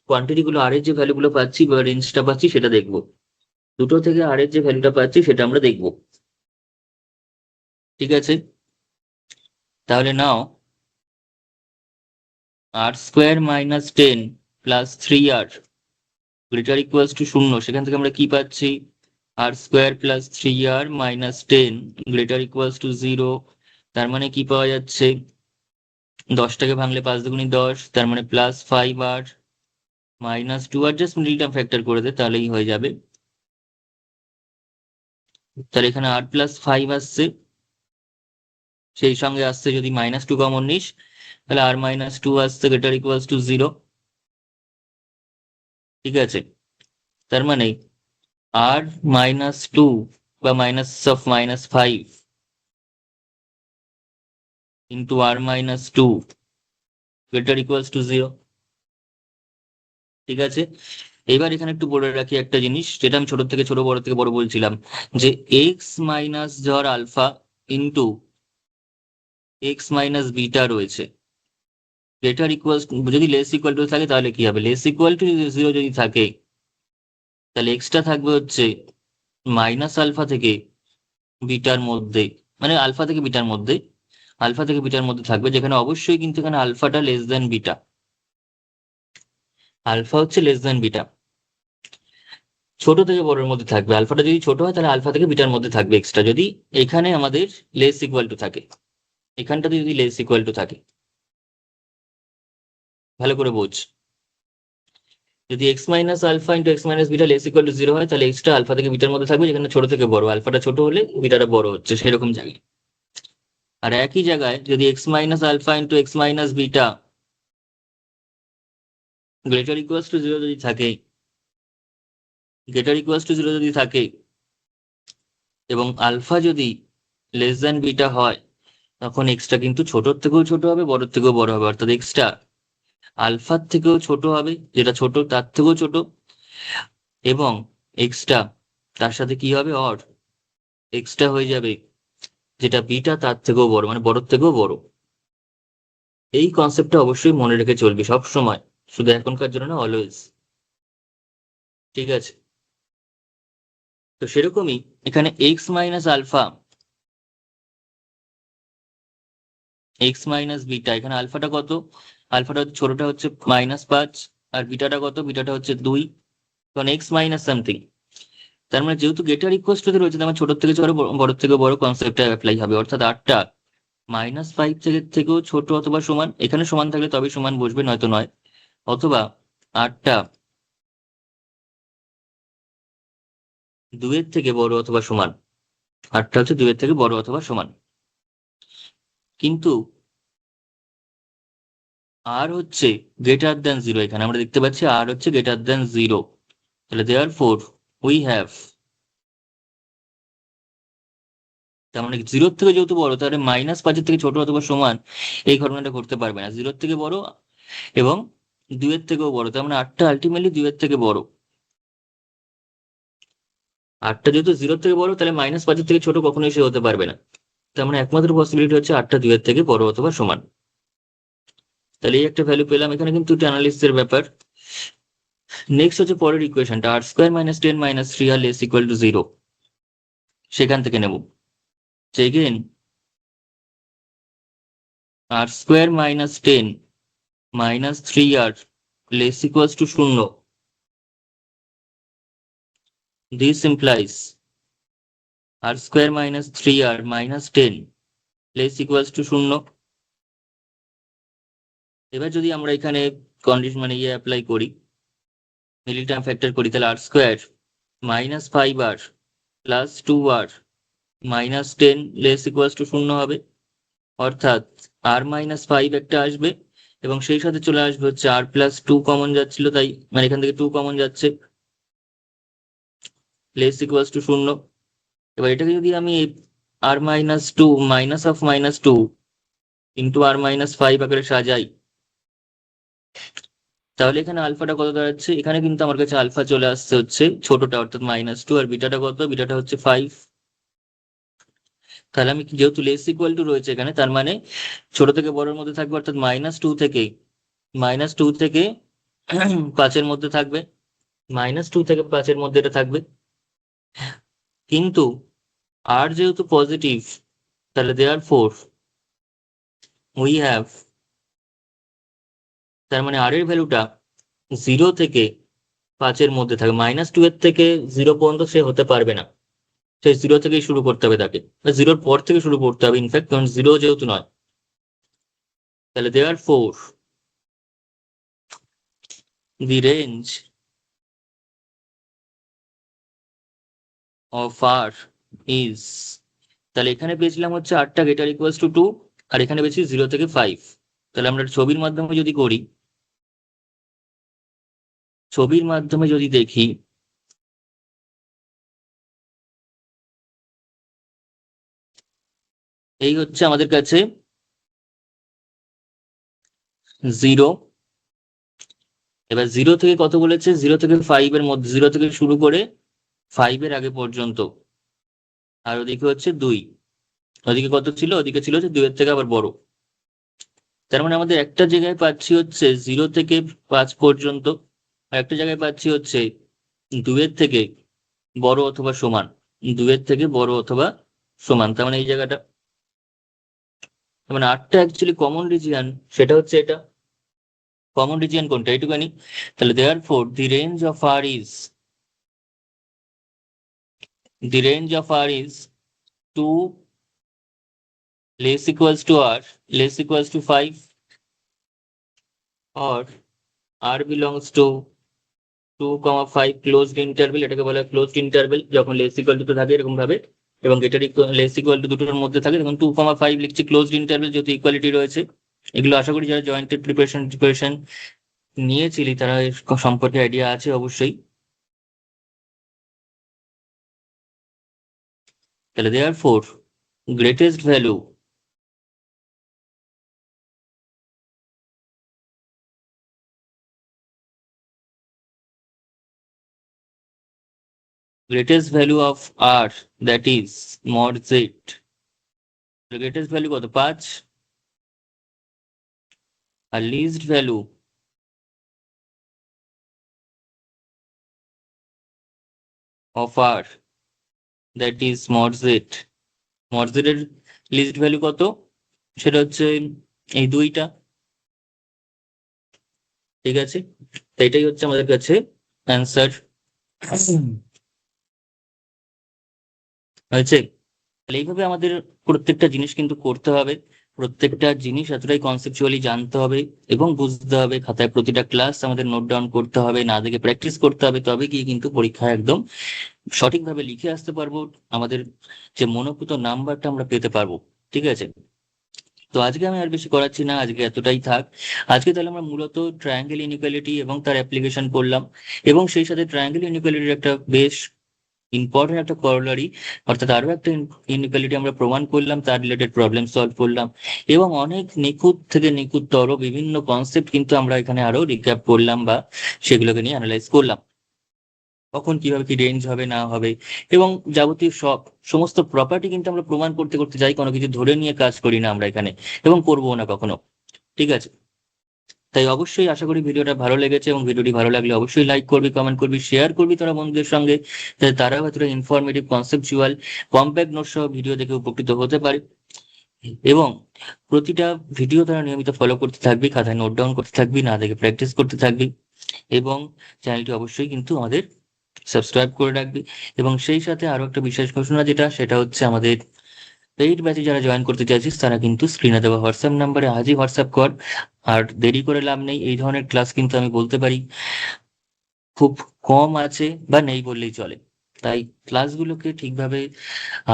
কোয়ান্টিটি গুলো, আর এর যে ভ্যালু গুলো পাচ্ছি বা রেঞ্জটা পাচ্ছি সেটা দেখবো। দুটো থেকে আর এর যে ভ্যালুটা পাচ্ছি সেটা আমরা দেখবো, ঠিক আছে। তাহলে নাও r² - 10 + 3r greater equals to 0, সেখান থেকে আমরা কি পাচ্ছি? r² + 3r - 10 greater equals to 0। তার মানে কি পাওয়া যাচ্ছে? 10টাকে ভাঙলে 5 দুগুণী 10, তার মানে +5r -2r, just middle term factor করে দে তাহলেই হয়ে যাবে। তাহলে এখানে r+5 আসছে, সেই সঙ্গে আসছে যদি -2 কমন নিস তাহলে r-2 আসছে গ্রেটার ইকুয়ালস টু 0, ঠিক আছে। তার মানে r-2 বা -5 into r-2 greater equals to 0, ঠিক আছে। এবার এখানে একটু বলে রাখি একটা জিনিস, যেটা আমি ছোট থেকে ছোট, বড় থেকে বড় বলছিলাম, যে এক্স মাইনাস ধর alpha into x minus beta রয়েছে, গ্রেটার ইকুয়ালস, যদি লেস ইকুয়াল টু থাকে তাহলে কি হবে? লেস ইকুয়াল টু 0 যদি থাকে তাহলে এক্সটা থাকবে হচ্ছে মাইনাস আলফা থেকে বিটার মধ্যে, মানে আলফা থেকে বিটার মধ্যে, আলফা থেকে বিটার মধ্যে থাকবে, যেখানে অবশ্যই কিন্তু এখানে আলফাটা লেস দেন বিটা, আলফা হচ্ছে লেস দেন বিটা, ছোট থেকে বড়ের মধ্যে থাকবে। আলফাটা যদি ছোট হয় তাহলে আলফা থেকে বিটার মধ্যে থাকবে এক্সট্রা, যদি এখানে আমাদের লেস ইকুয়াল টু থাকে, এখানটাতে যদি লেস ইকুয়াল টু থাকে, ভালো করে বোঝ। যদি x minus alpha into x minus beta less equal to 0 হয় তাহলে এক্সট্রা আলফা থেকে বিটার মধ্যে থাকবে, যেখানে ছোট থেকে বড়, আলফাটা ছোট হলে বিটাটা বড় হচ্ছে সেরকম জায়গায়। আর একই জায়গায় যদি x minus alpha into x minus beta greater equals to 0 যদি থাকে, গ্রেটার ইকুয়ালস টু 0 যদি থাকে, এবং আলফা যদি লেস দ্যান বিটা হয়, তখন এক্সটা কিন্তু ছোটর থেকেও ছোট হবে, বড়র থেকেও বড় হবে, অর্থাৎ এক্সটা আলফার থেকেও ছোট হবে, যেটা ছোট তার থেকেও ছোট, এবং এক্সটা তার সাথে কি হবে, অর এক্সট্রা হয়ে যাবে, যেটা বিটা তার থেকেও বড়, মানে বড়র থেকেও বড়। এই কনসেপ্টটা অবশ্যই মনে রেখে চলবি সব সময়, শুধু এখনকার জন্য না, অলওয়েজ। ঠিক আছে? তো সেরকমই এখানে x minus alpha, x minus beta, এখানে আলফাটা কত, আলফাটা ছোটটা হচ্ছে -5, আর বিটাটা কত, বিটাটা হচ্ছে 2, কারণ এক্স মাইনাস সামথিং। তার মানে যেহেতু গেটার ইকুয়ালস টু রয়েছে, তার মানে ছোট থেকে ছোট, বড় থেকে বড় কনসেপ্টটা অ্যাপ্লাই হবে, অর্থাৎ আটটা -5 থেকেও ছোট অথবা সমান, এখানে সমান থাকলে তবে সমান বসবে, নয়তো নয়। অথবা আটটা 2-এর থেকে বড় অথবা সমান, আটটা হচ্ছে 2-এর থেকে বড় অথবা সমান। কিন্তু আর হচ্ছে গ্রেটার দ্যান জিরো, এখানে আমরা দেখতে পাচ্ছি আর হচ্ছে গ্রেটার দ্যান জিরো। তাহলে দেয়ার ফোর উই হ্যাভ, তার মানে জিরোর থেকে যেহেতু বড়, তাহলে -5-এর থেকে ছোট অথবা সমান এই ঘটনাটা ঘটতে পারবে না, জিরোর থেকে বড় এবং 2-এর থেকেও বড়, তার মানে আটটা আলটিমেটলি 2-এর থেকে বড়। আটটা যেহেতু জিরোর থেকে বড়, তাহলে -5-এর থেকে ছোট কখনোই সে হতে পারবে না। তার মানে একমাত্র পসিবিলিটি হচ্ছে আটটা 2-এর থেকে বড় অথবা সমান। তাহলে এই একটা ভ্যালু পেলাম, এখানে কিন্তু এটা অ্যানালিসিসের ব্যাপার। নেক্সট হচ্ছে পরের ইকুয়েশনটা, r² - 10 - 3 আর লেস ইকুয়াল টু 0, সেখান থেকে নেব। এগেন r² - 10 - 3 আর less equals to 0, this implies r² - 3r - 10 less equals to 0। এবার যদি আমরা এখানে কন্ডিশন মানে অ্যাপ্লাই করি, মিডল টার্ম ফ্যাক্টর করি, তাহলে r² - 5r + 2r - 10 less equals to 0 হবে, অর্থাৎ r-5 একটা আসবে এবং সেই সাথে চলে আসবে হচ্ছে r+2 কমন যাচ্ছিল, তাই মানে এখান থেকে 2 কমন যাচ্ছে, লেস ইকুয়ালস টু 0। এবার এটাকে যদি আমি r-2 -(-2) ইন্টু r-5 আকারে সাজাই, তাহলে এখানে আলফাটা কত দাঁড়াচ্ছে, এখানে কিন্তু আমার কাছে আলফা চলে আসছে হচ্ছে ছোটটা, অর্থাৎ -2, আর বিটাটা কত, বিটাটা হচ্ছে 5। তাহলে আমি যেহেতু লেস ইকুয়াল টু রয়েছে এখানে, তার মানে ছোট থেকে বড়ের মধ্যে থাকবে, অর্থাৎ -2 থেকে 5-এর মধ্যে থাকবে, -2 থেকে 5-এর মধ্যে এটা থাকবে। কিন্তু আর যেহেতু পজিটিভ, তাহলে দেয়ার ফোর উই হ্যাভ, তার মানে আর এর ভ্যালুটা 0 থেকে 5-এর মধ্যে থাকবে, -2 এর থেকে 0 পর্যন্ত সে হতে পারবে না, সে 0 থেকেই শুরু করতে হবে তাকে, 0-র পর থেকে শুরু করতে হবে ইনফ্যাক্ট, কারণ 0 যেহেতু নয়। তাহলে দেয়ার four the range of r is, তাহলে এখানে পেয়েছিলাম হচ্ছে আটটা গ্রেটার ইকুয়ালস টু 2, আর এখানে পেয়েছি 0 থেকে 5। তাহলে আমরা ছবির মাধ্যমে যদি করি, ছবির মাধ্যমে যদি দেখি, এই হচ্ছে আমাদের কাছে 0। এবার 0 থেকে কত বলেছে, 0 থেকে 5-এর মধ্যে, 0 থেকে শুরু করে 5-এর আগে পর্যন্ত, আর ওদিকে হচ্ছে 2, ওদিকে কত ছিল, ওদিকে ছিল হচ্ছে 2-এর থেকে আবার বড়। তার মানে আমাদের একটা জায়গায় পাচ্ছি হচ্ছে 0 থেকে 5 পর্যন্ত, আর একটা জায়গায় পাচ্ছি হচ্ছে 2-এর থেকে বড় অথবা সমান, 2-এর থেকে বড় অথবা সমান, তার মানে এই জায়গাটা, তার মানে আটটা অ্যাকচুয়ালি কমন রিজিয়ান, সেটা হচ্ছে এটা। কমন রিজিয়ান কোনটা, এইটুকানি। তাহলে দেয়ার four the range of r is 2 less equals to r less equals to 5, or r belongs to 2, 5 closed interval, এটাকে বলা হয় ক্লোজড ইন্টারভেল, যখন লেস ইকুয়াল টু থাকে এরকম ভাবে, এবং এটার লেস ইকুয়াল টু দুটোর মধ্যে থাকে, তখন 2, 5 লিখছি ক্লোজড ইন্টারভেল, যেহেতু ইকুয়ালিটি রয়েছে। এগুলো আশা করি যারা জয়েন্টেড প্রিপারেশন নিয়েছিলি তারা এর সম্পর্কে আইডিয়া আছে অবশ্যই। তাহলে দেয়ার four greatest value greatest value of r, that is mod z, greatest value কত 5, আর least value of r, that is mod z, mod z এর লিস্ট ভ্যালু কত, সেটা হচ্ছে এই দুইটা। ঠিক আছে, তো এটাই হচ্ছে আমাদের কাছে অ্যান্সার হয়েছে। এইভাবে আমাদের প্রত্যেকটা জিনিস কিন্তু করতে হবে, প্রত্যেকটা জিনিস এতটাই কনসেপচুয়ালি জানতে হবে এবং বুঝতে হবে, খাতায় প্রতিটা ক্লাস আমাদের নোট ডাউন করতে হবে, না দেখে প্র্যাকটিস করতে হবে, তবে গিয়ে কিন্তু পরীক্ষায় একদম সঠিকভাবে লিখে আসতে পারবো, আমাদের যে মনোভূত নাম্বারটা আমরা পেতে পারবো। ঠিক আছে, তো আজকে আমি আর বেশি করাচ্ছি না, আজকে এতটাই থাক। আজকে তাহলে আমরা মূলত ট্রায়াঙ্গেল ইনইকুয়ালিটি এবং তার অ্যাপ্লিকেশন করলাম, এবং সেই সাথে ট্রায়াঙ্গেল ইনইকুয়ালিটির একটা বেশ ইম্পর্টেন্ট একটা করোলারি, অর্থাৎ আরো একটা ইনইকুয়ালিটি আমরা প্রমাণ করলাম, তার রিলেটেড প্রবলেম সলভ করলাম, এবং অনেক নিখুঁত থেকে নিখুঁততর বিভিন্ন কনসেপ্ট কিন্তু আমরা এখানে আরো রিক্যাপ করলাম বা সেগুলোকে নিয়ে অ্যানালাইজ করলাম, কখন কিভাবে কি রেঞ্জ হবে না হবে, এবং যাবতীয় সমস্ত প্রপার্টি কিন্তু আমরা প্রমাণ করতে করতে যাই, কোনো কিছু ধরে নিয়ে কাজ করি না আমরা এখানে, এবং করবো না কখনো। ঠিক আছে, তাই অবশ্যই আশা করি ভিডিওটা ভালো লেগেছে, এবং ভিডিওটি ভালো লাগলে অবশ্যই লাইক করবি, কমেন্ট করবি, শেয়ার করবি তোরা বন্ধুদের সঙ্গে, যাতে তারাও এতটা ইনফরমেটিভ কনসেপচুয়াল কম্প্যাক্ট নোট সহ ভিডিও দেখে উপকৃত হতে পারে। এবং প্রতিটা ভিডিও তারা নিয়মিত ফলো করতে থাকবি, খাতায় নোট ডাউন করতে থাকবি, না দেখে প্র্যাকটিস করতে থাকবি, এবং চ্যানেলটি অবশ্যই কিন্তু আমাদের সাবস্ক্রাইব করে রাখবি। এবং সেই সাথে আরো একটা বিশেষ ঘোষণা, সেটা হচ্ছে আমাদের পেইড ব্যাচে যারা জয়েন করতে চাইছিস, তারা কিন্তু স্ক্রিনে দেওয়া হোয়াটসঅ্যাপ নাম্বারে আজই হোয়াটসঅ্যাপ কর। আর দেরি করে লাভ নেই, এই ধরনের ক্লাস কিন্তু আমি বলতে পারি খুব কম আছে বা নেই বললেই চলে। তাই ক্লাসগুলোকে ঠিকভাবে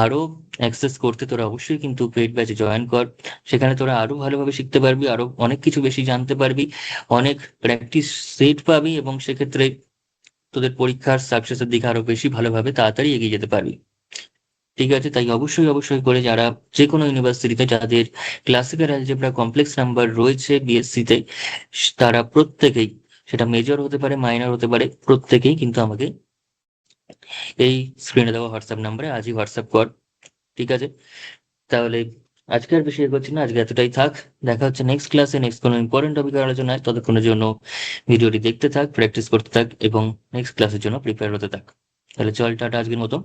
আরো অ্যাক্সেস করতে তোরা অবশ্যই কিন্তু পেইড ব্যাচে জয়েন কর। সেখানে তোরা আরো ভালোভাবে শিখতে পারবি, আরো অনেক কিছু বেশি জানতে পারবি, অনেক প্র্যাকটিস সেট পাবি, এবং সেক্ষেত্রে তোদের পরীক্ষার সাকসেসের দিকে আরো বেশি ভালোভাবে তাড়াতাড়ি এগিয়ে যেতে পারবি। ঠিক আছে, তাই অবশ্যই অবশ্যই করে যারা যে কোনো ইউনিভার্সিটিতে যাদের ক্লাসিক্যাল অ্যালজেব্রা কমপ্লেক্স নাম্বার রয়েছে বিএসসি তে, তারা প্রত্যেকেই, সেটা মেজর হতে পারে মাইনর হতে পারে, প্রত্যেকেই কিন্তু আমাকে এই স্ক্রিনে দেওয়া হোয়াটসঅ্যাপ নাম্বারে আজই হোয়াটসঅ্যাপ কর। ঠিক আছে, তাহলে আজকে আর বেশি এগোচ্ছি না, আজকে এতটাই থাক। দেখা হচ্ছে নেক্সট ক্লাসে নেক্সট কোনো ইম্পর্টেন্ট টপিকের আলোচনায়। ততক্ষণের জন্য ভিডিওটি দেখতে থাক, প্র্যাকটিস করতে থাক, এবং নেক্সট ক্লাসের জন্য প্রিপেয়ার হতে থাক। তাহলে চল, টাটা আজকের মতো।